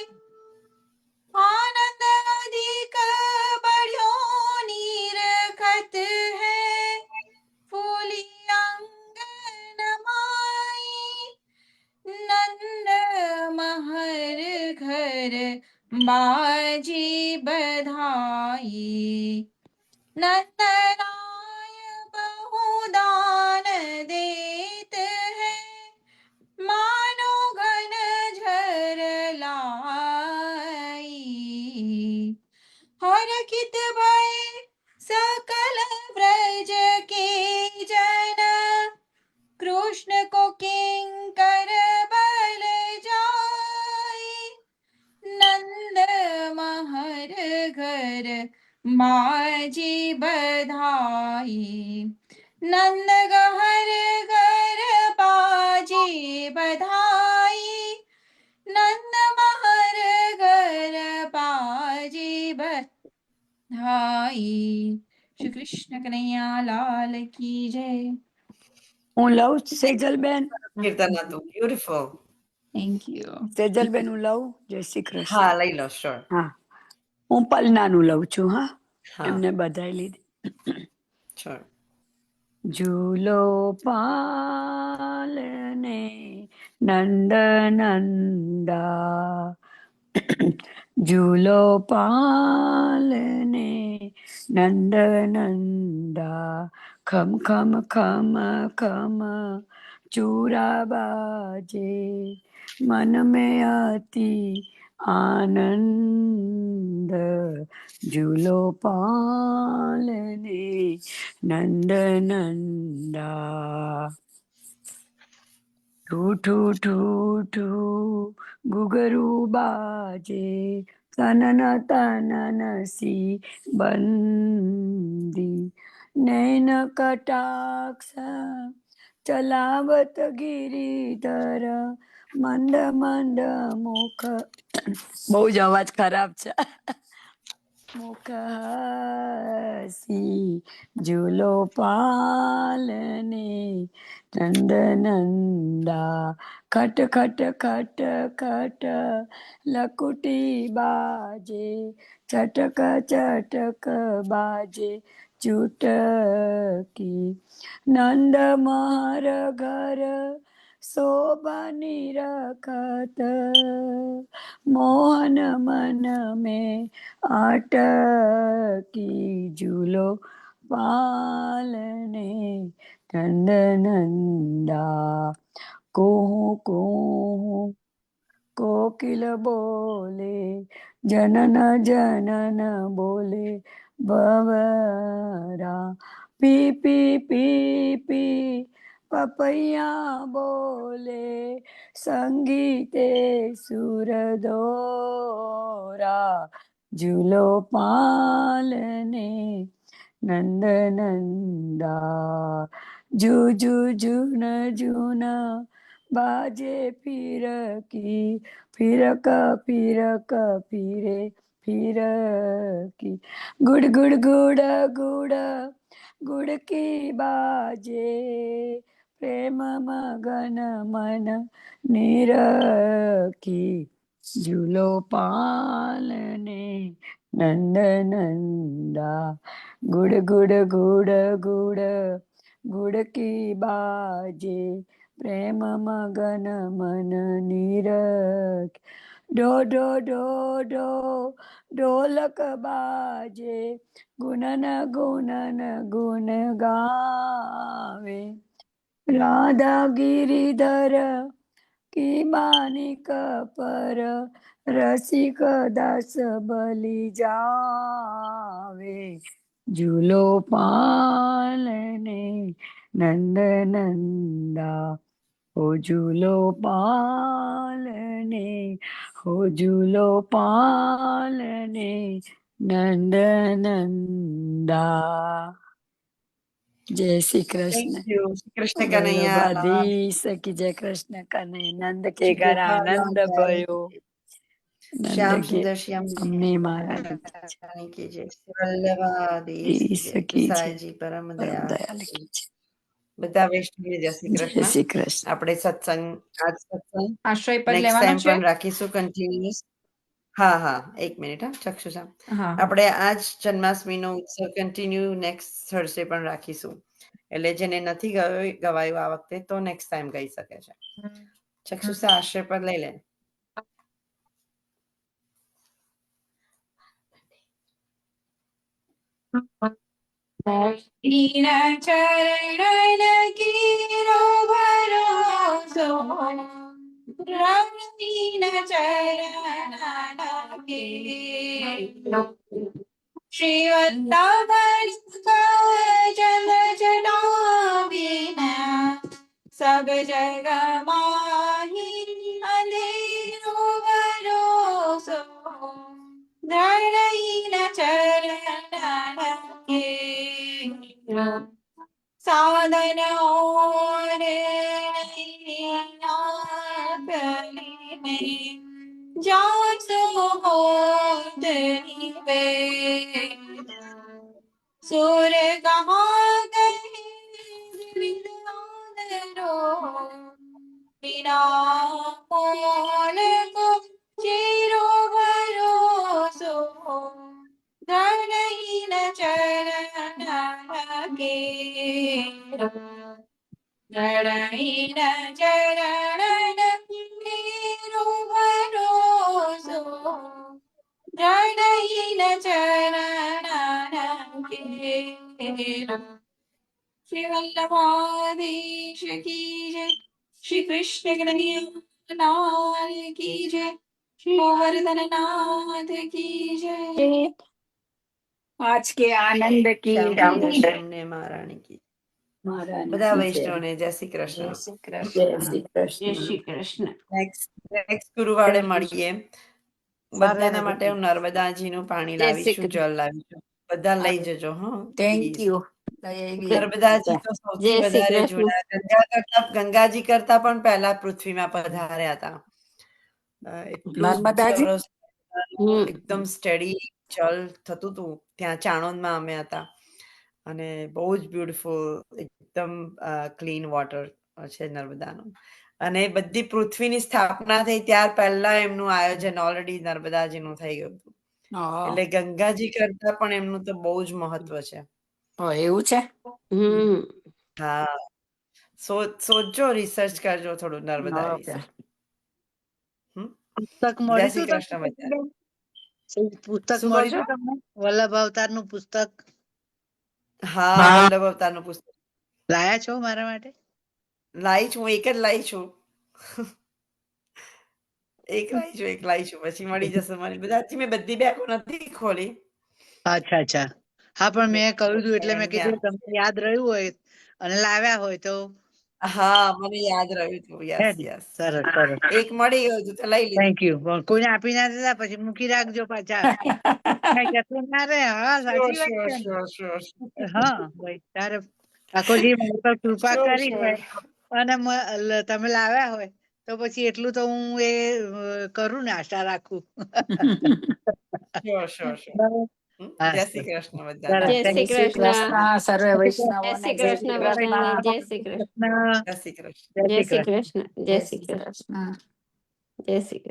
આનંદ અધિક બળ્યો નિરખત હૈ. ફૂલી અંગન માઈ, નંદ મહર ઘર બાજી બધાઈ. નંદનાય बहुदान देत है, मानो घन झर लाई. हरखित भय सकल व्रज के जन, कृष्ण को किंकर बल जाई. नंद महर घर बाजी बधाई, नंद गहर घर बाजी बधाई. नंद महर घर बाजी बधाई. શ્રી કૃષ્ણ કનૈયા લાલ કી જય. હું લઉં સેજલબેન. કીર્તન હતું બ્યુટીફુલ. Thank you. સેજલબેન હું લઉં. જય શ્રી કૃષ્ણ. હા લઈ લો શ્યોર. હા, હું પલનાનું લઉં છું. હા, હા એમને બધાઈ લીધી. શ્યોર. ઝૂલો પાલને નંદ નંદા, ઝૂલો પાલને નંદ નંદા, ખમ ખમ ખમ ખમ ચૂરા બાજે, મન में अति आनंद, झूलो पालने नंद नंदा। ठू ठू ठू ठू घुघरू बाजे, तनन तनन सी बंदी, नैन कटाक्ष चलावत गिरिधर, મંદ મંદ મુખ, બહુ જ અવાજ ખરાબ છે, મુખ હસી ઝૂલો પાલને નંદ નંદા, ખટ ખટ ખટ ખટ લકુટી બાજે, ચટક ચટક બાજે ચૂટકી, નંદ મહર ઘર शोभनी रखत, मोहन मन में अटकी, झूलो पालने नंद नंदा। कोहू कोहू कोकिल बोले, जनन जनन बोले भवरा, P P P P papaya बोले, संगीते सुर दोरा, झूलो पालने नंद नंदा। जू जू जून जून बाजे फिर की, फिरक फिरक फिरे फिर की, गुड़ गुड़ गुड़ गुड़ गुड़ की बाजे, प्रेम मगन मन निरखी, झूलो पालने नंद नंदा। गुड़ गुड़ गुड़ गुड़ गुड़ की बाजे, प्रेम मगन मन निरखी, डो डो डो डो ढोलक बाजे, गुनन गुनन गुन गावे, राधा गिरिधर की मानिक पर, रसिक दास बलि जावे, झूलो पालने नंद नंदा, हो झूलो पालने, हो झूलो पालने नंद नंदा। जय श्री कृष्ण। Thank you. શ્રી કૃષ્ણ કનૈયા લાલ. વલ્લભાધીશ કી જય, કૃષ્ણ કને નંદ કે ઘર આનંદ ભયો, નંદ શ્યામ કે સુંદર શ્યામ અમને મહારાજ રાણી की जय, श्री वल्लभाधीश की जय, કી જય, સાયજી પરમ પરમ દયાળ દયાલ की કી જય, બધા વૈષ્ણવને જય શ્રી જય કૃષ્ણ. શ્રી કૃષ્ણ. આપણે સત્સંગ આજ સત્સંગ આશ્રય પદ નેક્સ્ટ લેવાનો ટાઈમ છે. પણ રાખીશું કન્ટિન્યુઅસ. હા હા, એક મિનિટ હા ચક્ષુષા, હા આપણે આજ જન્માષ્ટમીનો ઉત્સવ કન્ટિન્યુ નેક્સ્ટ થર્સડે પણ રાખીશું. એટલે જેને નથી ગવાયું આ વખતે તો નેક્સ્ટ ટાઈમ ગઈ શકે છે. ચક્ષુષા આશ્રય પર લઈ લે. ભક્તિના ચરણ ગીરો ભરોસો, રમણીના ચરણ લાગે, શ્રી વલ્લભ જલ જટાવીના, સબ જગ માહી અંધેરો ભરોસો, ધરણીના ચરણ લાગે, સાધન ઓરે નાગલીને, જાસુ હોતની વેદ, સુર કહા ગહે વિદ્યાધરો, बिना मोल को चीरो भरोसो, धन ही न चरण જળહીન ચરણ ભરોસો જળહીન ચરણ શ્રી વલ્લભાધીશ કી જય શ્રી કૃષ્ણ કનૈયા લાલ કી જય શ્રી ગોવર્ધન નાથ કી જય आज के आनंद की શ્યામ સુંદર મહારાણી કી महारानी બધા की जय। વૈષ્ણવને જય શ્રી કૃષ્ણ. जय श्री જય कृष्ण। શ્રી કૃષ્ણ. નેક્સ્ટ ગુરુવારે મળીએ. બધાના સારા માટે હું નર્મદાજીનું પાણી જય શ્રી લાવીશું, જળ લાવીશું. બધા લઈ જજો. હા, थैंક please. यू। નર્મદાજી તો સૌથી જય શ્રી વધારે કૃષ્ણ. જૂના ગંગાજી કરતા પણ પહેલા પૃથ્વીમાં પધાર્યા હતા. એટલું નર્મદાજી? સરસ હમ. એકદમ સ્ટડી જલ થતું હતું ત્યાં. ચાણોદમાં અમે હતા અને બહુ જ બ્યુટીફુલ એકદમ ક્લીન વોટર છે નર્મદાનું. અને બધી પૃથ્વીની સ્થાપના થઈ ત્યાર પહેલા એમનું આયોજન ઓલરેડી નર્મદાજીનું થઈ ગયું હતું. એટલે ગંગાજી કરતા પણ એમનું તો બહુ જ મહત્વ છે. એવું છે? હમ. હા, સોચજો, રિસર્ચ કરજો થોડું નર્મદા ઓકે। વિશે. પુસ્તક જય મળ્યું શ્રી હતું કૃષ્ણ તમને? બધા. પુસ્તક શું કહો મળ્યું છો? હતું તમને? વલ્લભ અવતારનું પુસ્તક હા, વલ્લભ અવતારનું પુસ્તક લાયા છો મારા માટે? લાવી છું. હું એક જ લાવી છું. એક લાવી છું. પછી મળી જશે મને. બધાથી મેં બધી બેગો નથી ખોલી. અચ્છા અચ્છા. હા, પણ મેં કહ્યું હતું એટલે મેં કીધું અહીંયા. તમને યાદ રહ્યું હોય અને લાવ્યા હોય તો. હા, મને યાદ રહ્યું હતું. હે યસ ને? યસ. સરસ સરસ. એક મળી ગયું હતું તો લઈ લીધું. Thank you. કોઈને આપી ના દેતા પછી મૂકી રાખજો પાછા. કઈ જતું ના રે. હા, શ્યોર સાચી વાત શ્યોર છે ને. શ્યોર શ્યોર હા ભાઈ, તારે ઠાકોરજી મારી પર કૃપા શ્યોર કરી શ્યોર. હોય અને તમે લાવ્યા હોય તો પછી એટલું તો હું એ કરું ને, આશા રાખું. Sure sure sure. બરાબર. હા, જય શ્રી કૃષ્ણ બધાને. જય શ્રી श्री કૃષ્ણ. कृष्ण सर्वे જય वैष्णवों શ્રી કૃષ્ણ બધાને. જય શ્રી કૃષ્ણ. જય શ્રી કૃષ્ણ. જય જય શ્રી શ્રી કૃષ્ણ. કૃષ્ણ. જય जय શ્રી श्री કૃષ્ણ. कृष्ण। જય શ્રી કૃષ્ણ.